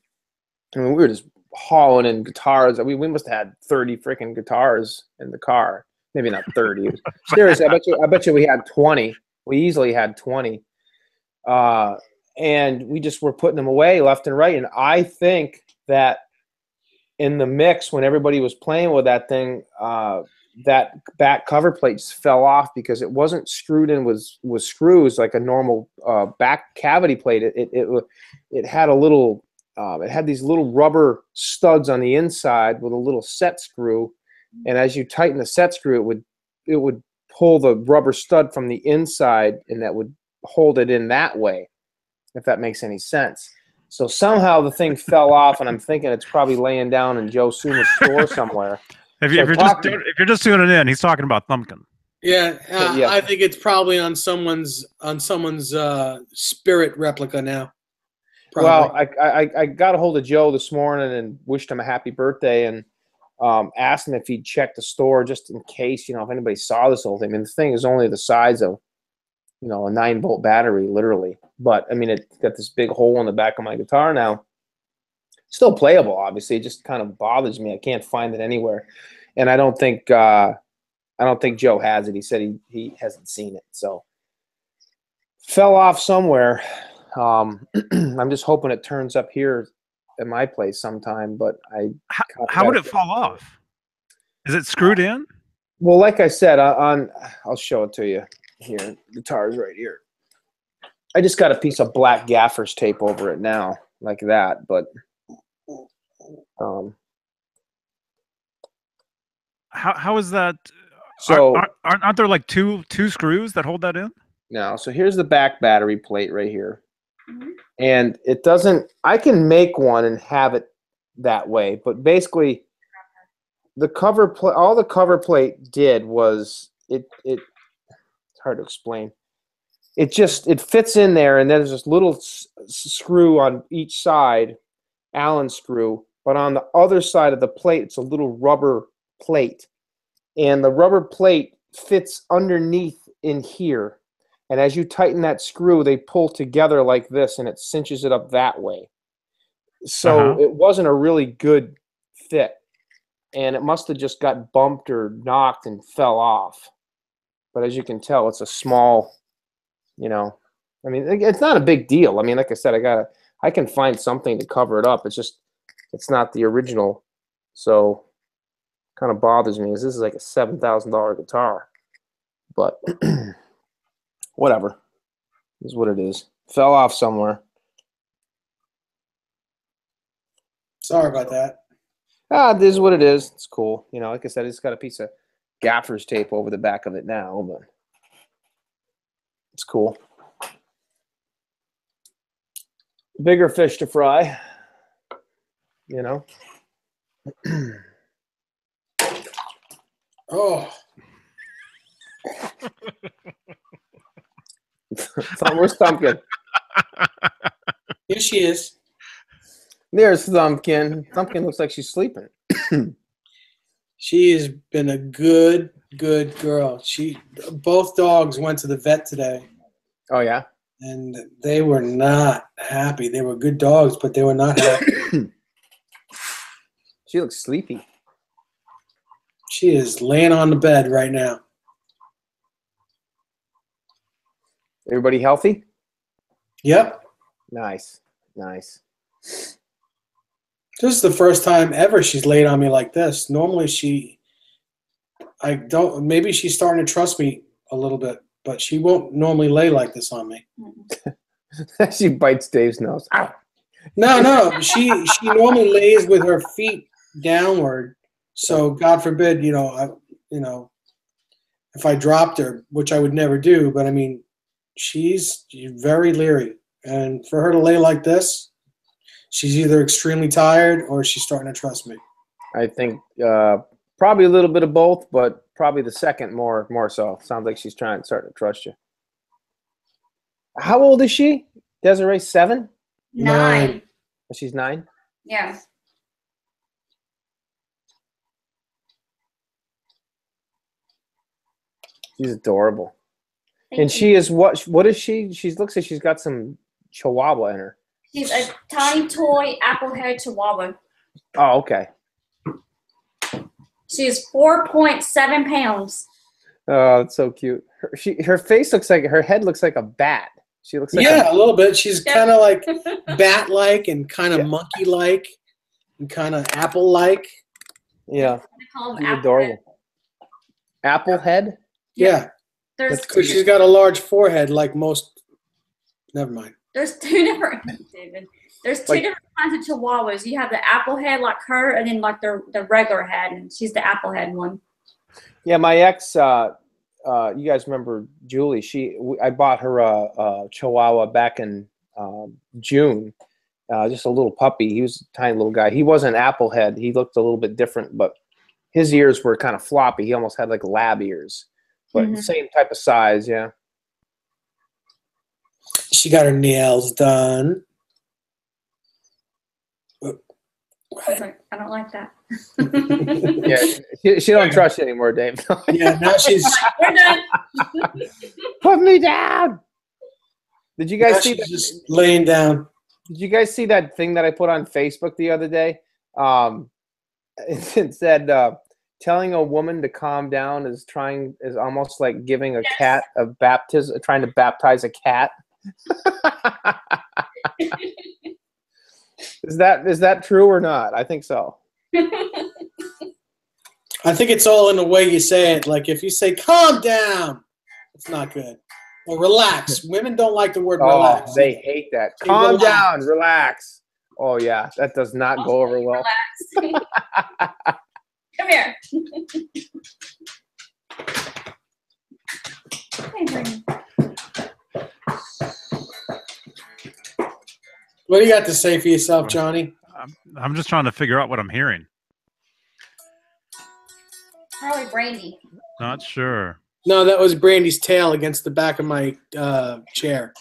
[SPEAKER 4] I mean, we were just hauling in guitars. We must have had 30 freaking guitars in the car. Maybe not 30. Seriously, I bet you we had 20. We easily had 20. And we just were putting them away left and right. And I think that in the mix, when everybody was playing with that thing, that back cover plate just fell off because it wasn't screwed in with screws like a normal back cavity plate. It had a little, it had these little rubber studs on the inside with a little set screw, and as you tighten the set screw, it would pull the rubber stud from the inside, and that would hold it in that way, if that makes any sense. So somehow the thing fell off, and I'm thinking it's probably laying down in Joe Suma's store somewhere.
[SPEAKER 1] If
[SPEAKER 4] So
[SPEAKER 1] you're just tuning in, he's talking about Thumbkin.
[SPEAKER 3] Yeah,
[SPEAKER 4] Yeah.
[SPEAKER 3] I think it's probably on someone's spirit replica now. Probably.
[SPEAKER 4] Well, I got a hold of Joe this morning and wished him a happy birthday, and asked him if he'd check the store just in case, if anybody saw this whole thing. I mean, the thing is only the size of, a 9-volt battery, literally. But, I mean, it's got this big hole in the back of my guitar now. Still playable, obviously. It just kind of bothers me. I can't find it anywhere. And I don't think Joe has it. He said he hasn't seen it. So, fell off somewhere. I'm just hoping it turns up here at my place sometime. But
[SPEAKER 1] how would it fall off? Is it screwed in?
[SPEAKER 4] Well, like I said, I'll show it to you here. The guitar's right here. I just got a piece of black gaffer's tape over it now, like that. But
[SPEAKER 1] how is that?
[SPEAKER 4] So
[SPEAKER 1] aren't there like two screws that hold that in?
[SPEAKER 4] No. So here's the back battery plate right here, and it doesn't. I can make one and have it that way, but basically, all the cover plate did was it. It's hard to explain. It fits in there, and there's this little screw on each side, Allen screw, but on the other side of the plate, it's a little rubber plate, and the rubber plate fits underneath in here, and as you tighten that screw, they pull together like this, and it cinches it up that way. So it wasn't a really good fit, and it must have just got bumped or knocked and fell off. But as you can tell, it's a small, I mean, it's not a big deal. I mean, like I said, I can find something to cover it up. It's not the original. So kind of bothers me because this is like a $7,000 guitar. But whatever. Is what it is. Fell off somewhere.
[SPEAKER 3] Sorry about that.
[SPEAKER 4] This is what it is. It's cool. Like I said, it's got a piece of gaffer's tape over the back of it now, but it's cool. Bigger fish to fry,
[SPEAKER 3] Oh.
[SPEAKER 4] Where's Thumbkin?
[SPEAKER 3] Here she is.
[SPEAKER 4] There's Thumbkin. Thumbkin looks like she's sleeping.
[SPEAKER 3] She has been a good girl. Both dogs went to the vet today.
[SPEAKER 4] Oh, yeah?
[SPEAKER 3] And they were not happy. They were good dogs, but they were not happy.
[SPEAKER 4] She looks sleepy.
[SPEAKER 3] She is laying on the bed right now.
[SPEAKER 4] Everybody healthy?
[SPEAKER 3] Yep.
[SPEAKER 4] Nice.
[SPEAKER 3] This is the first time ever she's laid on me like this. Normally maybe she's starting to trust me a little bit, but she won't normally lay like this on me.
[SPEAKER 4] She bites Dave's nose. Ow.
[SPEAKER 3] No. She normally lays with her feet downward. So God forbid, if I dropped her, which I would never do, but I mean, she's very leery. And for her to lay like this, she's either extremely tired or she's starting to trust me.
[SPEAKER 4] I think probably a little bit of both, but probably the second more so. Sounds like she's starting to trust you. How old is she? Desiree, 7?
[SPEAKER 5] 9.
[SPEAKER 4] She's 9?
[SPEAKER 5] Yeah.
[SPEAKER 4] She's adorable.
[SPEAKER 5] Thank
[SPEAKER 4] And
[SPEAKER 5] you.
[SPEAKER 4] she is what is she? She looks like she's got some chihuahua in her.
[SPEAKER 5] She's a tiny toy apple-haired chihuahua.
[SPEAKER 4] Oh, okay.
[SPEAKER 5] She is 4.7 pounds.
[SPEAKER 4] Oh, it's so cute. Her face looks like her head looks like a bat. She looks like
[SPEAKER 3] a little bit. She's kind of like bat-like and kind of monkey-like and kind of apple-like.
[SPEAKER 4] Yeah.
[SPEAKER 5] Call
[SPEAKER 4] She's
[SPEAKER 5] them
[SPEAKER 4] adorable. Apple head?
[SPEAKER 3] Yeah. Because she's got a large forehead like most. Never mind.
[SPEAKER 5] There's two different David. There's two different kinds of chihuahuas. You have the apple head like her, and then like the regular head, and she's the apple head one.
[SPEAKER 4] Yeah, my ex, you guys remember Julie? I bought her a Chihuahua back in June, just a little puppy. He was a tiny little guy. He wasn't Applehead. He looked a little bit different, but his ears were kind of floppy. He almost had like lab ears, but same type of size. Yeah.
[SPEAKER 3] She got her nails done.
[SPEAKER 5] I don't like that.
[SPEAKER 4] Yeah, she don't trust you anymore, Dave.
[SPEAKER 3] Yeah, now she's.
[SPEAKER 5] We're done.
[SPEAKER 4] Put me down. Did you guys
[SPEAKER 3] Now
[SPEAKER 4] see
[SPEAKER 3] she's
[SPEAKER 4] that?
[SPEAKER 3] just laying down.
[SPEAKER 4] Did you guys see that thing that I put on Facebook the other day? It said telling a woman to calm down is almost like giving a cat a baptism, trying to baptize a cat. Is that true or not? I think so.
[SPEAKER 3] I think it's all in the way you say it. Like if you say "calm down," it's not good. Or relax. Women don't like the word relax.
[SPEAKER 4] Oh, they hate that. Calm down, relax. Oh yeah, that does not go over well.
[SPEAKER 5] Relax. Come here. Hey, Brittany.
[SPEAKER 3] What do you got to say for yourself, Johnny?
[SPEAKER 1] I'm just trying to figure out what I'm hearing.
[SPEAKER 5] Probably Brandy.
[SPEAKER 1] Not sure.
[SPEAKER 3] No, that was Brandy's tail against the back of my chair.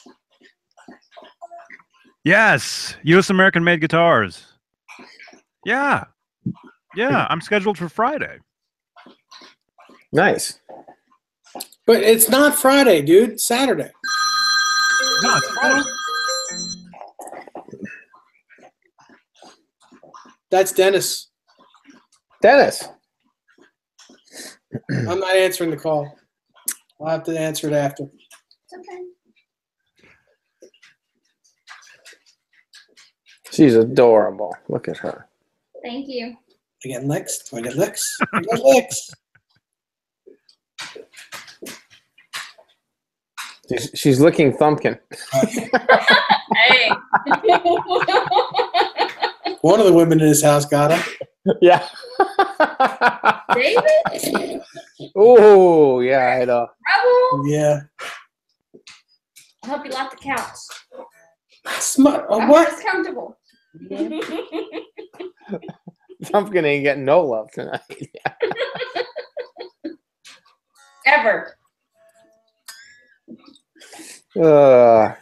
[SPEAKER 1] Yes, U.S. American made guitars. Yeah. Yeah, I'm scheduled for Friday.
[SPEAKER 4] Nice.
[SPEAKER 3] But it's not Friday, dude. It's Saturday.
[SPEAKER 1] No, it's Friday.
[SPEAKER 3] That's Dennis.
[SPEAKER 4] Dennis.
[SPEAKER 3] I'm not answering the call. I'll have to answer it after.
[SPEAKER 5] It's okay.
[SPEAKER 4] She's adorable. Look at her.
[SPEAKER 5] Thank you.
[SPEAKER 3] I get licks. Do I get licks? I get licks.
[SPEAKER 4] She's licking Thumpkin.
[SPEAKER 5] Hey.
[SPEAKER 3] One of the women in his house got him.
[SPEAKER 4] Yeah.
[SPEAKER 5] David?
[SPEAKER 4] Oh, yeah, I know.
[SPEAKER 5] Rebel?
[SPEAKER 3] Yeah.
[SPEAKER 5] I hope you like the couch.
[SPEAKER 3] Smart.
[SPEAKER 5] I hope
[SPEAKER 3] What?
[SPEAKER 5] it's comfortable.
[SPEAKER 4] Thumpkin ain't getting no love tonight.
[SPEAKER 5] Ever.
[SPEAKER 4] I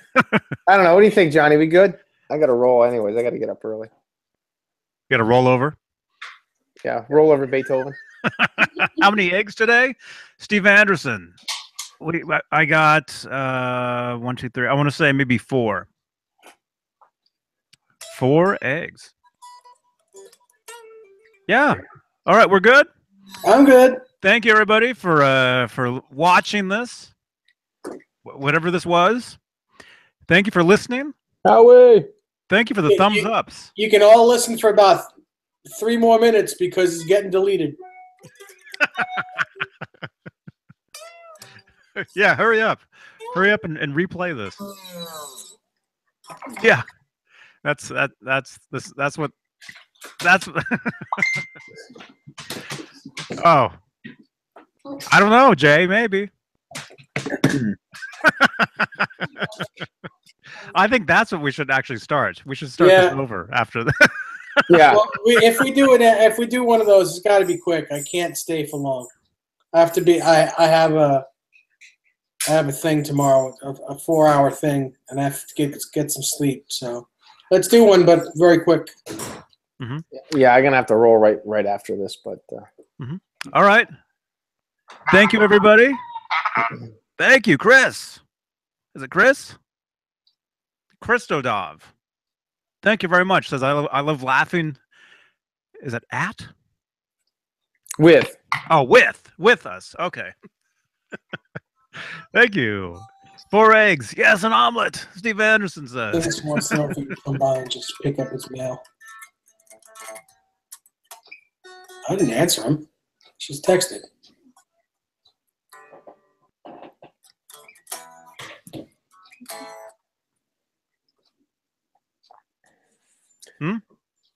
[SPEAKER 4] don't know. What do you think, Johnny? We good? I got to roll anyways. I got to get up early.
[SPEAKER 1] You got to roll over.
[SPEAKER 4] Yeah, roll over Beethoven.
[SPEAKER 1] How many eggs today? Steve Anderson. I got 1, 2, 3. I want to say maybe 4. 4 eggs. Yeah. All right, we're good.
[SPEAKER 3] I'm good.
[SPEAKER 1] Thank you, everybody, for watching this, whatever this was. Thank you for listening.
[SPEAKER 4] Howie.
[SPEAKER 1] Thank you for the thumbs ups.
[SPEAKER 3] You can all listen for about 3 more minutes because it's getting deleted.
[SPEAKER 1] Yeah, hurry up and replay this. Yeah, that's what. Oh, I don't know, Jay. Maybe. I think that's what we should actually start. We should start this over after that.
[SPEAKER 4] Yeah.
[SPEAKER 3] Well, if we do one of those, it's got to be quick. I can't stay for long. I have to be. I have a thing tomorrow, a 4-hour thing, and I have to get some sleep. So let's do one, but very quick.
[SPEAKER 1] Mm-hmm.
[SPEAKER 4] Yeah, I'm gonna have to roll right after this, but.
[SPEAKER 1] Mm-hmm. All right. Thank you, everybody. Thank you, Chris. Is it Chris? Christodov. Thank you very much. Says I love laughing. Is it at?
[SPEAKER 4] With.
[SPEAKER 1] Oh, with us. Okay. Thank you. 4 eggs. Yes, an omelet. Steve Anderson says.
[SPEAKER 3] Dennis wants to know if he can come by and just pick up his mail. I didn't answer him. She's texted.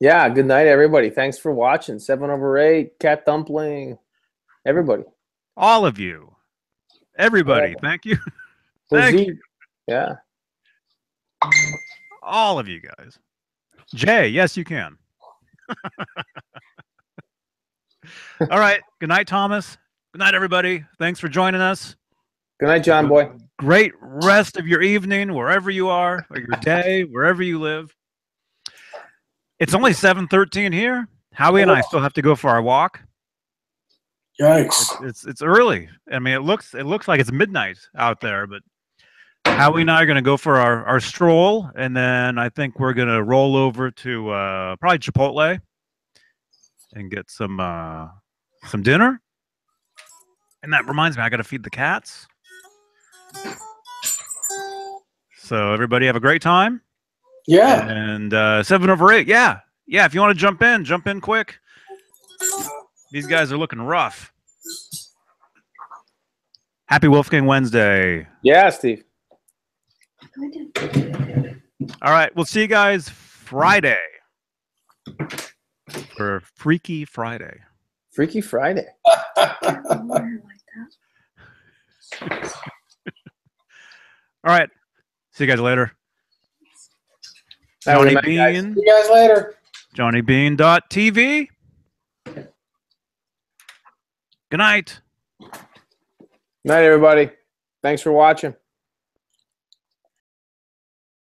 [SPEAKER 4] Yeah, good night, everybody. Thanks for watching. 7/8, Cat Dumpling. Everybody.
[SPEAKER 1] All of you. Everybody. Thank you. Thank you.
[SPEAKER 4] Yeah.
[SPEAKER 1] All of you guys. Jay, yes, you can. All right. Good night, Thomas. Good night, everybody. Thanks for joining us.
[SPEAKER 4] Good night, John boy.
[SPEAKER 1] Great rest of your evening, wherever you are, or your day, wherever you live. It's only 7:13 here. Howie and I still have to go for our walk.
[SPEAKER 3] Yikes!
[SPEAKER 1] It's early. I mean, it looks like it's midnight out there, but Howie and I are going to go for our stroll, and then I think we're going to roll over to probably Chipotle and get some dinner. And that reminds me, I got to feed the cats. So everybody have a great time.
[SPEAKER 3] Yeah.
[SPEAKER 1] And 7 over 8. Yeah. If you want to jump in quick. These guys are looking rough. Happy Wolfgang Wednesday.
[SPEAKER 4] Yeah, Steve.
[SPEAKER 1] All right. We'll see you guys Friday for Freaky Friday.
[SPEAKER 4] Freaky Friday.
[SPEAKER 1] All right. See you guys later.
[SPEAKER 4] Have a
[SPEAKER 1] Johnny
[SPEAKER 4] good night, guys.
[SPEAKER 1] Beane.
[SPEAKER 3] See you guys later.
[SPEAKER 1] JohnnyBeane.tv. Good night.
[SPEAKER 4] Night, everybody. Thanks for watching.